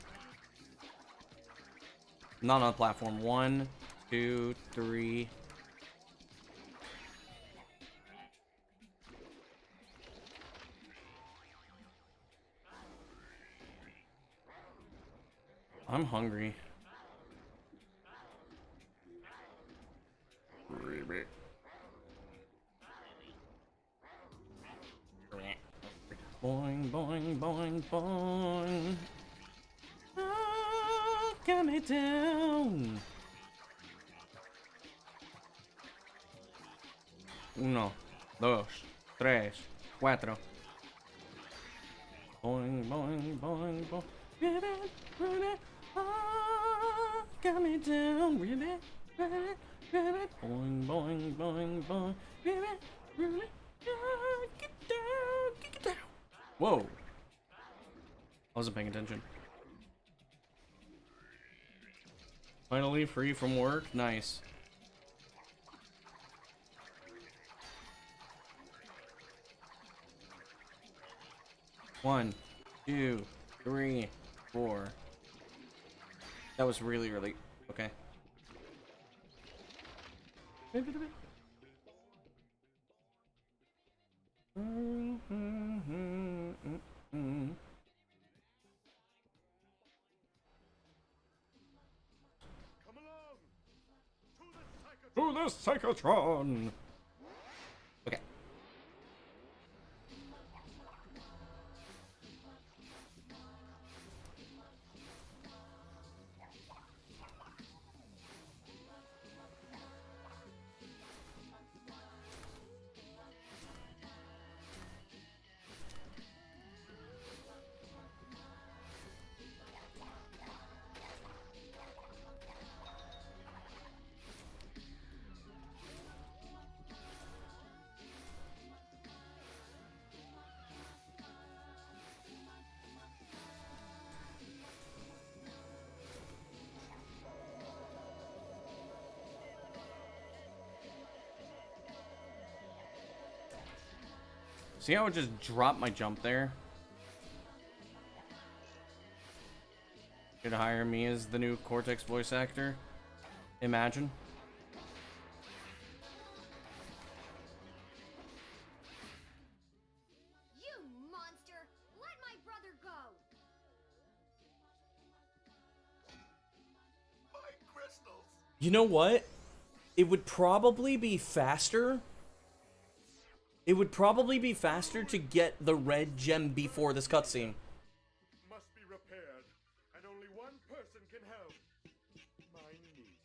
platform. 1, 2, 3. I'm hungry. Boing, boing, boing, boing. Ah, got me down. 1, 2, 3, 4. Boing, boing, boing, boing. Ribbit, ah, got me down. Ribbit, ribbit. Boing, boing, boing, boing. Ribbit, ah, get down, get down. Whoa. I wasn't paying attention. Finally free from work. Nice. One, 2, 3, 4. That was really, really... Okay. Come along! To the Psychotron! Okay. See how it just dropped my jump there? Should hire me as the new Cortex voice actor. Imagine. You monster! Let my You know what? It would probably be faster. It would probably be faster to get the red gem before this cutscene. Must be repaired, and only one person can help. My niece,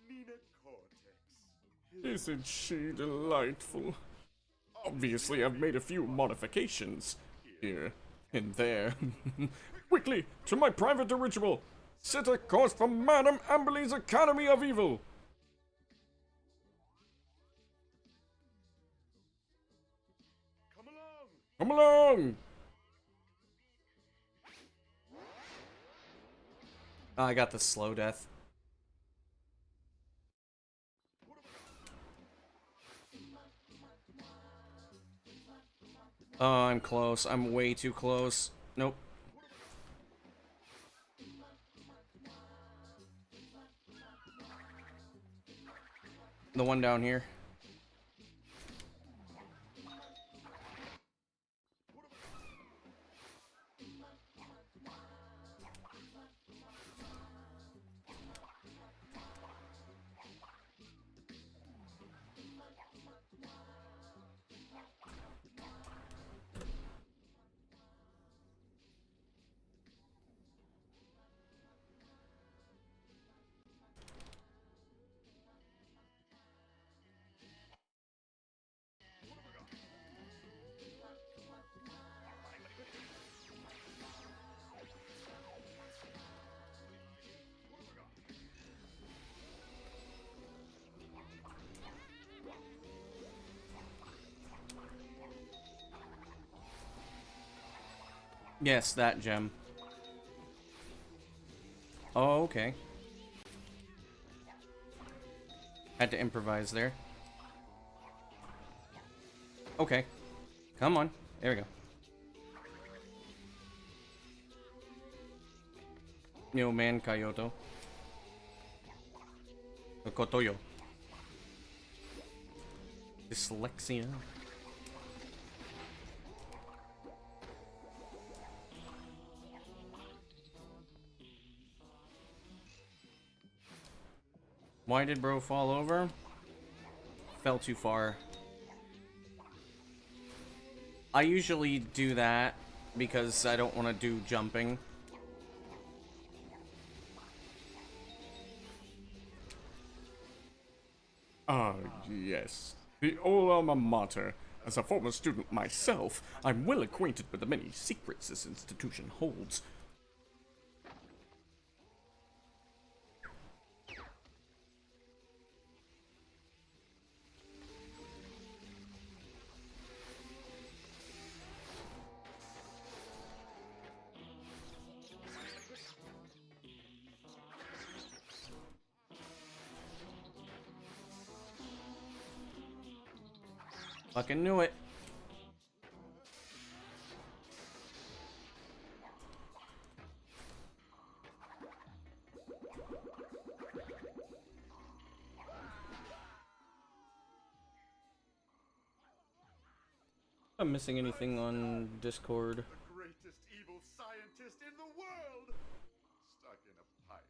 Nina Cortex. Isn't she delightful? Obviously, I've made a few modifications here and there. Quickly, to my private dirigible! Set a course for Madame Amberley's Academy of Evil! Come along! Come along! I got the slow death. Oh, I'm close. I'm way too close. Nope. The one down here. Yes, that gem. Oh, okay. Had to improvise there. Okay. Come on. There we go. Yo, man, Kyoto. Kotoyo. Dyslexia. Why did bro fall over? Fell too far. I usually do that because I don't want to do jumping. Ah, yes. The old alma mater. As a former student myself, I'm well acquainted with the many secrets this institution holds. Fucking knew it. I'm missing anything on Discord. The greatest evil scientist in the world! Stuck in a pipe.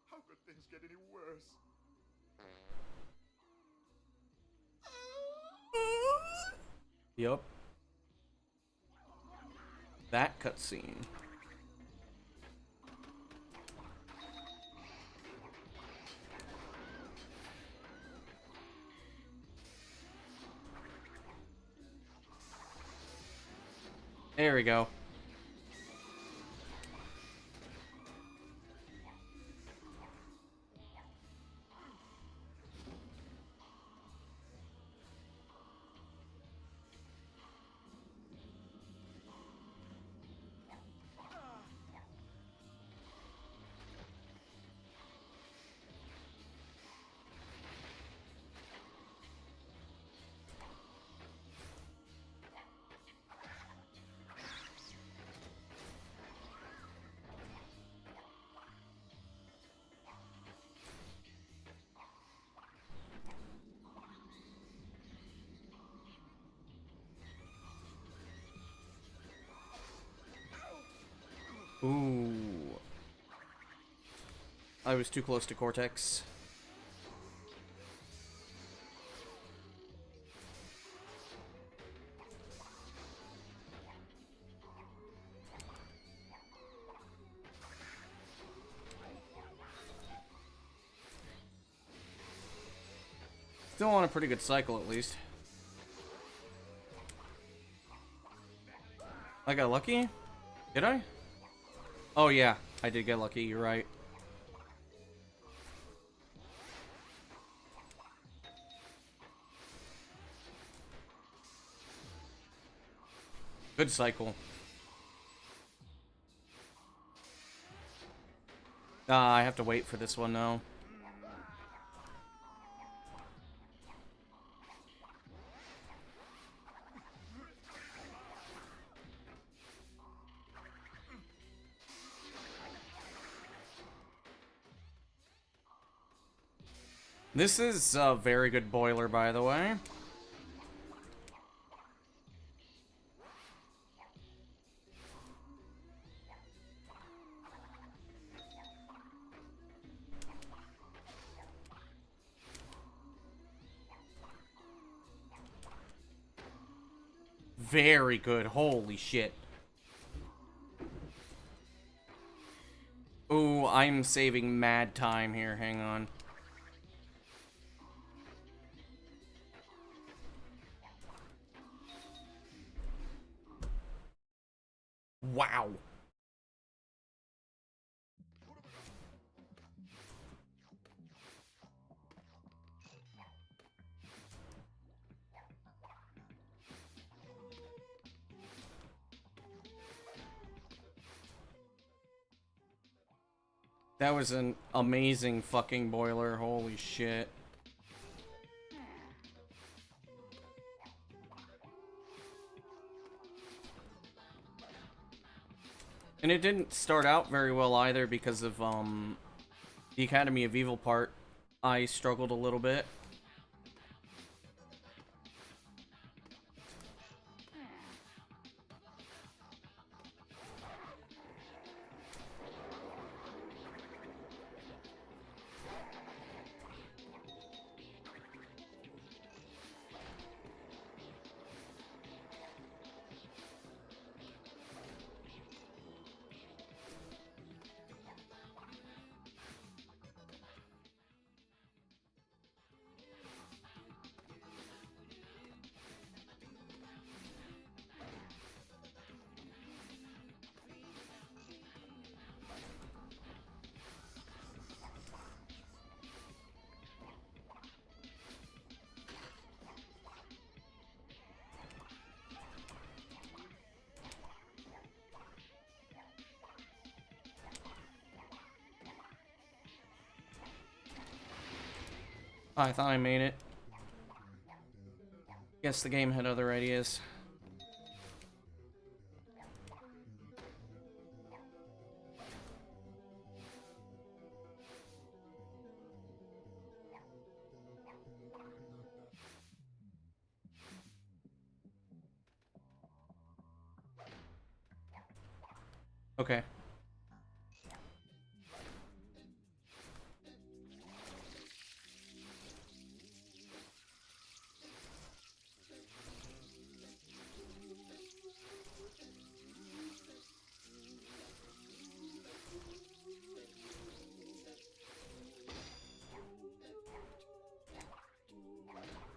How could things get any worse? Yup. That cutscene. There we go. Ooh. I was too close to Cortex. Still on a pretty good cycle, at least. I got lucky? Did I? Oh, yeah. I did get lucky. You're right. Good cycle. I have to wait for this one, though. This is a very good boiler, by the way. Very good. Holy shit. Ooh, I'm saving mad time here. Hang on. Wow. That was an amazing fucking boiler. Holy shit. And it didn't start out very well either because of the Academy of Evil part. I struggled a little bit. I thought I made it. Guess the game had other ideas. Okay.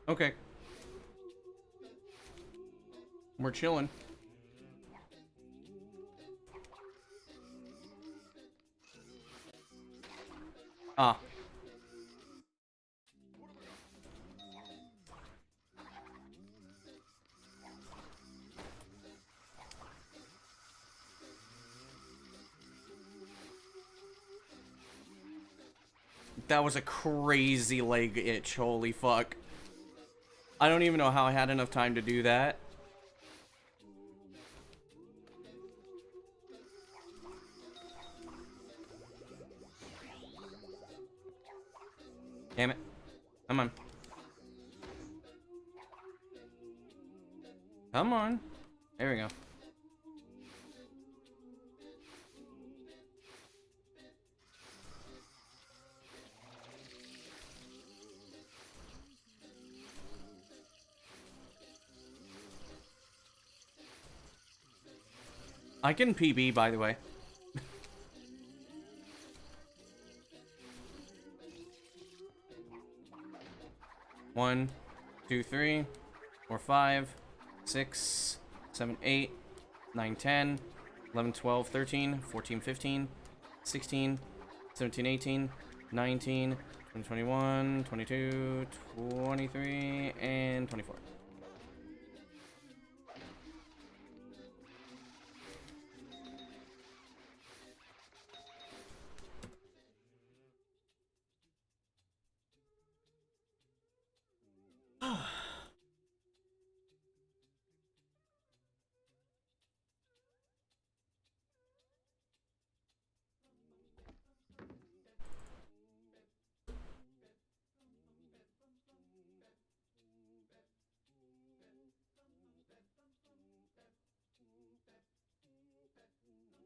Okay. We're chilling. Ah. That was a crazy leg itch, holy fuck. I don't even know how I had enough time to do that. Damn it. Come on. Come on. There we go. I can PB, by the way. 1, 2, 3, 4, 5, 6, 7, 8, 9, 10, 11, 12, 13, 14, 15, 16, 17, 18, 19, 20, 21, 22, 23, and 24.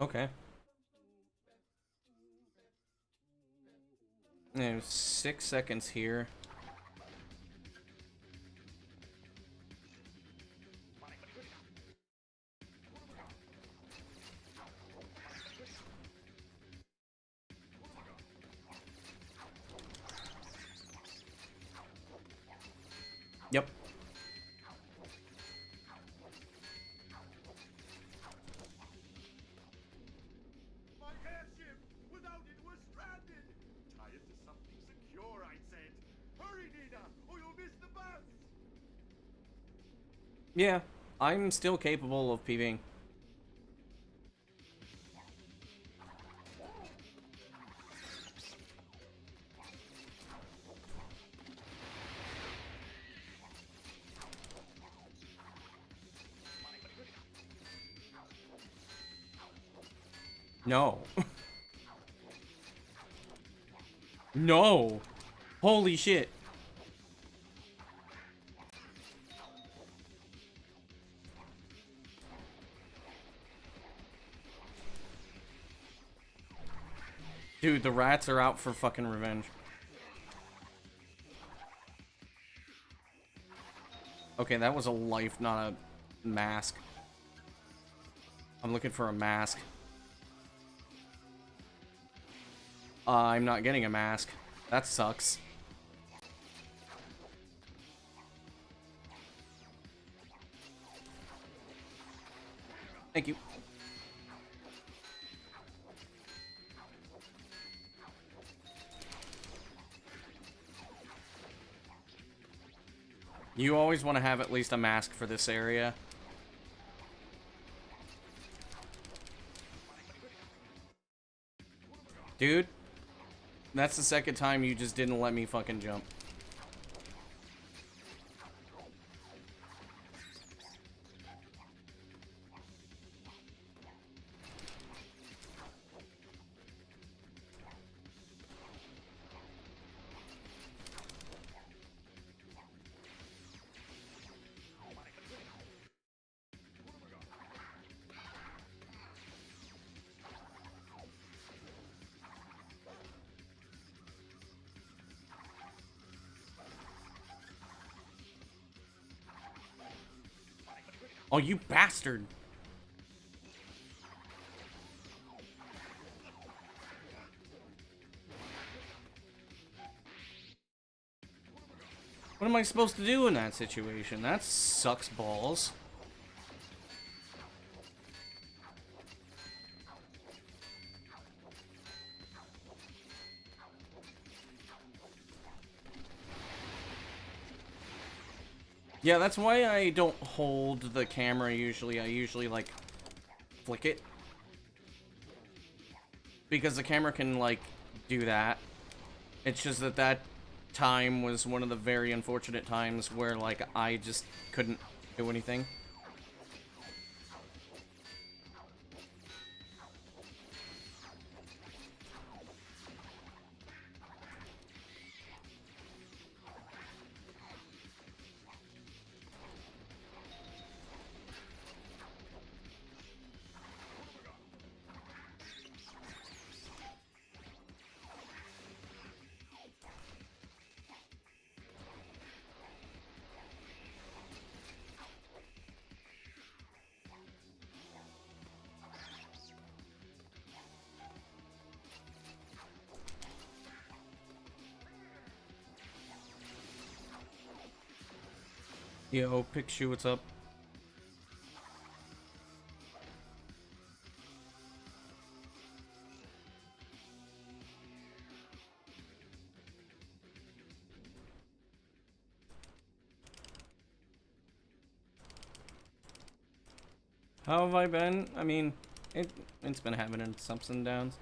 Okay. There's 6 seconds here. Yep. My airship! Without it, we're stranded! Tie it to something secure, I said! Hurry, Nina, or you'll miss the bus! Yeah, I'm still capable of PvPing. No. No. Holy shit. Dude, the rats are out for fucking revenge. Okay, that was a life, not a mask. I'm looking for a mask. I'm not getting a mask. That sucks. Thank you. You always want to have at least a mask for this area. Dude, that's the second time you just didn't let me fucking jump. Oh, you bastard. What am I supposed to do in that situation? That sucks balls. Yeah, that's why I don't hold the camera usually. I usually, like, flick it. Because the camera can, like, do that. It's just that that time was one of the very unfortunate times where, like, I just couldn't do anything. Yo, Pikachu, what's up? How have I been? I mean, it's been having its ups and downs.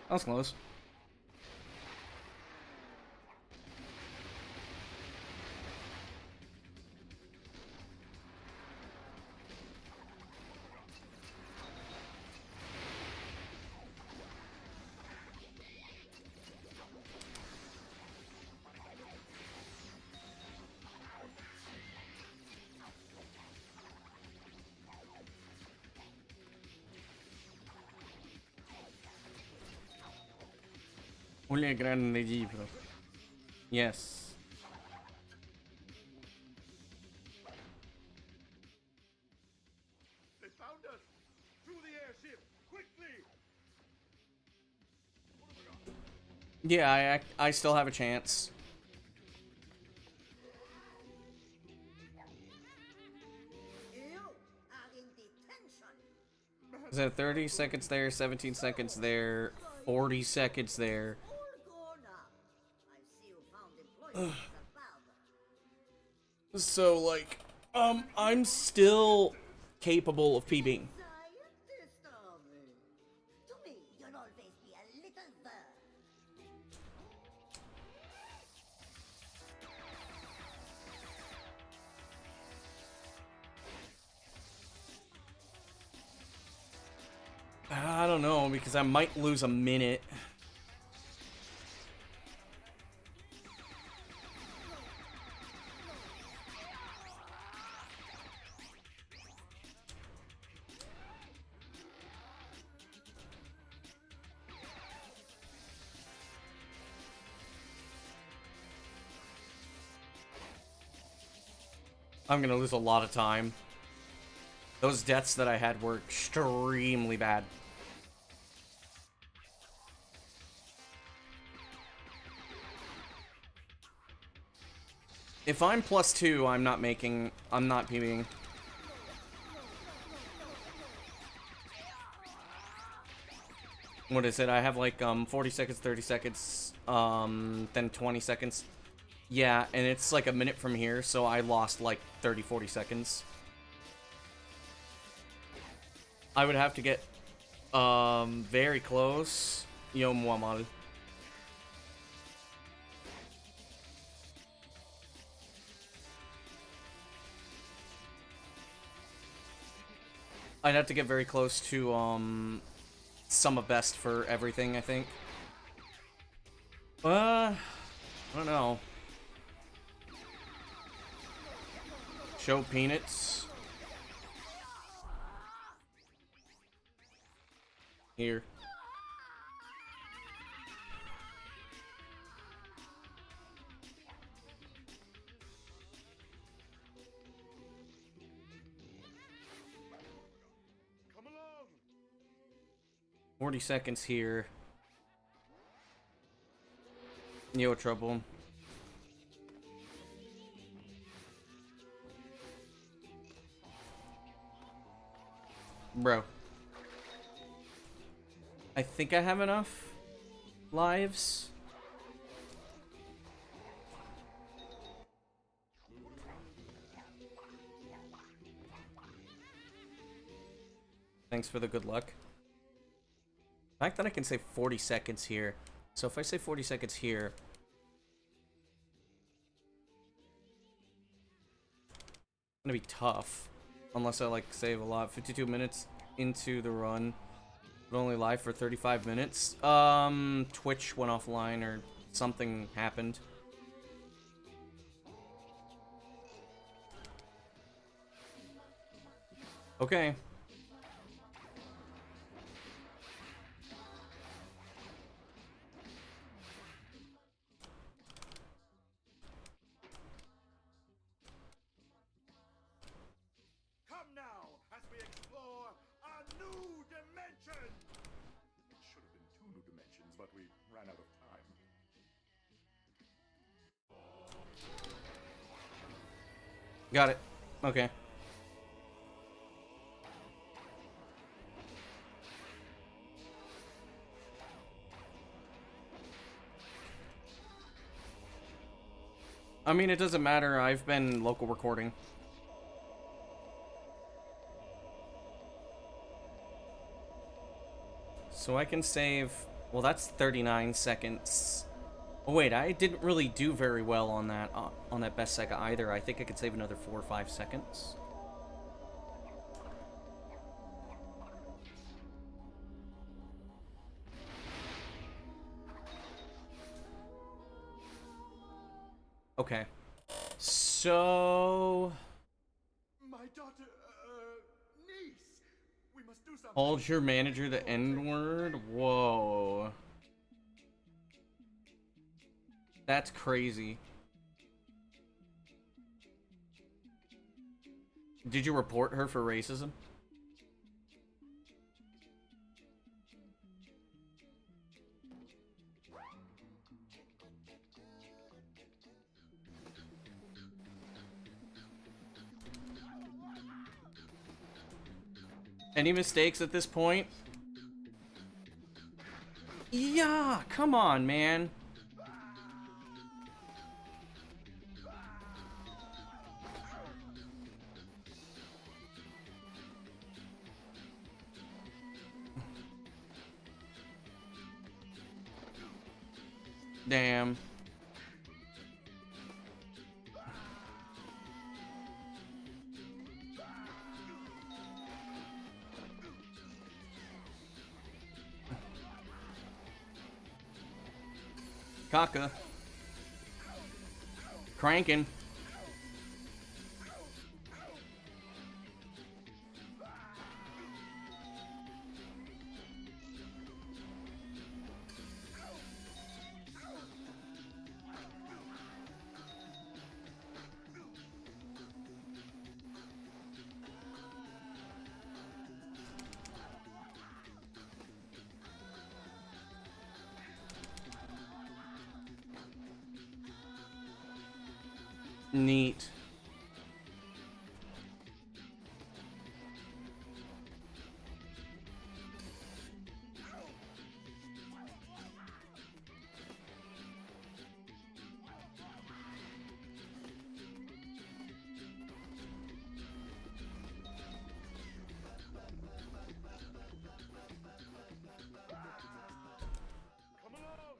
That was close. Una grande libro. Yes. They found us! Through the airship! Quickly! Yeah, I still have a chance. You are in detention. Is that 30 seconds there, 17 seconds there, 40 seconds there? All gone up. I see you found employment as a barber. So, like, I'm still capable of PBing. Scientist of me. To me, you'll always be a little bird. I don't know, because I might lose a minute. I'm gonna lose a lot of time. Those deaths that I had were extremely bad. If I'm +2, I'm not PBing. What is it? I have like 40 seconds, 30 seconds, then 20 seconds. Yeah, and it's like a minute from here, so I lost like 30, 40 seconds. I would have to get very close. Yo, Muammar. I'd have to get very close to sum of best for everything, I think. I don't know. Show peanuts. Here. Come along! 40 seconds here. Yo, trouble. Bro. I think I have enough lives. Thanks for the good luck. The fact that I can say 40 seconds here. So if I say 40 seconds here, it's gonna be tough. Unless I like save a lot. 52 minutes into the run. But only live for 35 minutes. Twitch went offline or something happened. Okay. but we ran out of time. Got it. Okay. I mean, it doesn't matter. I've been local recording. So I can save... Well, that's 39 seconds. Oh, wait, I didn't really do very well on that best Sega either. I think I could save another 4 or 5 seconds. Okay. So... My daughter, niece! We must do something! Hold your manager the N-word? Whoa. That's crazy. Did you report her for racism? Any mistakes at this point? Yeah, come on, man. Damn. Kaka. Cranking. Neat. Come along!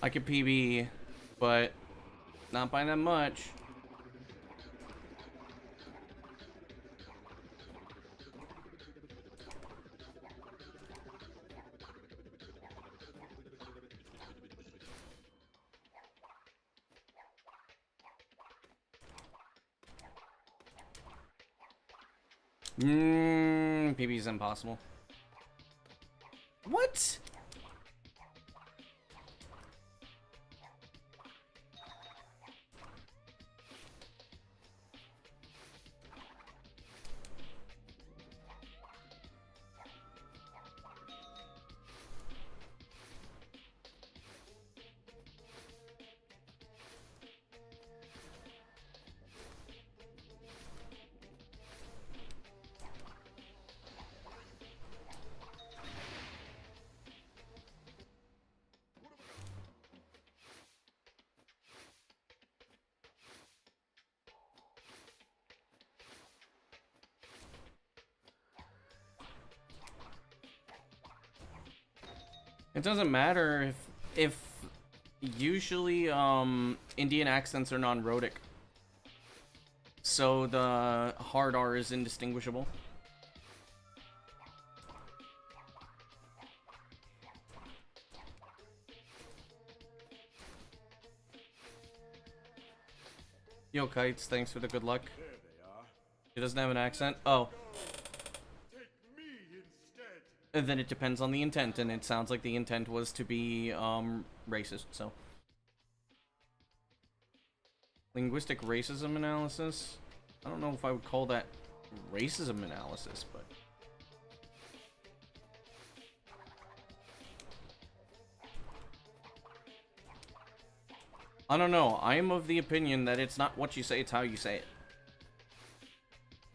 I could PB, but not by that much. PB is impossible. What? It doesn't matter if usually Indian accents are non-rhotic. So the hard R is indistinguishable. Yo, Kites, thanks for the good luck. There they are. He doesn't have an accent? Oh. Take me instead! And then it depends on the intent, and it sounds like the intent was to be, racist, so. Linguistic racism analysis? I don't know if I would call that racism analysis, but... I don't know. I am of the opinion that it's not what you say, it's how you say it.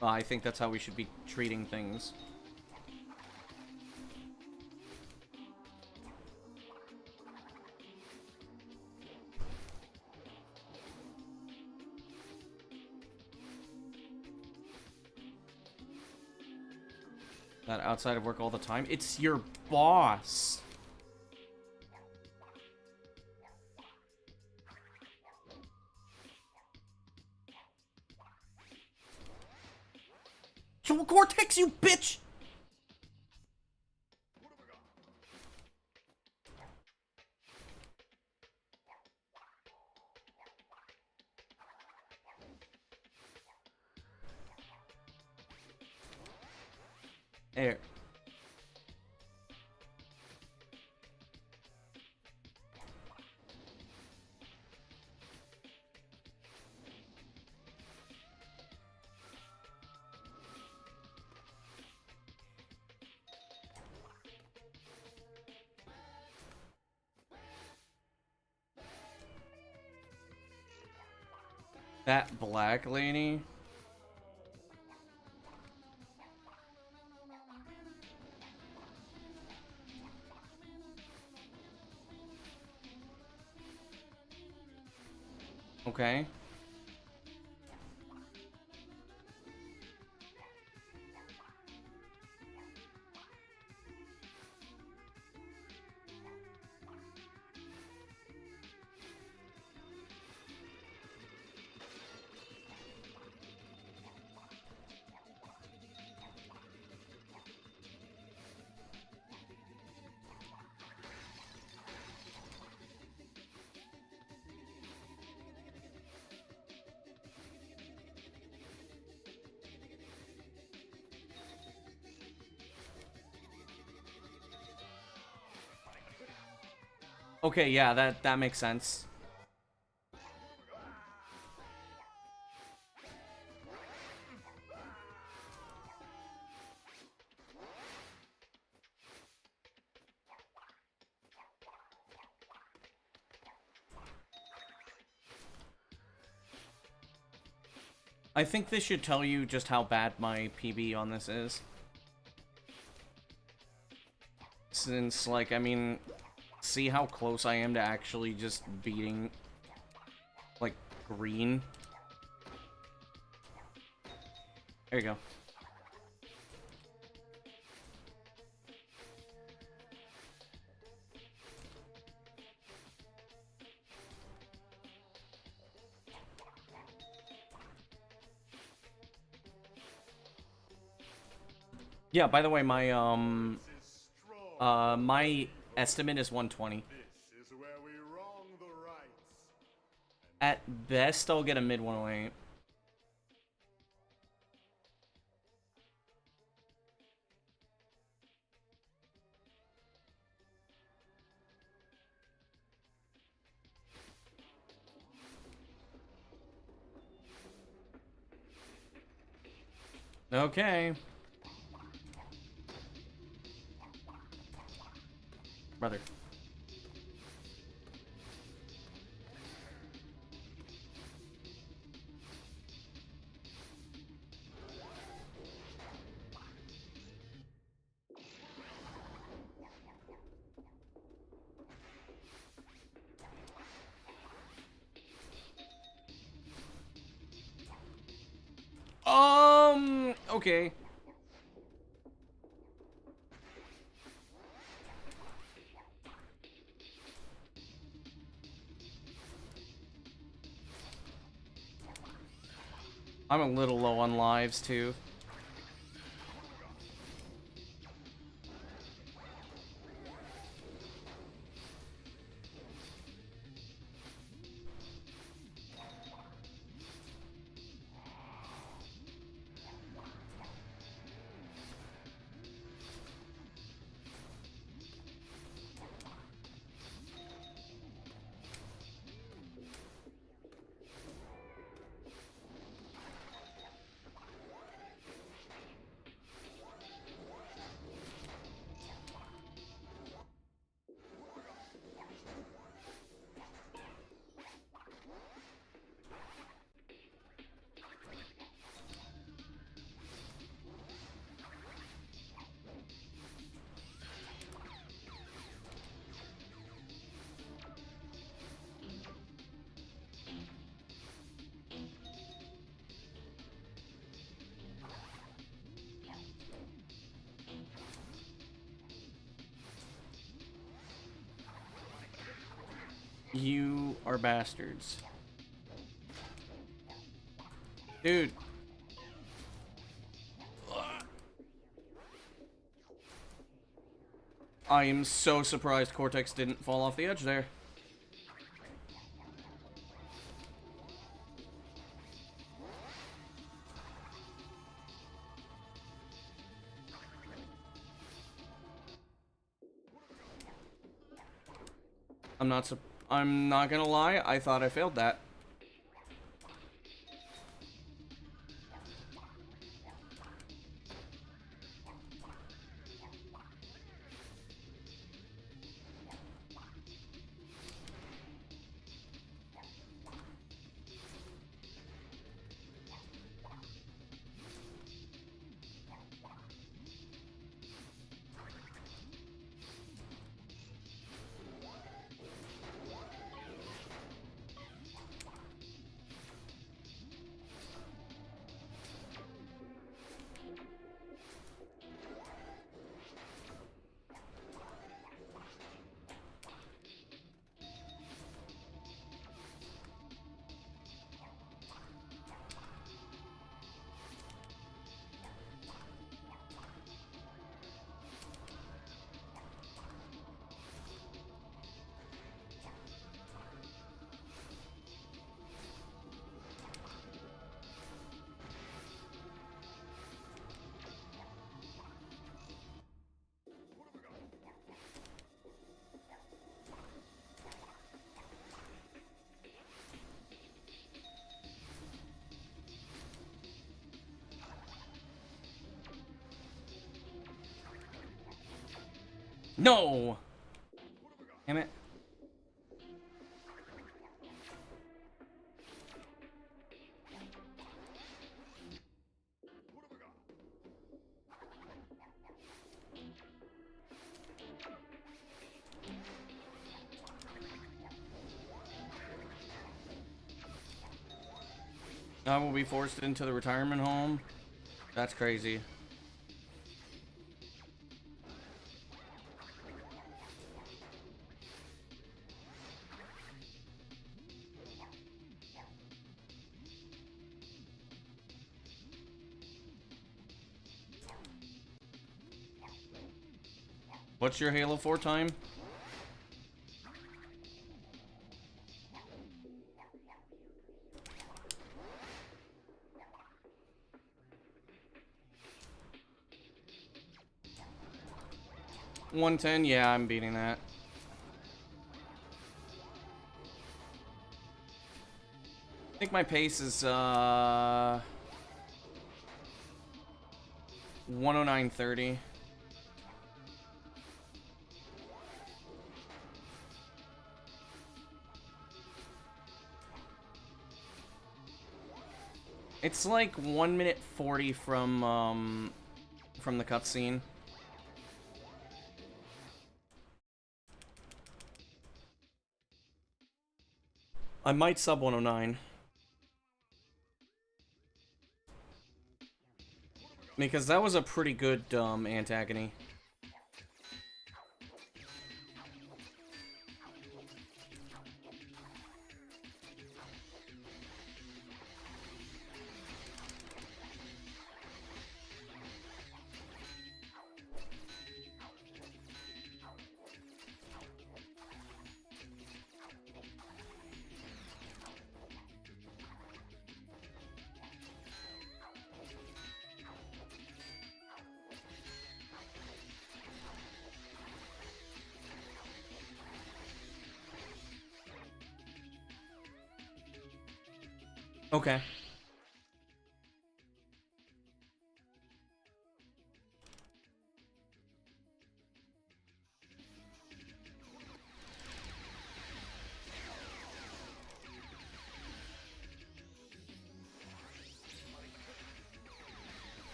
I think that's how we should be treating things. That outside of work all the time? It's your boss. Yo, Cortex, you bitch! There. That black lady? Okay. Okay, yeah, that makes sense. I think this should tell you just how bad my PB on this is. Since, like, I mean, see how close I am to actually just beating, like, green? There you go. Yeah, by the way, my estimate is 120. This is where we wrong the rights. At best, I'll get a mid 108. Okay. Brother. Okay. I'm a little low on lives, too. You are bastards. Dude. I am so surprised Cortex didn't fall off the edge there. I'm not gonna lie, I thought I failed that. No! Damn it. I will be forced into the retirement home. That's crazy. What's your Halo 4 time? $110? Yeah, I'm beating that. I think my pace is 109.30. It's like 1 minute 40 from the cutscene. I might sub 109. Because that was a pretty good antagony. Okay.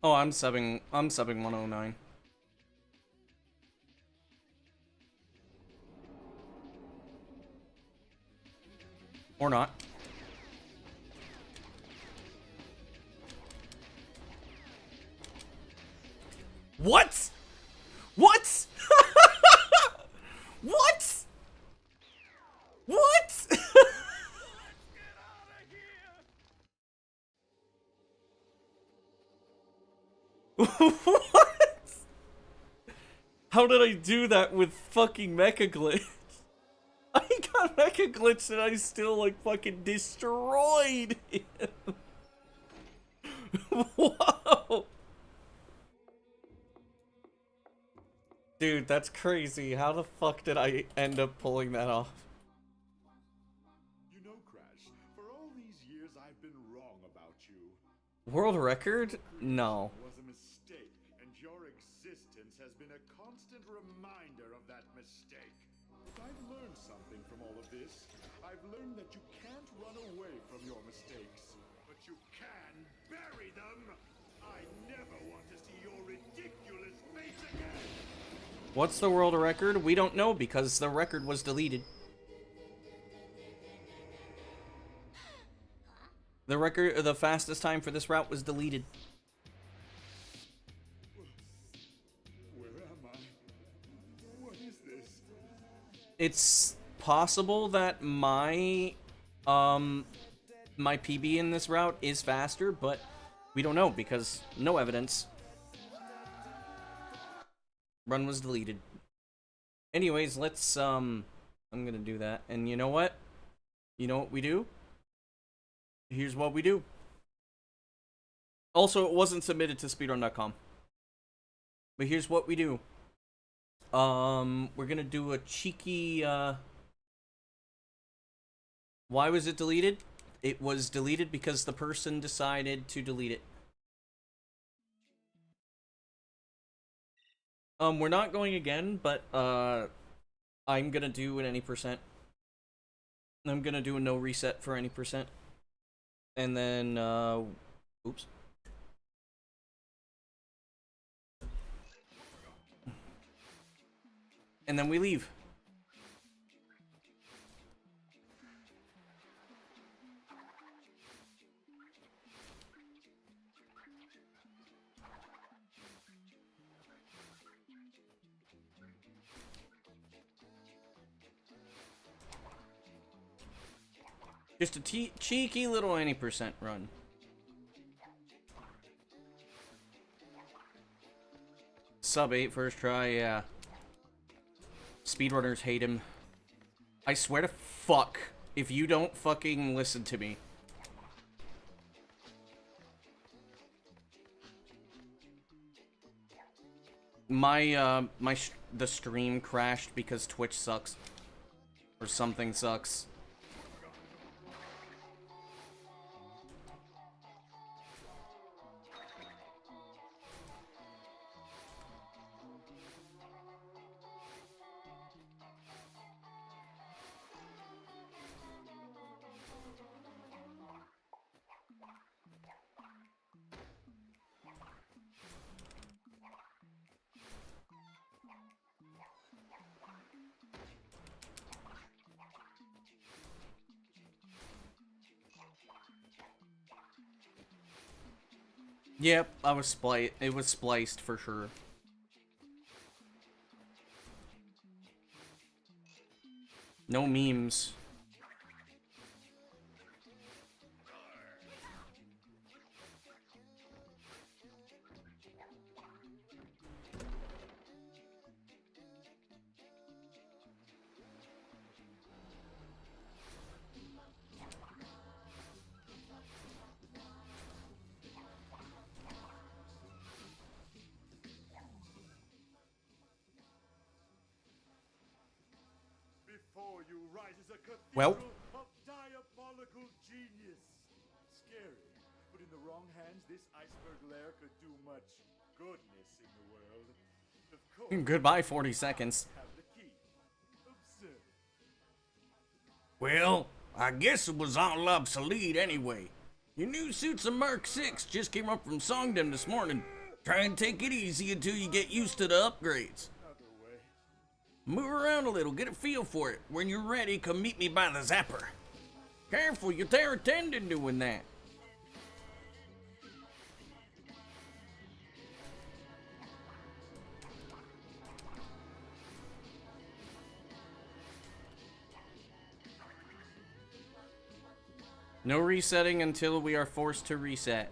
Oh, I'm subbing 109. Or not. What? What? What? What? What? How did I do that with fucking Mecha Glitch? I got Mecha Glitch and I still like fucking destroyed him. Whoa. Dude, that's crazy. How the fuck did I end up pulling that off? You know, Crash, for all these years I've been wrong about you. World record? No. It was a mistake, and your existence has been a constant reminder of that mistake. But I've learned something from all of this. I've learned that you can't run away from your mistakes, but you can bury them. I never want to see your ridiculous face again. What's the world record? We don't know because the record was deleted. The record, the fastest time for this route was deleted. Where am I? What is this? It's possible that my PB in this route is faster, but we don't know because no evidence. Run was deleted. Anyways, let's I'm gonna do that. And you know what? You know what we do? Here's what we do. Also, it wasn't submitted to speedrun.com. But here's what we do. We're gonna do a cheeky, Why was it deleted? It was deleted because the person decided to delete it. We're not going again, but, I'm gonna do an any percent. I'm gonna do a no reset for any percent. And then, oops. And then we leave. Just a cheeky little any percent run. Sub 8 first try, yeah. Speedrunners hate him. I swear to fuck if you don't fucking listen to me. The stream crashed because Twitch sucks. Or something sucks. Yep, it was spliced for sure. No memes. Before you rises a cathedral Well. of diabolical genius. Scary, but in the wrong hands, this iceberg lair could do much goodness in the world. Of course, Goodbye, 40 seconds. have the key. Absurd. Well, I guess it was all obsolete anyway. Your new suit's a Mark 6, just came up from Songdom this morning. Try and take it easy until you get used to the upgrades. Other way. Move around a little, get a feel for it. When you're ready, come meet me by the zapper. Careful, you tear a tendon doing that. No resetting until we are forced to reset.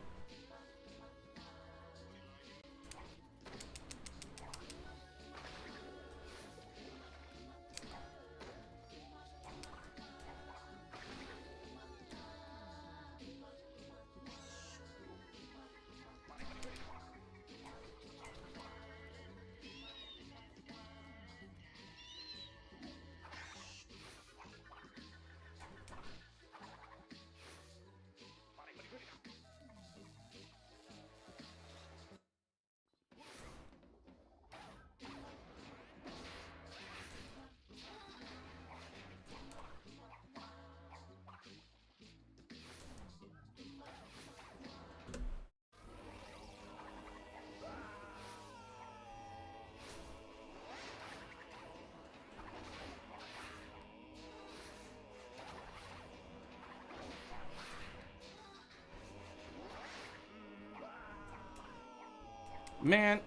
Man.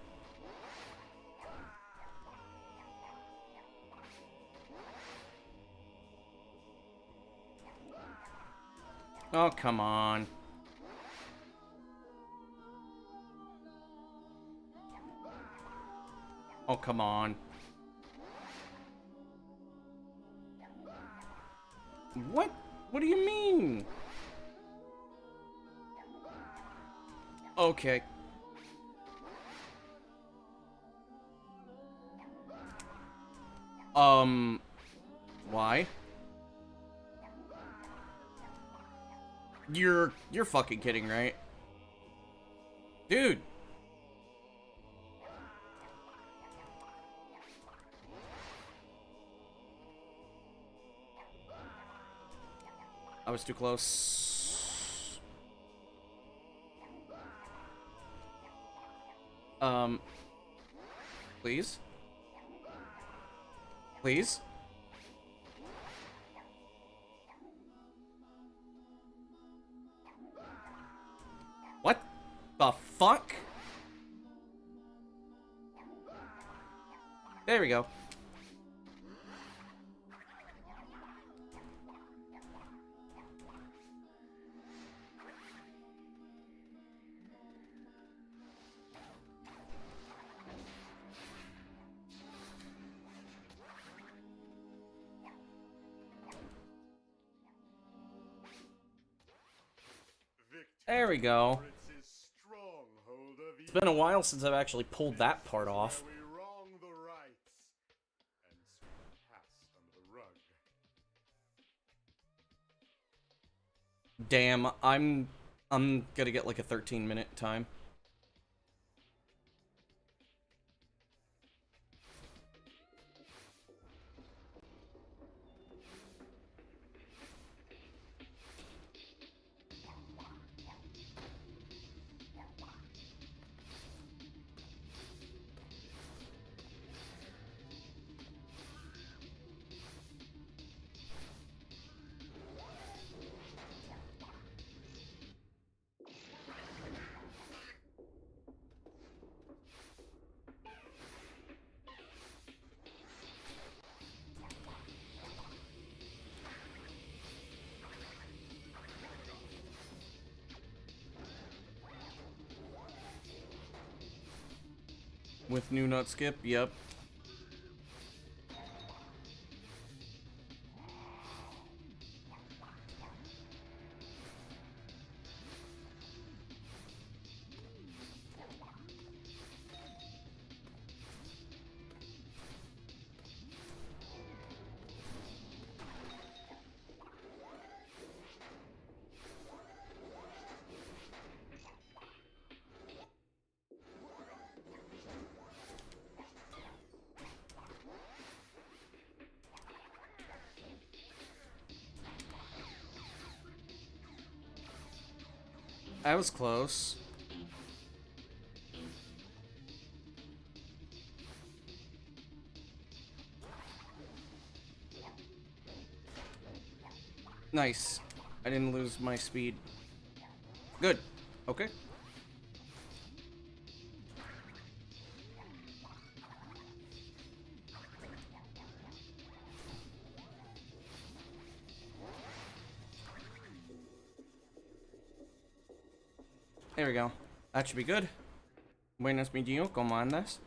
Oh, come on. Oh, come on. What? What do you mean? Okay. Why? You're fucking kidding, right? Dude. I was too close. Please? Please? What the fuck? There we go. There we go. It's been a while since I've actually pulled that part off. Damn, I'm gonna get like a 13-minute time. With new nut skip, yep. I was close. Nice. I didn't lose my speed. Good. Okay. There we go. That should be good. Buenos mi tío, ¿cómo andas?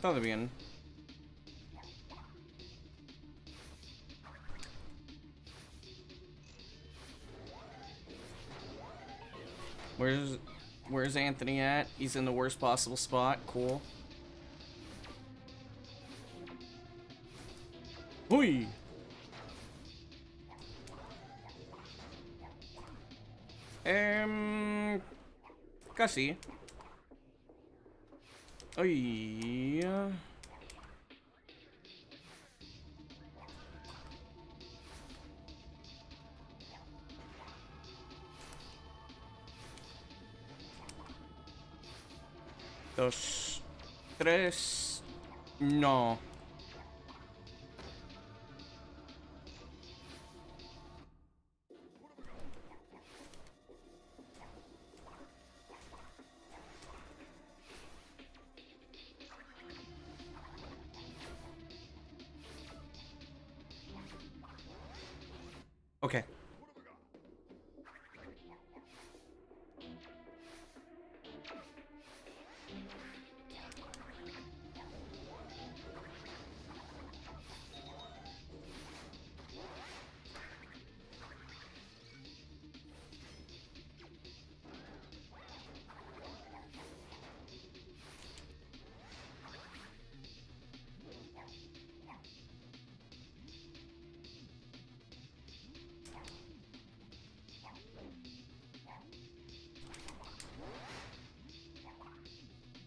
Todo bien. Where's Anthony at? He's in the worst possible spot. Cool. Hui! Casi. Ay. Dos. Tres. No. Okay.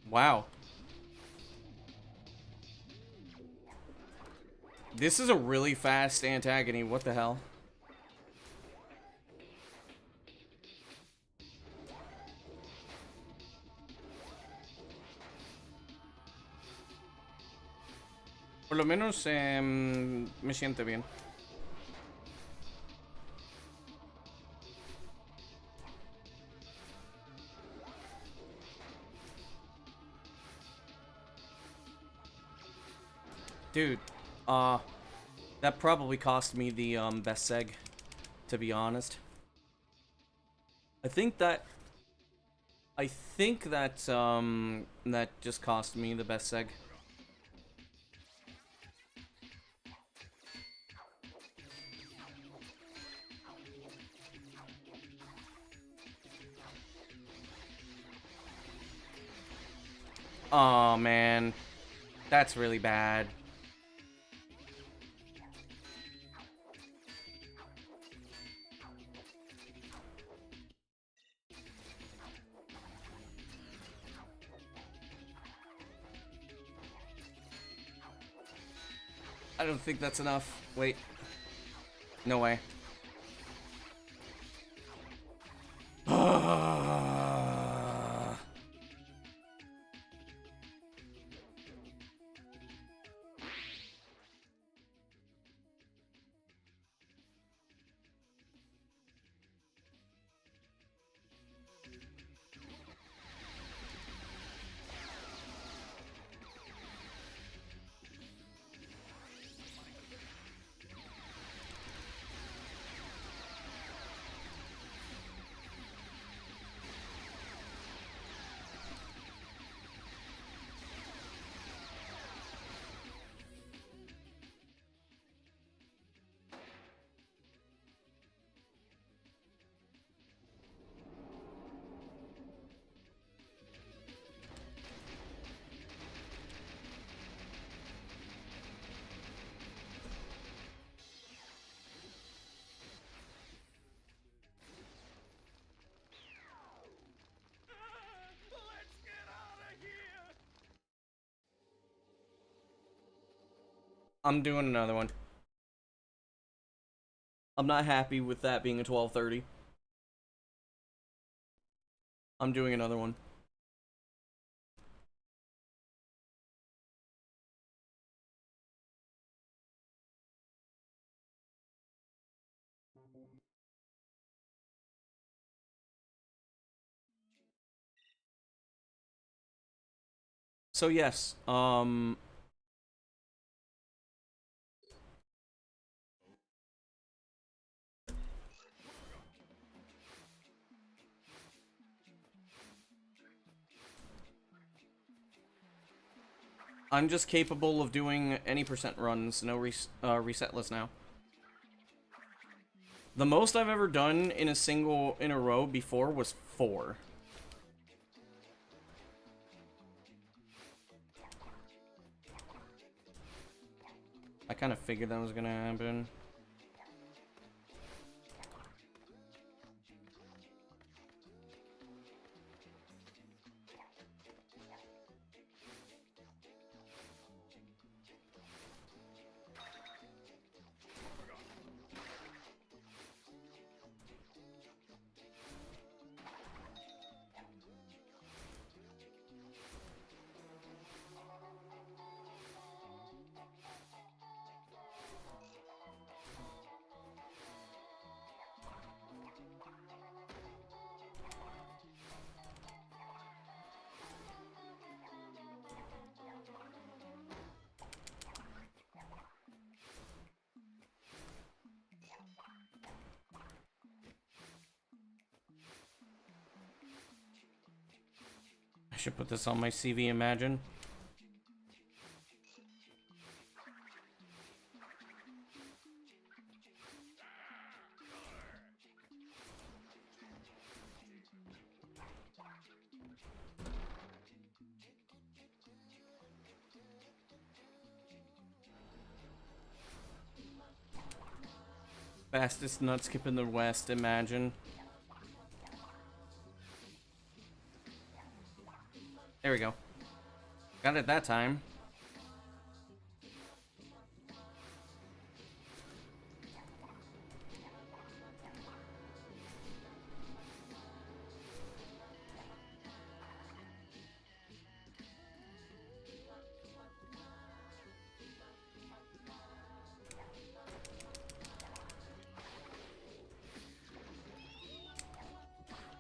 Wow. This is a really fast antagony. What the hell? Por lo menos me siente bien. Dude, that probably cost me the best seg, to be honest. I think that that just cost me the best seg. Oh man, that's really bad. I don't think that's enough. Wait. No way. I'm doing another one. I'm not happy with that being a 12:30. I'm doing another one. So yes, I'm just capable of doing any percent runs, no resetless now. The most I've ever done in a row before was 4. I kind of figured that was gonna happen. I should put this on my CV, imagine. Fastest nut skip in the West, imagine. There we go. Got it that time.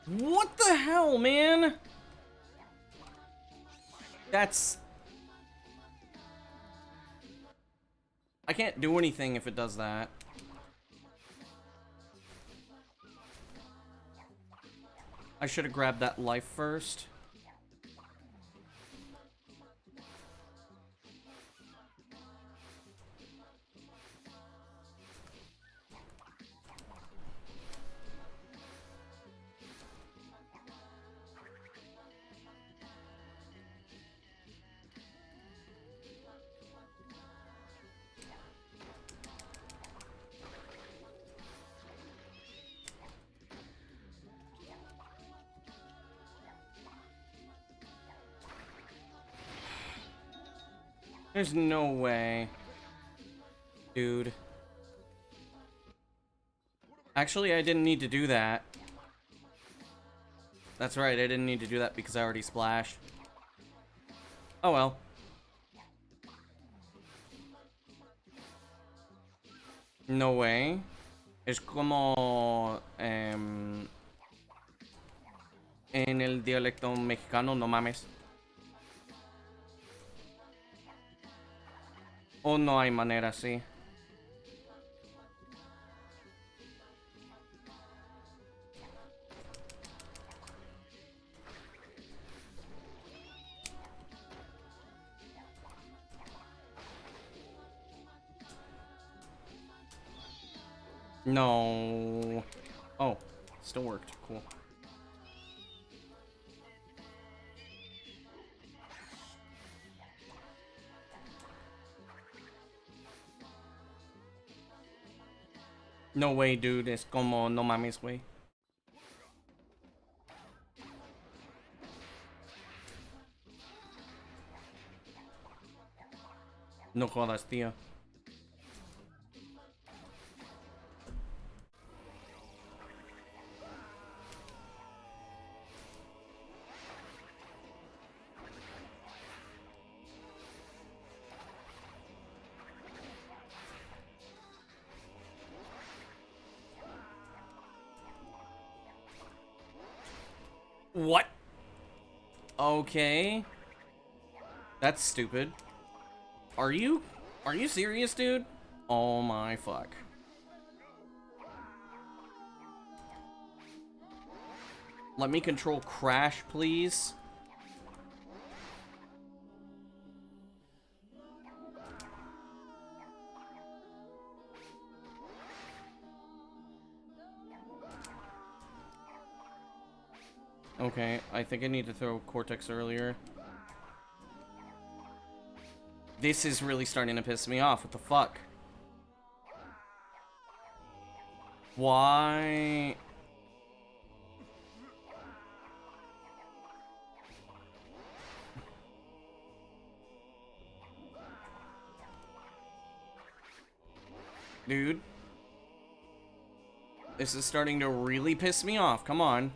What the hell, man? That's... I can't do anything if it does that. I should have grabbed that life first. There's no way. Dude. Actually, I didn't need to do that. That's right, I didn't need to do that because I already splashed. Oh well. No way. Es como... en el dialecto mexicano, no mames. O no hay manera, sí. No. Oh, still worked. Cool. No way, dude. Es como no mames, güey. No jodas, tío. What? Okay. That's stupid. Are you serious, dude? Oh my fuck. Let me control Crash, please. Okay, I think I need to throw Cortex earlier. This is really starting to piss me off. What the fuck? Why? Dude. This is starting to really piss me off. Come on.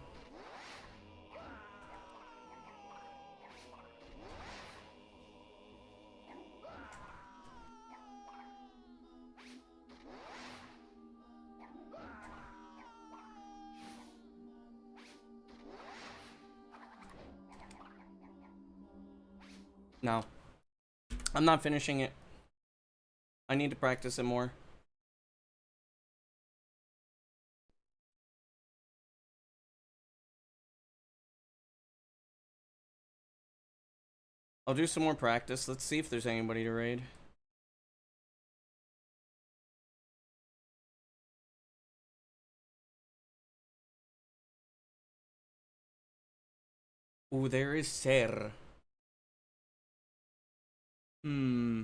No. I'm not finishing it. I need to practice it more. I'll do some more practice. Let's see if there's anybody to raid. Ooh, there is Ser. Hmm.